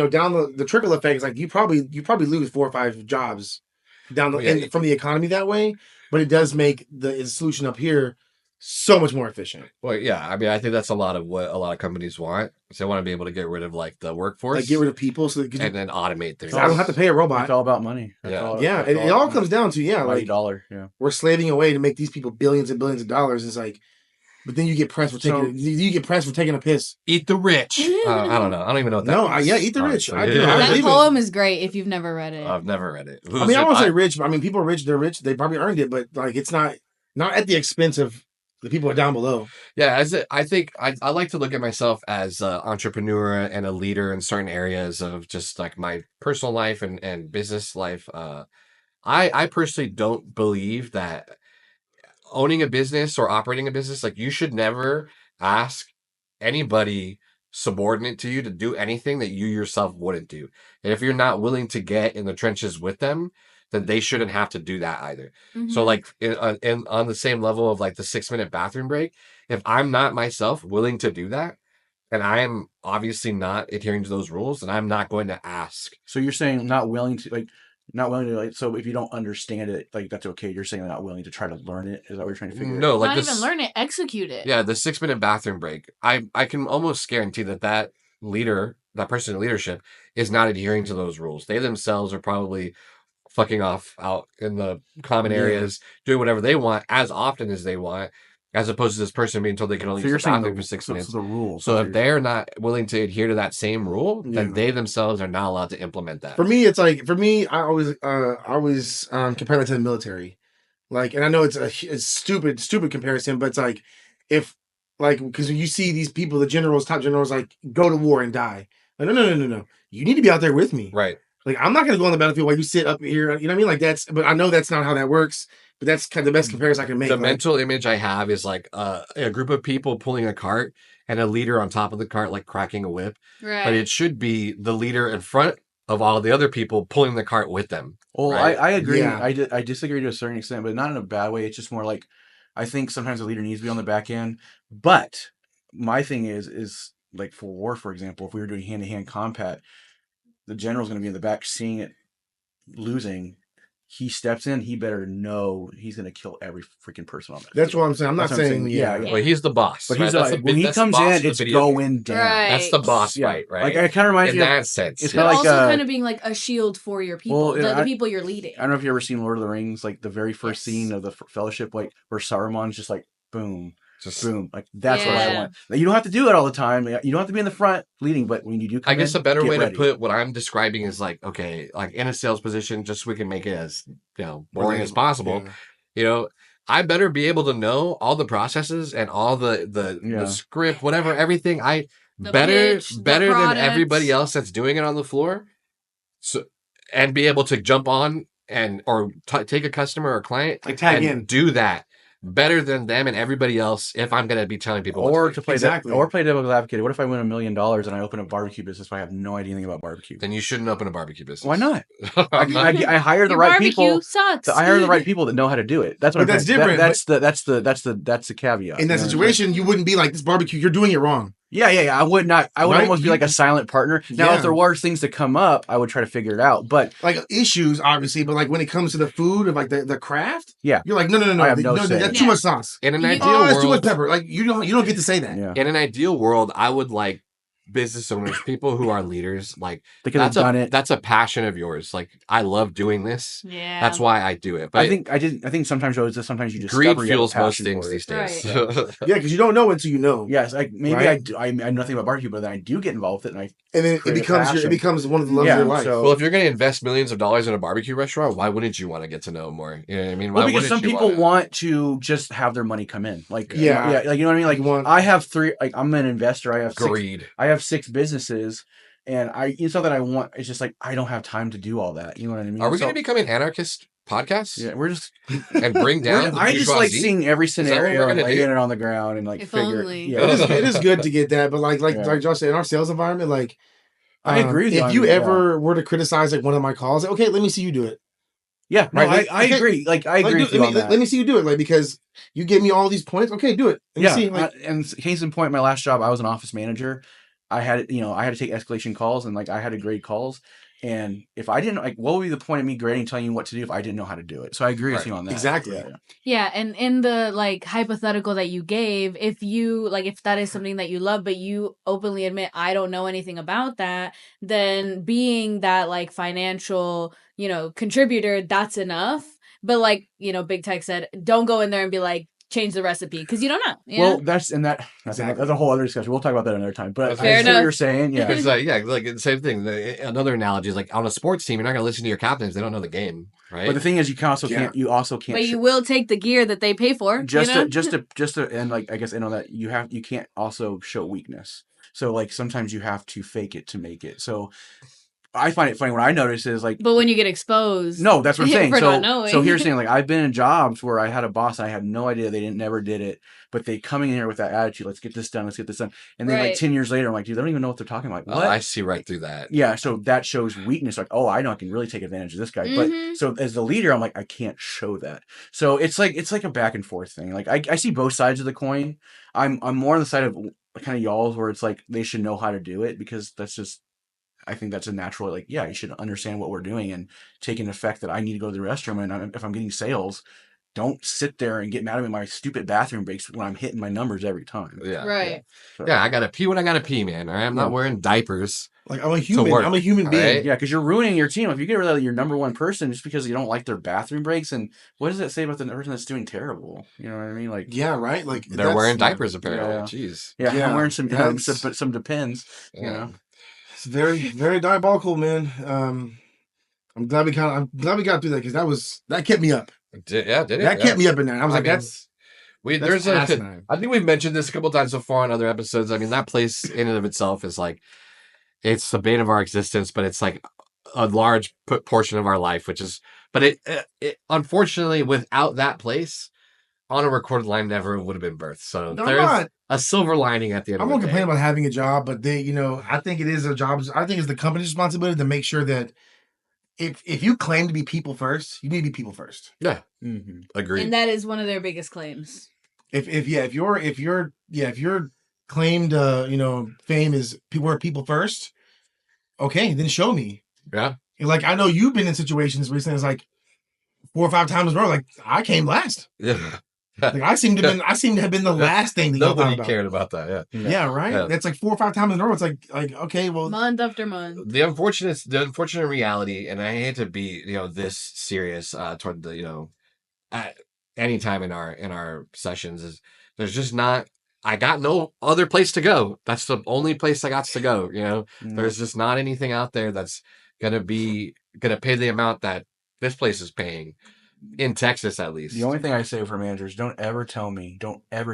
down the trickle effect is like you probably lose 4 or 5 jobs down from the economy that way, but it does make the solution up here so much more efficient. Well, yeah, I mean, I think that's a lot of what a lot of companies want. So they want to be able to get rid of like the workforce, like get rid of people, and then automate things. I don't have to pay a robot. It's all about money. It all comes down to like dollar. Yeah, we're slaving away to make these people billions and billions of dollars. It's like, but then you get pressed for taking a piss. Eat the rich. I don't know. I don't even know what that means. Eat the rich. That poem is great if you've never read it. I've never read it. I mean, I won't say rich, but I mean, people are rich. They're rich. They probably earned it, but like it's not at the expense of the people are down below. Yeah, I think I like to look at myself as an entrepreneur and a leader in certain areas of just like my personal life and business life. I personally don't believe that owning a business or operating a business, like you should never ask anybody subordinate to you to do anything that you yourself wouldn't do. And if you're not willing to get in the trenches with them, then they shouldn't have to do that either. Mm-hmm. So like on the same level of like the 6-minute bathroom break, if I'm not myself willing to do that, and I am obviously not adhering to those rules, then I'm not going to ask. So you're saying not willing to so if you don't understand it, like that's okay. You're saying not willing to try to learn it. Is that what you're trying to figure out? No, like not even learn it, execute it. Yeah, the 6-minute bathroom break. I can almost guarantee that leader, that person in leadership is not adhering to those rules. They themselves are probably fucking off out in the common areas, doing whatever they want as often as they want, as opposed to this person being told they can only use the bathroom for 6 minutes. So the rules. So if they're not willing to adhere to that same rule, then they themselves are not allowed to implement that. For me, I always compare that to the military. Like, and I know it's a stupid comparison, but it's like because you see these people, the top generals, like go to war and die. Like, no. You need to be out there with me. Right. Like, I'm not going to go on the battlefield while you sit up here. You know what I mean? Like, but I know that's not how that works. But that's kind of the best comparison I can make. The mental image I have is like a group of people pulling a cart and a leader on top of the cart, like cracking a whip. Right. But it should be the leader in front of all the other people pulling the cart with them. Well, right? I agree. Yeah. I disagree to a certain extent, but not in a bad way. It's just more like, I think sometimes the leader needs to be on the back end. But my thing is like for war, for example, if we were doing hand-to-hand combat, the general's going to be in the back seeing it losing. He steps in, he better know he's going to kill every freaking person on that. That's what I'm saying. I'm not saying, Well, he's the boss. But he's when he comes in, it's going down. Right. That's the boss fight, right? Like, it kind of reminds me in that sense. It's kind of like also kind of being like a shield for your people, the people you're leading. I don't know if you've ever seen Lord of the Rings, like the very first scene of the Fellowship, like where Saruman's just like, boom. Just boom. Like, that's what I want. You don't have to do it all the time. You don't have to be in the front leading, but when you do come I guess a better way to put what I'm describing is like, okay, like in a sales position, just so we can make it as, boring as possible. Yeah. I better be able to know all the processes and all the script, whatever, everything. Better than everybody else that's doing it on the floor. So, and be able to jump on or take a customer or client like tag in, do that better than them and everybody else if I'm going to be telling people or to play devil's advocate. What if I win $1 million and I open a barbecue business but I have no idea anything about barbecue? Then you shouldn't open a barbecue business. Why not? I hire the right people. Sucks. I hire the right people that know how to do it. That's what. But that's different. That's the caveat. In that situation, you wouldn't be like, this barbecue, you're doing it wrong. Yeah. I would not. I would almost be like a silent partner. Now, if there were things to come up, I would try to figure it out. But like issues, obviously. But like when it comes to the food of like the craft, you're like, no. I have no say. That's too much sauce. In an ideal world, that's too much pepper. Like you don't get to say that. Yeah. In an ideal world, I would like business owners, people who are leaders, like that's a passion of yours. Like, I love doing this. Yeah, that's why I do it. But I think sometimes you discover greed fuels most things these days. Right. Yeah, because you don't know until you know. Yes, like maybe I know nothing about barbecue, but then I do get involved with it, and then it becomes one of the loves of your life. Well, if you're going to invest millions of dollars in a barbecue restaurant, why wouldn't you want to get to know more? You know what I mean? Well, because some people want to just have their money come in. Like, like, you know what I mean? Like, I have 3. Like, I'm an investor. I have greed. I have 6 businesses. And it's not that I want. It's just like I don't have time to do all that. You know what I mean? Are we going to become an anarchist podcast? Yeah, we're just and bring down. I just like seeing every scenario and laying it on the ground and like figure. Yeah, it is good to get that, but like Josh said, in our sales environment, like I agree with you. If you ever were to criticize like one of my calls, like, okay, let me see you do it. Yeah, no, right. I agree. Like I agree with you on that. Let me see you do it, like because you gave me all these points. Okay, do it. Let me see. Like, and case in point, my last job, I was an office manager. I had to take escalation calls, and like I had to grade calls. And if I didn't, like, what would be the point of me grading, telling you what to do if I didn't know how to do it? So I agree with you on that. Exactly. Yeah, and in the like hypothetical that you gave, if that is something that you love, but you openly admit I don't know anything about that, then being that like financial, contributor, that's enough. But like, Big Tech said, don't go in there and be like, change the recipe because you don't know. Well, that's a whole other discussion. We'll talk about that another time. But Fair I see what enough. you're saying. Yeah, It's like the same thing. Another analogy is like on a sports team, you're not going to listen to your captains; they don't know the game, right? but the thing is, you also can't. But you will take the gear that they pay for. Just to and like I guess that you can't also show weakness. So like sometimes you have to fake it to make it. So I find it funny. What I notice is like, but when you get exposed, no, that's what I'm saying. For not knowing. So here's the thing. Like I've been in jobs where I had a boss, and I had no idea never did it, but they come in here with that attitude. Let's get this done. And then like 10 years later, I'm like, dude, they don't even know what they're talking about. What? I see right through that. Yeah. So that shows weakness. Like, oh, I know I can really take advantage of this guy. But so as the leader, I'm like, I can't show that. So it's like a back and forth thing. Like I see both sides of the coin. I'm more on the side of kind of y'all's where it's like they should know how to do it because that's just. I think that's a natural, like, yeah, you should understand what we're doing and take an effect that I need to go to the restroom. And if I'm getting sales, don't sit there and get mad at me my stupid bathroom breaks when I'm hitting my numbers every time. Yeah. Right. Yeah, I got to pee when I got to pee, man. All right? I'm not wearing diapers. Like, I'm a human. I'm a human being. Right? Yeah, because you're ruining your team. If you get rid of your number one person just because you don't like their bathroom breaks, and what does that say about the person that's doing terrible? You know what I mean? Like, yeah, right. Like they're wearing diapers apparently. Jeez. Yeah, I'm wearing some Depends. Yeah. You know. It's very, very diabolical, man. I'm glad we got through that because that kept me up. Did it? That kept me up in there. I was like, I think we've mentioned this a couple times so far on other episodes. I mean, that place in and of itself is like, it's the bane of our existence, but it's like a large portion of our life, but it unfortunately, without that place, On a Recorded Line never would have been birthed. So there's a silver lining at the end. I won't complain about having a job, but I think it is a job. I think it's the company's responsibility to make sure that if you claim to be people first, you need to be people first. Yeah, agreed. And that is one of their biggest claims. If you're claimed fame is we're people first, okay, then show me. Yeah, like I know you've been in situations recently. It's like 4 or 5 times in a row. Like I came last. Yeah. Like I seem to have been the last thing that nobody cared about that. Yeah, right. Yeah. That's like 4 or 5 times in a row. It's like okay, well, month after month. The unfortunate reality, and I hate to be this serious toward the at any time in our sessions is there's just not. I got no other place to go. That's the only place I got to go. There's just not anything out there that's gonna pay the amount that this place is paying. In Texas, at least. The only thing I say for managers, don't ever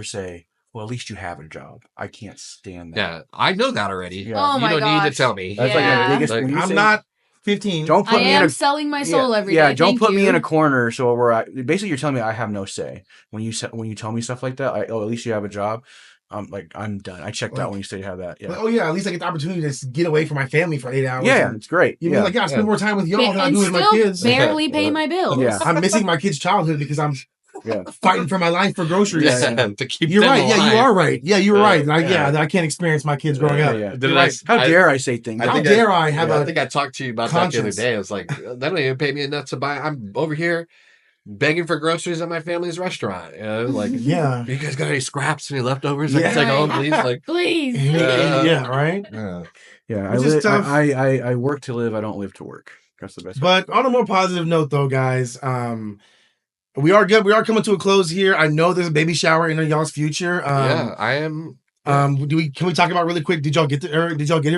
say, well, at least you have a job. I can't stand that. Yeah, I know that already. Yeah. Oh my you don't gosh. need to tell me. That's like the biggest. I'm not 15. Don't put me in selling my soul every day. Yeah, don't put me in a corner. So basically, you're telling me I have no say when you tell me stuff like that. At least you have a job. I'm done. I checked out when you said you have that. Yeah. At least I get the opportunity to get away from my family for 8 hours. Yeah, it's great. I spend more time with y'all than I do with my kids. Barely pay my bills. Yeah. I'm missing my kids' childhood because I'm fighting for my life for groceries. To keep You're them right. alive. Yeah, you are right. Yeah, you were right. I can't experience my kids growing up. Yeah. How dare I say things? How dare I have I think I talked to you about that the other day. I was like, they don't even pay me enough to buy. I'm over here begging for groceries at my family's restaurant. Yeah. You guys got any scraps, any leftovers? I can take home, please. Please. Yeah, right? Yeah. I work to live. I don't live to work. That's the best. But on a more positive note, though, guys, we are good. We are coming to a close here. I know there's a baby shower in y'all's future. I am. Can we talk about really quick? Did y'all get her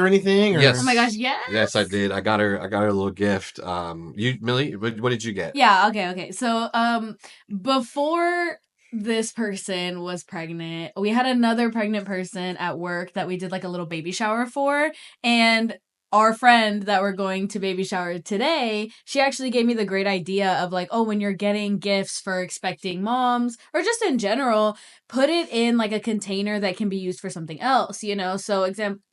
anything? Or? Yes. Oh my gosh, yes. Yes, I did. I got her a little gift. You, Millie, what did you get? Yeah. Okay. So, before this person was pregnant, we had another pregnant person at work that we did like a little baby shower for, and our friend that we're going to baby shower today, she actually gave me the great idea of like, oh, when you're getting gifts for expecting moms or just in general, put it in like a container that can be used for something else, So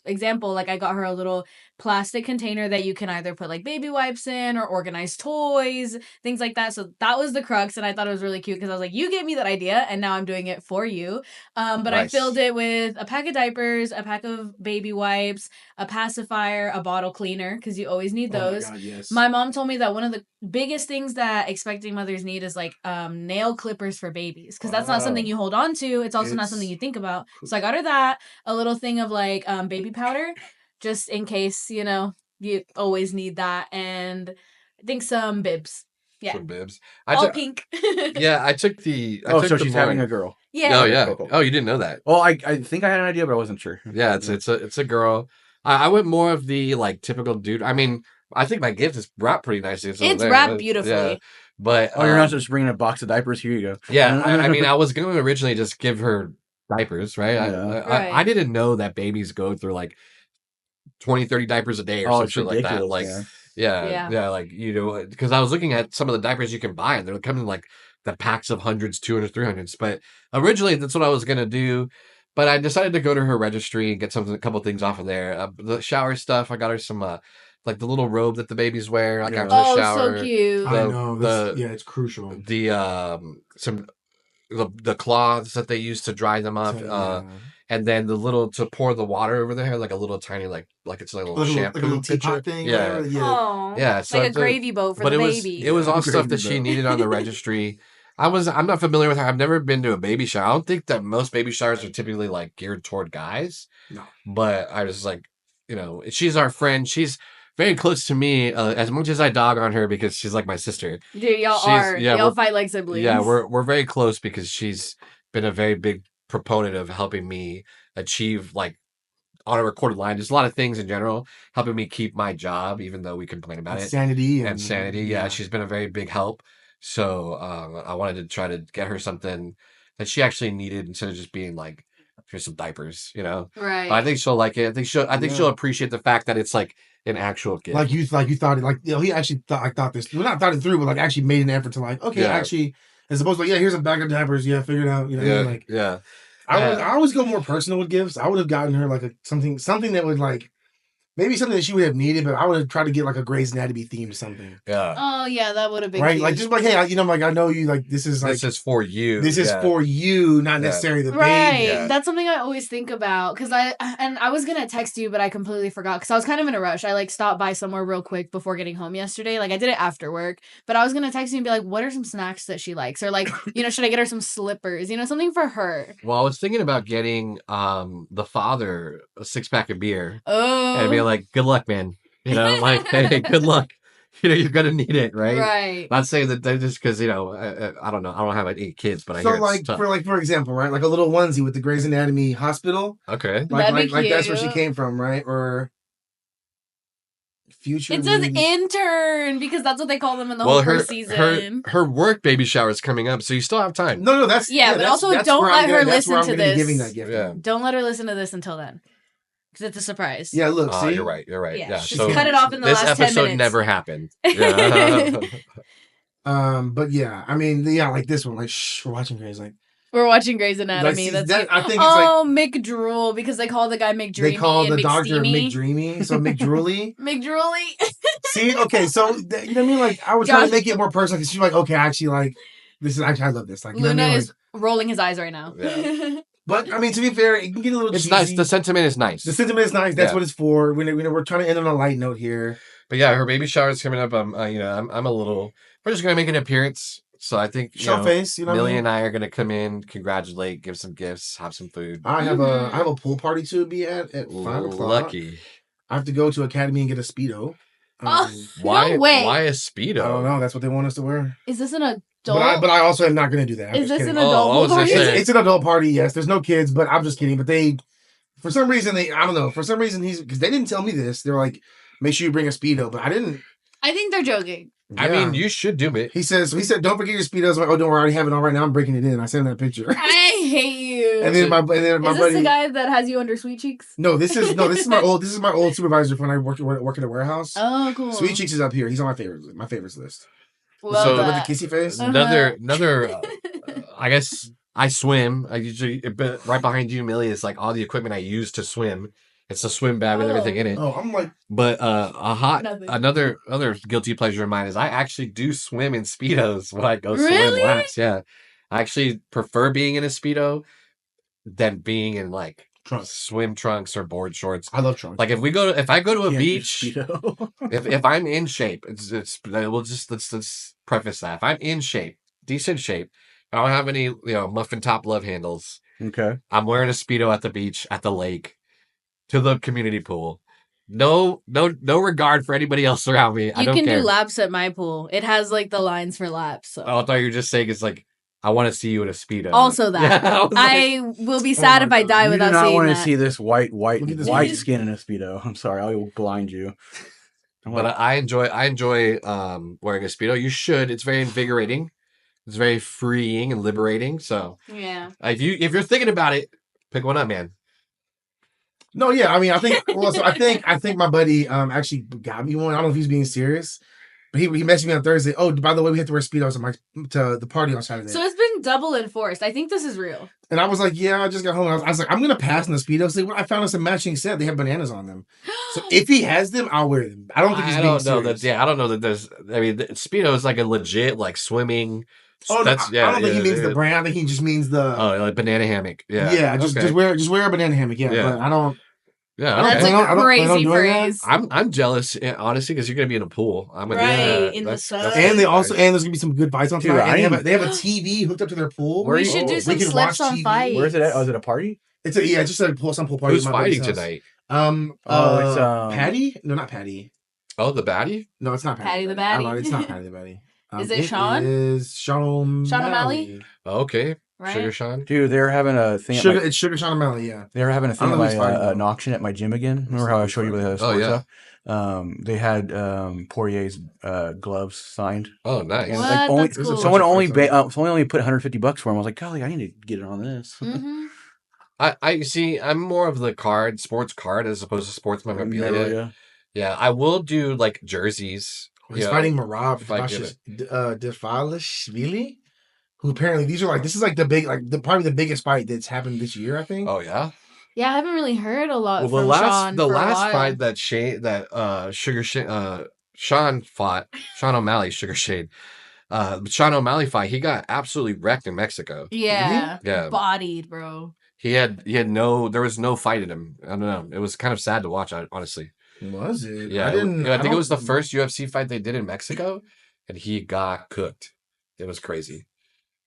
example, like I got her a little plastic container that you can either put like baby wipes in or organize toys, things like that. So that was the crux, and I thought it was really cute because I was like, you gave me that idea and now I'm doing it for you. But I filled it with a pack of diapers, a pack of baby wipes, a pacifier, a bottle cleaner, because you always need those. Oh my God, yes. My mom told me that one of the biggest things that expecting mothers need is like nail clippers for babies, because that's not something you hold on to. It's also not something you think about. So I got her that, a little thing of like baby powder, just in case, you know, you always need that, and I think some bibs. Yeah. Some bibs. All pink. Yeah, I took the. So she's having a girl. Yeah. Oh yeah. Cool. Oh, you didn't know that? Well, I think I had an idea, but I wasn't sure. Yeah, it's a girl. I went more of the like typical dude. I mean, I think my gift is wrapped pretty nicely. It's wrapped beautifully. Yeah. But you're not just bringing a box of diapers. Here you go. Yeah, I mean, I was going to originally just give her diapers, right? Yeah. I didn't know that babies go through like 20, 30 diapers a day or some shit like that. Like, yeah, like, you know, because I was looking at some of the diapers you can buy, and they're coming in like the packs of hundreds, 200s, 300s. But originally, that's what I was going to do. But I decided to go to her registry and get a couple things off of there. The shower stuff, I got her some, like the little robe that the babies wear. I got her the shower. So cute. I know. It's crucial. The cloths that they use to dry them up. And then the little to pour the water over their hair, like a little tiny, like it's like a little shampoo, like a little teapot thing. Yeah, yeah. So like a gravy bowl for the baby. It was all stuff that she needed on the registry. I'm not familiar with her. I've never been to a baby shower. I don't think that most baby showers are typically like geared toward guys. No, but I was like, you know, she's our friend. She's very close to me, as much as I dog on her because she's like my sister. Dude, y'all fight like siblings. Yeah, we're very close because she's been a very big proponent of helping me achieve, like, on a recorded line. There's a lot of things in general helping me keep my job, even though we complain about it. Sanity. Yeah, she's been a very big help. So I wanted to try to get her something that she actually needed instead of just being like, here's some diapers, you know? Right. But I think she'll like it. I think she'll appreciate the fact that it's like an actual gift. Like you thought it, like, you know, he actually thought this. Well, not thought it through, but like actually made an effort to like, okay, actually, as opposed to like, yeah, here's a bag of diapers, figure it out, you know. Like, I always go more personal with gifts. I would have gotten her like something that would like, maybe something that she would have needed, but I would have tried to get like a Grey's Anatomy themed something. Yeah. Oh yeah, that would have been right. cute. Like just like, hey, you know, like I know you, like this is for you. This is for you, not necessarily the baby. Right. Yeah. That's something I always think about because I was gonna text you, but I completely forgot because I was kind of in a rush. I like stopped by somewhere real quick before getting home yesterday. Like I did it after work, but I was gonna text you and be like, what are some snacks that she likes, or like, you know, should I get her some slippers? You know, something for her. Well, I was thinking about getting the father a 6-pack of beer. Oh. And be like, good luck, man. You know, like, hey, good luck. You know, you're gonna need it, right? Right. Not saying that they're just because, you know, I don't know. I don't have like 8 kids, but I hear like for example, right? Like a little onesie with the Grey's Anatomy hospital. Okay. Like that's where she came from, right? Or future. It says intern because that's what they call them in the whole first season. Her work baby shower is coming up, so you still have time. No, that's but also don't let her listen to this. Giving that gift. Yeah. Don't let her listen to this until then. Because it's a surprise. Yeah, look, see? You're right. Yeah. Just so cut it off in the last 10 minutes. This episode never happened. Yeah. But yeah, I mean, like this one, like, we're watching Grey's, like. We're watching Grey's Anatomy. Like, that's I think it's McDrool, because they call the guy McDreamy. They call the doctor McSteamy. McDreamy, so McDrooly. McDrooly. See, okay, so you know what I mean? Like, I was trying to make it more personal because she's like, okay, actually, like, I love this. Like, you Luna know what I mean? is rolling his eyes right now. Yeah. But I mean, to be fair, it can get a little. It's cheesy. nice. The sentiment is nice. The sentiment is nice. That's what it's for. We're trying to end on a light note here. But yeah, her baby shower is coming up. I'm a little. We're just gonna make an appearance. So I think show face. You know, Millie and I are gonna come in, congratulate, give some gifts, have some food. I have a pool party to be at 5 o'clock. Lucky. I have to go to Academy and get a Speedo. Why? No way. Why a Speedo? I don't know. That's what they want us to wear. Is this an adult? But I also am not going to do that. Is this an adult party? It's an adult party. Yes, there's no kids, but I'm just kidding. But for some reason, I don't know. For some reason, because they didn't tell me this. They're like, make sure you bring a Speedo, but I didn't. I think they're joking. Yeah. I mean, you should do it. He said, don't forget your Speedos. I'm like, oh, don't worry, I already have it on right now. I'm breaking it in. I sent him that picture. I hate you. And then my is buddy. This the guy that has you under Sweet Cheeks? No, this is my old supervisor when I work in a warehouse. Oh, cool. Sweet Cheeks is up here. He's on my favorites list. Well, so with the kissy face. Another. I guess I swim. I usually right behind you, Millie, is like all the equipment I use to swim. It's a swim bag with everything in it. Oh, I'm like, But Nothing. another guilty pleasure of mine is I actually do swim in Speedos when I go swim Really? laps. Yeah. I actually prefer being in a Speedo than being in like trunks. swim trunks or board shorts. I love trunks. Like if I go to a Yeah, beach, Speedo. if I'm in shape, we'll just let's preface that. If I'm in shape, decent shape, I don't have any muffin top love handles. Okay. I'm wearing a Speedo at the beach, at the lake, to the community pool. No regard for anybody else around me. I You don't can care. do laps at my pool. It has like the lines for laps. So. Oh, I thought you were just saying it's like I want to see you in a Speedo. Also that. Yeah, was like, I will be sad if I die You do without not seeing want to that. see this white Look at this white man. skin in a Speedo. I'm sorry, I will blind you. but I enjoy wearing a Speedo. You should. It's very invigorating. It's very freeing and liberating. So Yeah. if you're thinking about it, pick one up, man. No, yeah. I mean, I think. Well, so I think my buddy actually got me one. I don't know if he's being serious, but he messaged me on Thursday. Oh, by the way, we have to wear Speedos to the party on Saturday. So it's been double enforced. I think this is real. And I was like, yeah, I just got home. And I was like, I'm gonna pass on the Speedos. Like, well, I found us a matching set. They have bananas on them. So if he has them, I'll wear them. I don't think he's I being don't know serious. that. Yeah, I don't know that there's. I mean, Speedo is like a legit like swimming. Oh, no, I don't think he means the yeah. brand. I think he just means the. Oh, like banana hammock. Yeah. Yeah, just Okay. wear a banana hammock. Yeah, Yeah. but I don't. Yeah. I don't That's Okay. plan a on- I don't plan on crazy doing that. phrase. I'm jealous, honestly, because you're gonna be in a pool. I'm gonna Right, in the sun. And they also and there's gonna be some good fights on Dude, tonight. I And didn't- they have a TV hooked up to their pool. Where We you- should do we some can slips watch on TV. fights. Where's it at? Oh, is it a party? It's just a pool party. Who's at my buddy's fighting house. tonight? It's Patty? No, not Patty. Oh, the baddie. No, it's not Patty. Patty the I don't know, Baddie? it's not Patty the Baddie. Is it Sean? It is Sean O'Malley? Oh, okay. Right? Sugar Sean. Dude, they're having a thing. Sugar, it's Sugar Sean O'Malley, yeah. They're having a I thing don't at know who's my fighting, an though. auction at my gym again. Remember how I showed you the sports yeah. stuff? They had Poirier's gloves signed. Oh, nice. What? Like only, That's cool. someone only Awesome. someone only put $150 for him. I was like, golly, I need to get it on this. Mm-hmm. I see. I'm more of the sports card, as opposed to sports memorabilia. Yeah. Yeah, I will do like jerseys. He's Yeah. fighting Marab If I get Defalishvili, who apparently this is like the big probably the biggest fight that's happened this year, I think. Oh yeah. Yeah, I haven't really heard a lot Well, from Sean the for a last while. fight that Sean fought, Sean O'Malley, Sugar Shade. Sean O'Malley fight, he got absolutely wrecked in Mexico. Yeah. Yeah. Bodied, bro. There was no fight in him. I don't know. It was kind of sad to watch, honestly. Was it? Yeah, I didn't. I think it was the first UFC fight they did in Mexico, and he got cooked. It was crazy.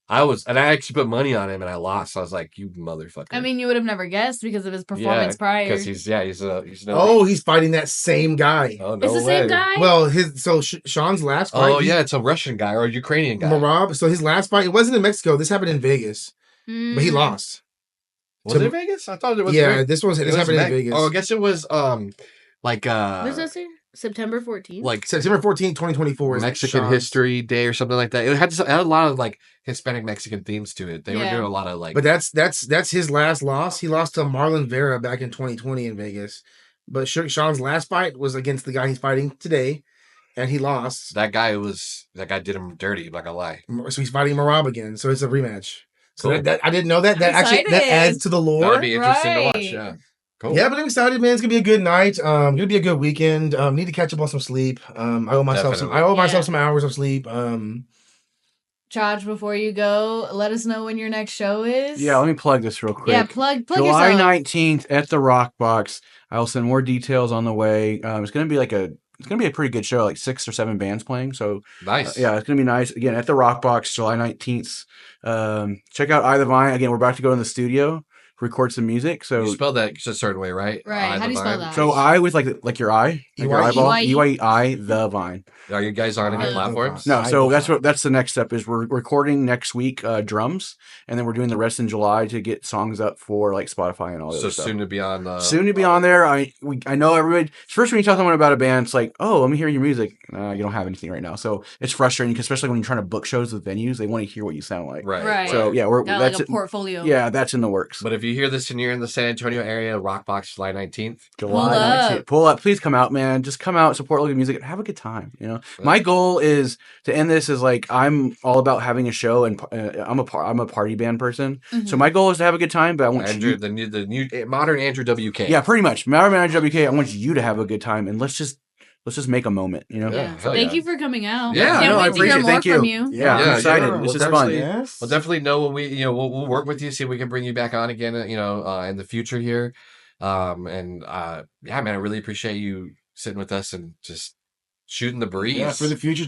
I actually put money on him, and I lost. I was like, "You motherfucker!" I mean, you would have never guessed because of his performance prior. because he's he's fighting that same guy. Oh, no It's the same way. guy? Well, Sean's last fight. Oh yeah, it's a Russian guy or a Ukrainian guy. Marab. So his last fight, it wasn't in Mexico. This happened in Vegas, but he Mm. lost. Was it Vegas? I thought it was. Yeah, this happened in Vegas. Oh, I guess it was like What does that say? September 14th? like September 14th, 2024. is Mexican Sean's. History Day or something like that. It had a lot of like Hispanic Mexican themes to it. They were Yeah. doing a lot of like. But that's his last loss. He lost to Marlon Vera back in 2020 in Vegas. But Sean's last fight was against the guy he's fighting today, and he lost. that guy did him dirty. I'm not gonna lie. So he's fighting Marab again. So it's a rematch. So Cool. that I didn't know that. That I'm actually that excited. adds to the lore. That'd be interesting to watch. Right. Yeah. Cool. Yeah, but I'm excited, man. It's gonna be a good night. Gonna be a good weekend. Need to catch up on some sleep. I owe myself Definitely. some hours of sleep. Chach, before you go, let us know when your next show is. Yeah, let me plug this real quick. Yeah, plug July yourself. 19th at the Rock Box. I will send more details on the way. It's gonna be a pretty good show, like 6 or 7 bands playing. So Nice. yeah, it's gonna be nice. Again, at the Rock Box, July 19th. Check out I the Vine. Again, we're about to go in the studio, record some music. So You spelled that just a certain way, right? Right. How do you spell that? so I with like your eye, like your EYE? eyeball, EYE? EYE, the Vine. Are you guys on any Uh, platforms? No, I so the that's the next step is we're recording next week drums, and then we're doing the rest in July to get songs up for like Spotify and all that So stuff. soon to be on. Soon to be on there. I know everybody. First, when you tell someone about a band, it's like, oh, let me hear your music. You don't have anything right now, so it's frustrating, especially when you're trying to book shows with venues. They want to hear what you sound like. Right. Right. So yeah, we're Got that's like a portfolio. yeah, that's in the works. But if you hear this and you're in the San Antonio area, Rockbox July 19th. July 19th. Pull up. Please come out, man. Just come out, support local music, and have a good time. You know, my goal is to end this is like I'm all about having a show, and I'm a party band person. Mm-hmm. So my goal is to have a good time, but I want Andrew, the new modern Andrew WK. Yeah, pretty much. Modern Andrew WK. I want you to have a good time, and let's just make a moment, you know? Yeah. Thank you for coming out. Yeah, I appreciate it. Thank you. From you. Yeah, I'm excited. This is fun. We'll definitely know when we'll work with you, see if we can bring you back on again, in the future here. Man, I really appreciate you sitting with us and just shooting the breeze. Yeah, for the future.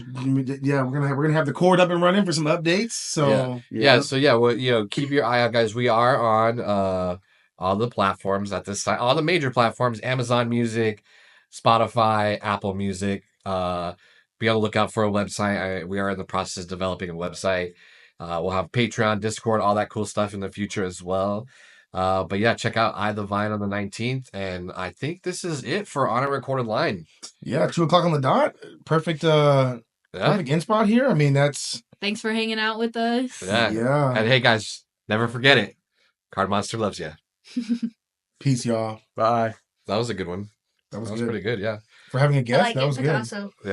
Yeah, we're gonna have the cord up and running for some updates. So well, keep your eye out, guys. We are on all the platforms at this time, all the major platforms: Amazon Music, Spotify, Apple Music. Be on the lookout for a website. We are in the process of developing a website. We'll have Patreon, Discord, all that cool stuff in the future as well. But yeah, check out I the Vine on the 19th. And I think this is it for On a Recorded Line. Yeah, 2:00 on the dot. Perfect perfect in spot here. I mean, thanks for hanging out with us. Yeah. And hey guys, never forget it. Card Monster loves you. Peace, y'all. Bye. That was a good one. That was pretty good, yeah. For having a guest, that was good. Picasso. Yeah.